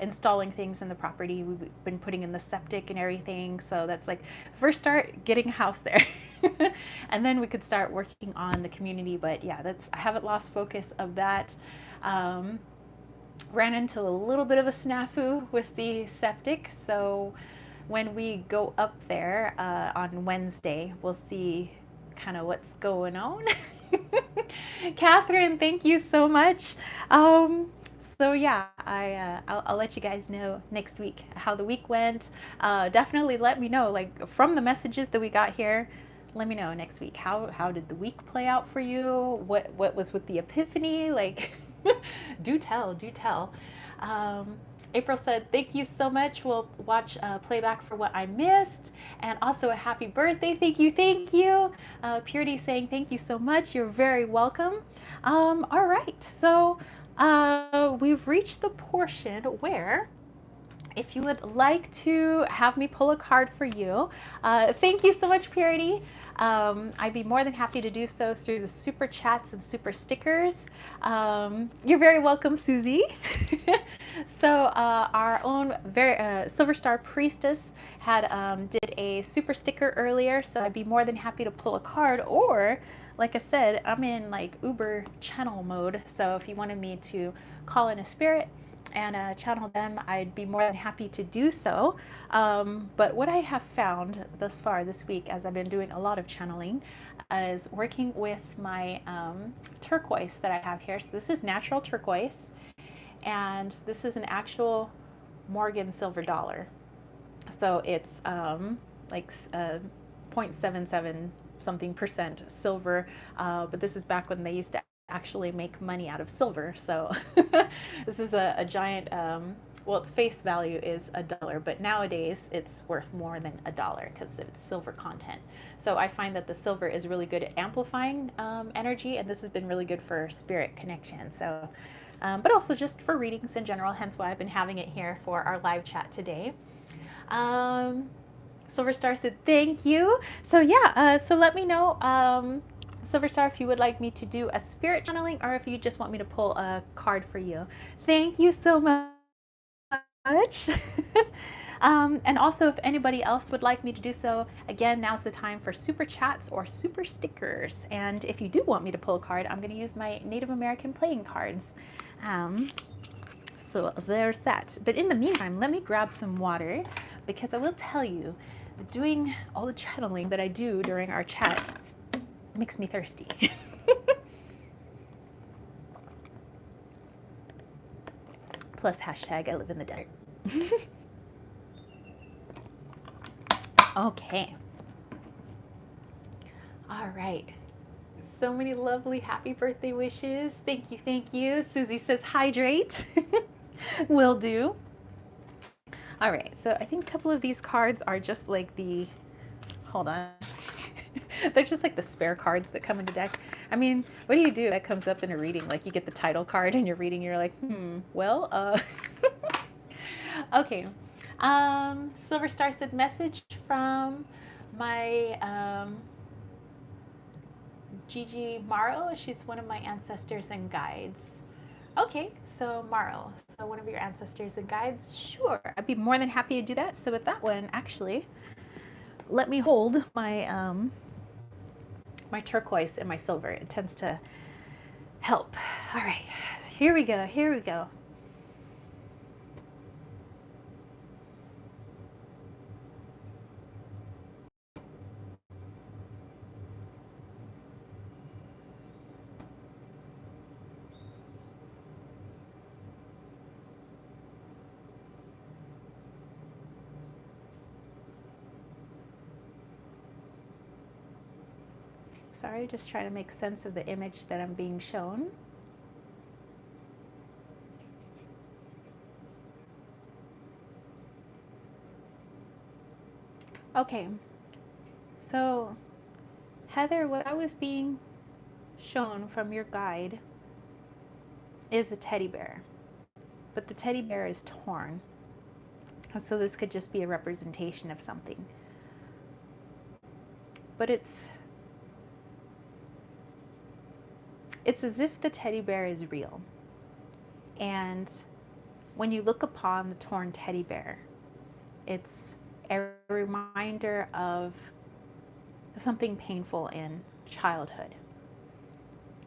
installing things in the property. We've been putting in the septic and everything. So that's like the first start, getting a house there. And then we could start working on the community. But yeah, I haven't lost focus of that. Ran into a little bit of a snafu with the septic. So when we go up there on Wednesday, we'll see kind of what's going on. Catherine, thank you so much. So yeah, I'll let you guys know next week how the week went. Definitely let me know, like from the messages that we got here. Let me know next week how did the week play out for you? What was with the epiphany? Like, do tell, do tell. April said, thank you so much. We'll watch playback for what I missed. And also a happy birthday. Thank you, thank you. Purity saying, thank you so much. You're very welcome. All right, so we've reached the portion where if you would like to have me pull a card for you, thank you so much, Purity. I'd be more than happy to do so through the super chats and super stickers. You're very welcome, Susie. So our own Silver Star Priestess did a super sticker earlier, so I'd be more than happy to pull a card. Or, like I said, I'm in like Uber channel mode, so if you wanted me to call in a spirit and channel them, I'd be more than happy to do so. But what I have found thus far this week, as I've been doing a lot of channeling, is working with my turquoise that I have here. So this is natural turquoise, and this is an actual Morgan silver dollar. So it's like 0.77 something percent silver, but this is back when they used to actually make money out of silver. So this is a giant, well, its face value is $1, but nowadays it's worth more than $1 because it's silver content. So I find that the silver is really good at amplifying energy, and this has been really good for spirit connection. So, but also just for readings in general, hence why I've been having it here for our live chat today. Silver Star said, thank you. So yeah, so let me know, Silver Star, if you would like me to do a spirit channeling, or if you just want me to pull a card for you. Thank you so much. And also, if anybody else would like me to do so, again, now's the time for super chats or super stickers. And if you do want me to pull a card, I'm going to use my Native American playing cards. So there's that. But in the meantime, let me grab some water, because I will tell you, doing all the channeling that I do during our chat makes me thirsty. Plus hashtag I live in the desert. Okay. All right. So many lovely happy birthday wishes. Thank you, thank you. Susie says hydrate. Will do. All right, so I think a couple of these cards are just like hold on. They're just like the spare cards that come in the deck. I mean, what do you do that comes up in a reading? Like, you get the title card and you're reading, you're like, well, okay. Silver Star said, message from my Gigi Maro. She's one of my ancestors and guides. Okay, so Maro, so one of your ancestors and guides. Sure, I'd be more than happy to do that. So with that one, actually, let me hold my my turquoise and my silver. It tends to help. All right, here we go, here we go. Sorry, just trying to make sense of the image that I'm being shown. Okay, so Heather, what I was being shown from your guide is a teddy bear, but the teddy bear is torn. And so this could just be a representation of something. But it's as if the teddy bear is real. And when you look upon the torn teddy bear, it's a reminder of something painful in childhood.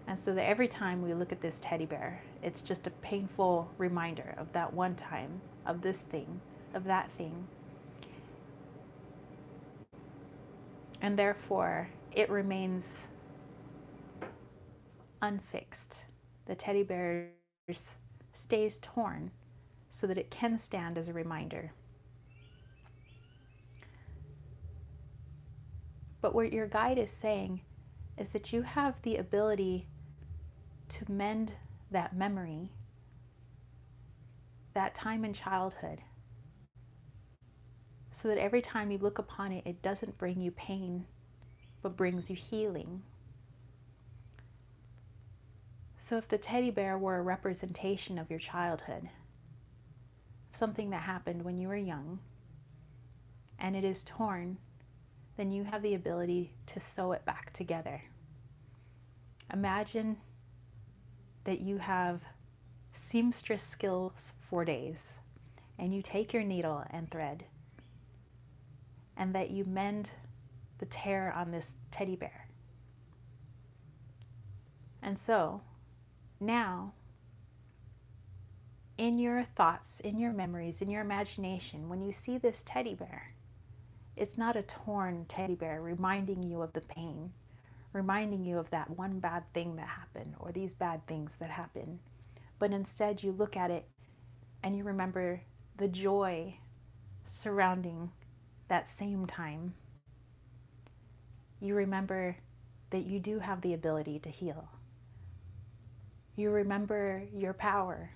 And so that every time we look at this teddy bear, it's just a painful reminder of that one time, of this thing, of that thing. And therefore, it remains unfixed. The teddy bear stays torn so that it can stand as a reminder. But what your guide is saying is that you have the ability to mend that memory, that time in childhood, so that every time you look upon it, it doesn't bring you pain, but brings you healing. So if the teddy bear were a representation of your childhood, something that happened when you were young, and it is torn, then you have the ability to sew it back together. Imagine that you have seamstress skills for days, and you take your needle and thread, and that you mend the tear on this teddy bear. And so now, in your thoughts, in your memories, in your imagination, when you see this teddy bear, it's not a torn teddy bear reminding you of the pain, reminding you of that one bad thing that happened or these bad things that happened. But instead, you look at it and you remember the joy surrounding that same time. You remember that you do have the ability to heal. You remember your power.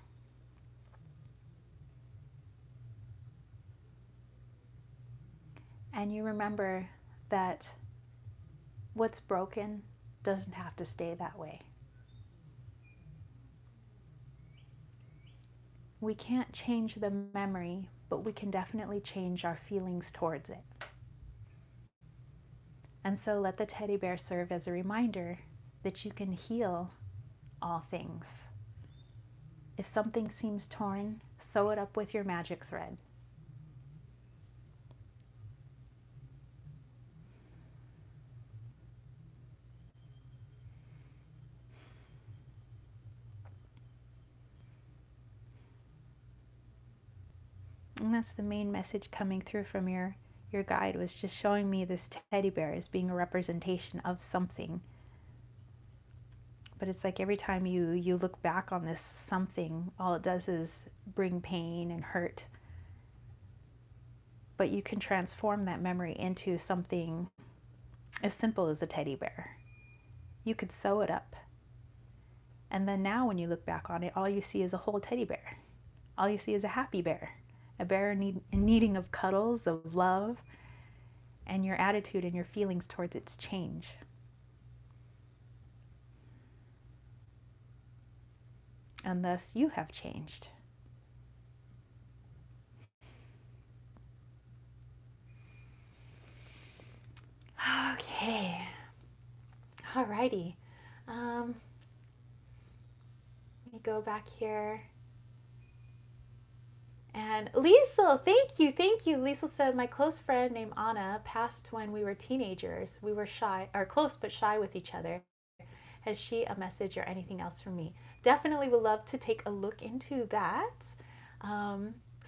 And you remember that what's broken doesn't have to stay that way. We can't change the memory, but we can definitely change our feelings towards it. And so let the teddy bear serve as a reminder that you can heal all things. If something seems torn, sew it up with your magic thread. And that's the main message coming through from your guide, was just showing me this teddy bear as being a representation of something. But it's like every time you look back on this something, all it does is bring pain and hurt. But you can transform that memory into something as simple as a teddy bear. You could sew it up. And then now when you look back on it, all you see is a whole teddy bear. All you see is a happy bear. A bear in needing of cuddles, of love, and your attitude and your feelings towards its change. And thus you have changed. Okay. Alrighty. Let me go back here. And Liesel, thank you. Liesel said, my close friend named Anna passed when we were teenagers. We were shy, or close but shy with each other. Has she a message or anything else for me? Definitely would love to take a look into that.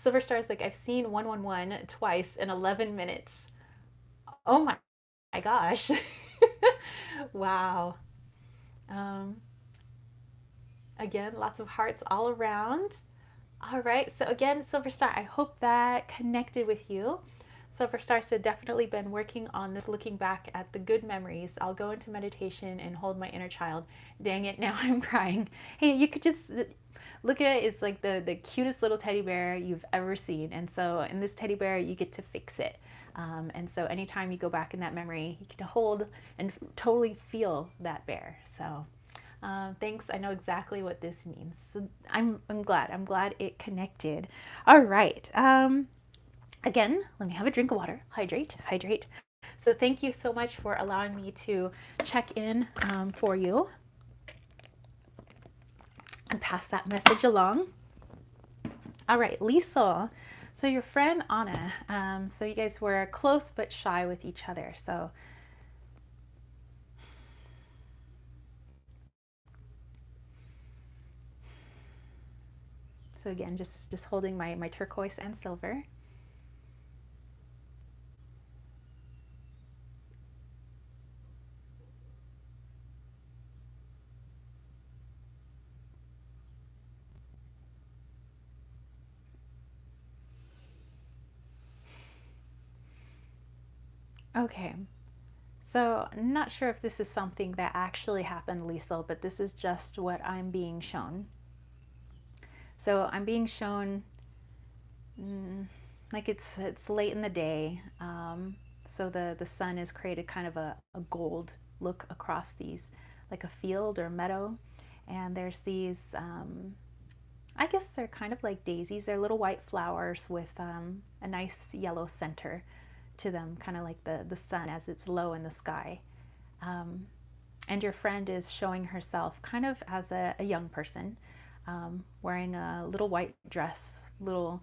Silver Star's like, I've seen 111 twice in 11 minutes. Oh my gosh. Wow. Again, lots of hearts all around. All right, so again, Silver Star, I hope that connected with you. So for stars, I've definitely been working on this, looking back at the good memories. I'll go into meditation and hold my inner child. Dang it, now I'm crying. Hey, you could just look at it. It's like the cutest little teddy bear you've ever seen. And so in this teddy bear, you get to fix it. And so anytime you go back in that memory, you get to hold and totally feel that bear. So thanks. I know exactly what this means. So I'm glad. I'm glad it connected. All right. Again, let me have a drink of water. Hydrate, hydrate. So thank you so much for allowing me to check in for you and pass that message along. All right, Lisa. So your friend Anna. So you guys were close but shy with each other. So again, just holding my turquoise and silver. Okay. So I'm not sure if this is something that actually happened, Lisa, but this is just what I'm being shown. So I'm being shown like it's late in the day. So the sun has created kind of a gold look across these, like a field or meadow. And there's these, I guess they're kind of like daisies. They're little white flowers with a nice yellow center to them, kind of like the sun as it's low in the sky. And your friend is showing herself kind of as a young person, wearing a little white dress, little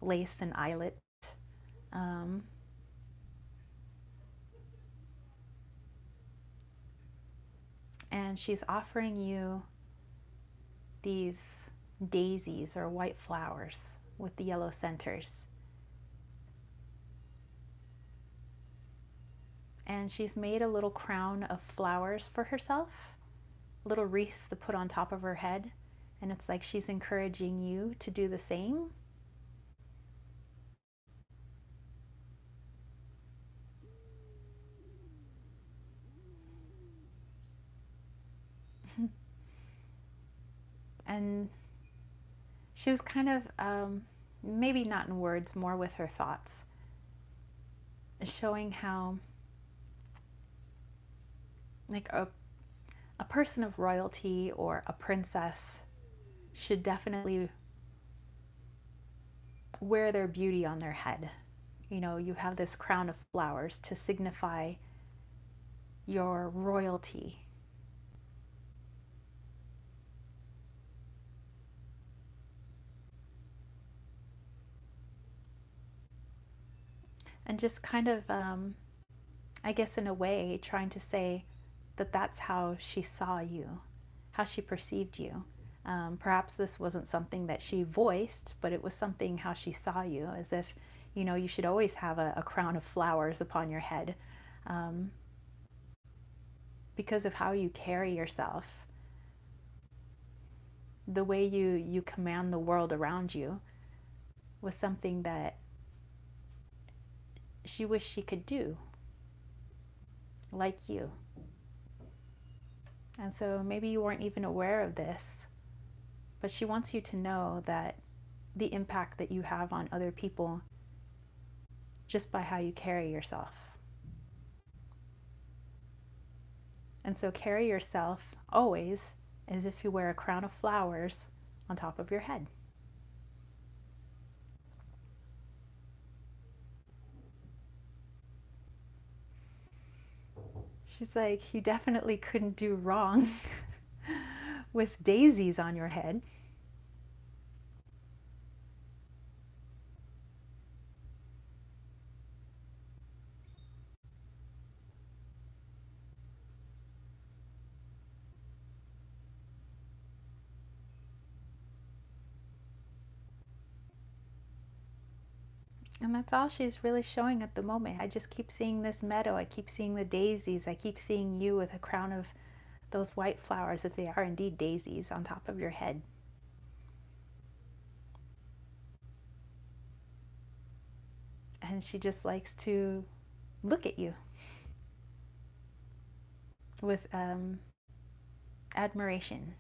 lace and eyelet. Um, and she's offering you these daisies or white flowers with the yellow centers. And she's made a little crown of flowers for herself, a little wreath to put on top of her head. And it's like she's encouraging you to do the same. And she was kind of, maybe not in words, more with her thoughts, showing how, like, a person of royalty or a princess should definitely wear their beauty on their head. You know, you have this crown of flowers to signify your royalty. And just kind of, I guess, in a way, trying to say that that's how she saw you, how she perceived you. Perhaps this wasn't something that she voiced, but it was something how she saw you, as if, you know, you should always have a crown of flowers upon your head, um, because of how you carry yourself, the way you command the world around you was something that she wished she could do, like you. And so maybe you weren't even aware of this, but she wants you to know that the impact that you have on other people just by how you carry yourself. And so carry yourself always as if you wear a crown of flowers on top of your head. She's like, you definitely couldn't do wrong with daisies on your head. And that's all she's really showing at the moment. I just keep seeing this meadow. I keep seeing the daisies. I keep seeing you with a crown of those white flowers, if they are indeed daisies, on top of your head. and she just likes to look at you with admiration.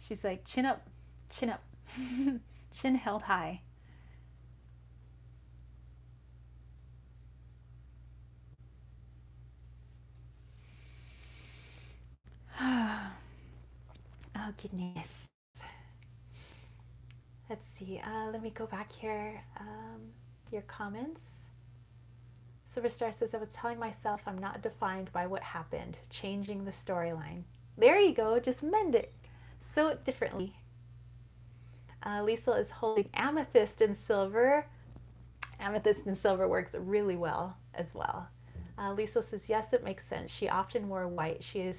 She's like, chin up, chin up, chin held high. Oh, goodness. Let's see. Let me go back here. Your comments. Silverstar says, I was telling myself I'm not defined by what happened, changing the storyline. There you go. Just mend it. Sew it differently. Lisa is holding amethyst and silver. Amethyst and silver works really well as well. Lisa says, yes, it makes sense. She often wore white. She is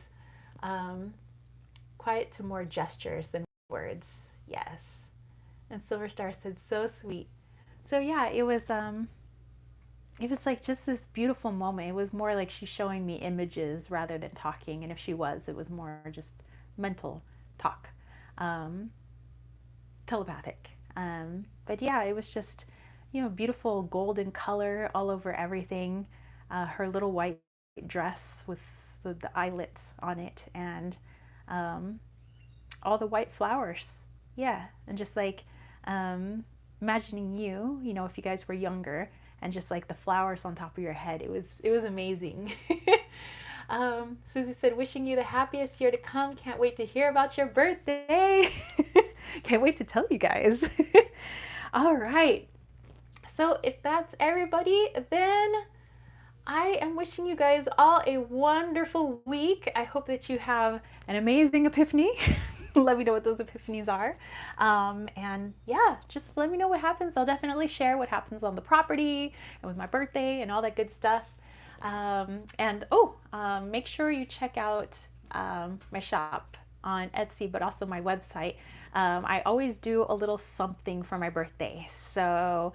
quiet to more gestures than words. Yes. And Silverstar said, so sweet. So yeah, it was like just this beautiful moment. It was more like she's showing me images rather than talking. And if she was, it was more just mental talk, telepathic. But yeah, it was just, beautiful golden color all over everything. Her little white dress with the eyelets on it, and all the white flowers. Yeah, and just like imagining you, if you guys were younger, and just like the flowers on top of your head. It was amazing. Susie said, wishing you the happiest year to come. Can't wait to hear about your birthday. Can't wait to tell you guys. All right. So if that's everybody, then I am wishing you guys all a wonderful week. I hope that you have an amazing epiphany. Let me know what those epiphanies are. And yeah, just let me know what happens. I'll definitely share what happens on the property and with my birthday and all that good stuff. Make sure you check out my shop on Etsy, but also my website. I always do a little something for my birthday, so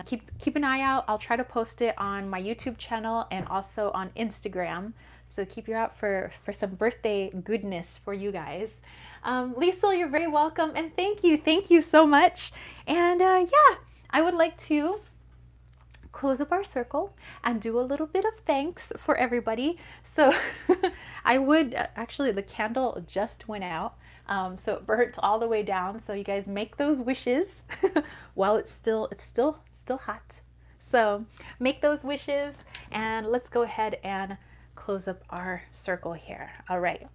keep an eye out. I'll try to post it on my YouTube channel and also on Instagram, so keep your eye out for some birthday goodness for you guys. Lisa, you're very welcome, and thank you so much. And yeah, I would like to close up our circle and do a little bit of thanks for everybody. So I would actually, the candle just went out, so it burnt all the way down. So you guys make those wishes while it's still hot. So make those wishes, and let's go ahead and close up our circle here. All right.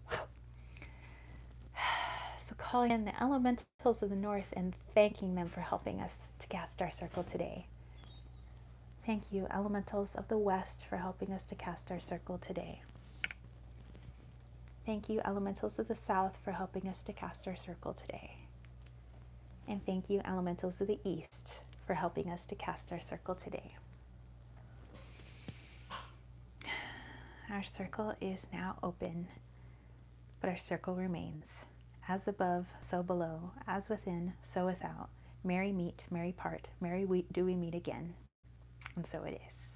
So calling in the elementals of the north and thanking them for helping us to cast our circle today. Thank you, elementals of the west, for helping us to cast our circle today. Thank you, elementals of the south, for helping us to cast our circle today. And thank you, elementals of the east, for helping us to cast our circle today. Our circle is now open, but our circle remains. As above, so below, as within, so without. Merry meet, merry part, merry do we meet again. And so it is.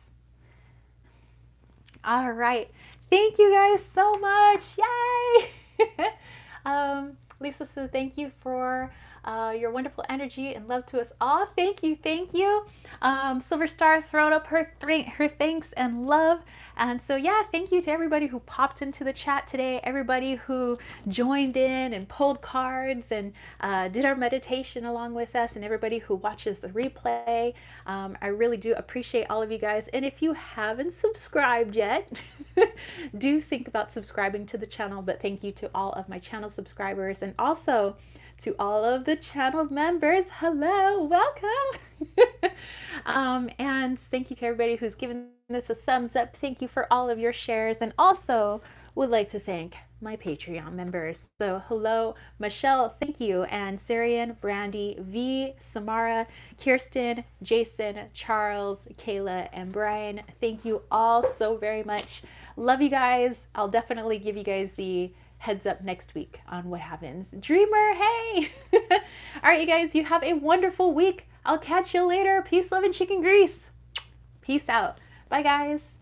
All right. Thank you guys so much. Yay! Lisa says thank you for your wonderful energy and love to us all. Thank you. Silver Star throwing up her thanks and love. And so yeah, thank you to everybody who popped into the chat today, everybody who joined in and pulled cards and did our meditation along with us, and everybody who watches the replay. I really do appreciate all of you guys. And if you haven't subscribed yet, do think about subscribing to the channel. But thank you to all of my channel subscribers, and also to all of the channel members. Hello, welcome. And thank you to everybody who's given this a thumbs up. Thank you for all of your shares, and also would like to thank my Patreon members. So hello, Michelle, thank you, and Sarian, Brandy, V, Samara, Kirsten, Jason, Charles, Kayla, and Brian. Thank you all so very much. Love you guys. I'll definitely give you guys the heads up next week on what happens. Dreamer, hey! All right, you guys, you have a wonderful week. I'll catch you later. Peace, love, and chicken grease. Peace out. Bye, guys.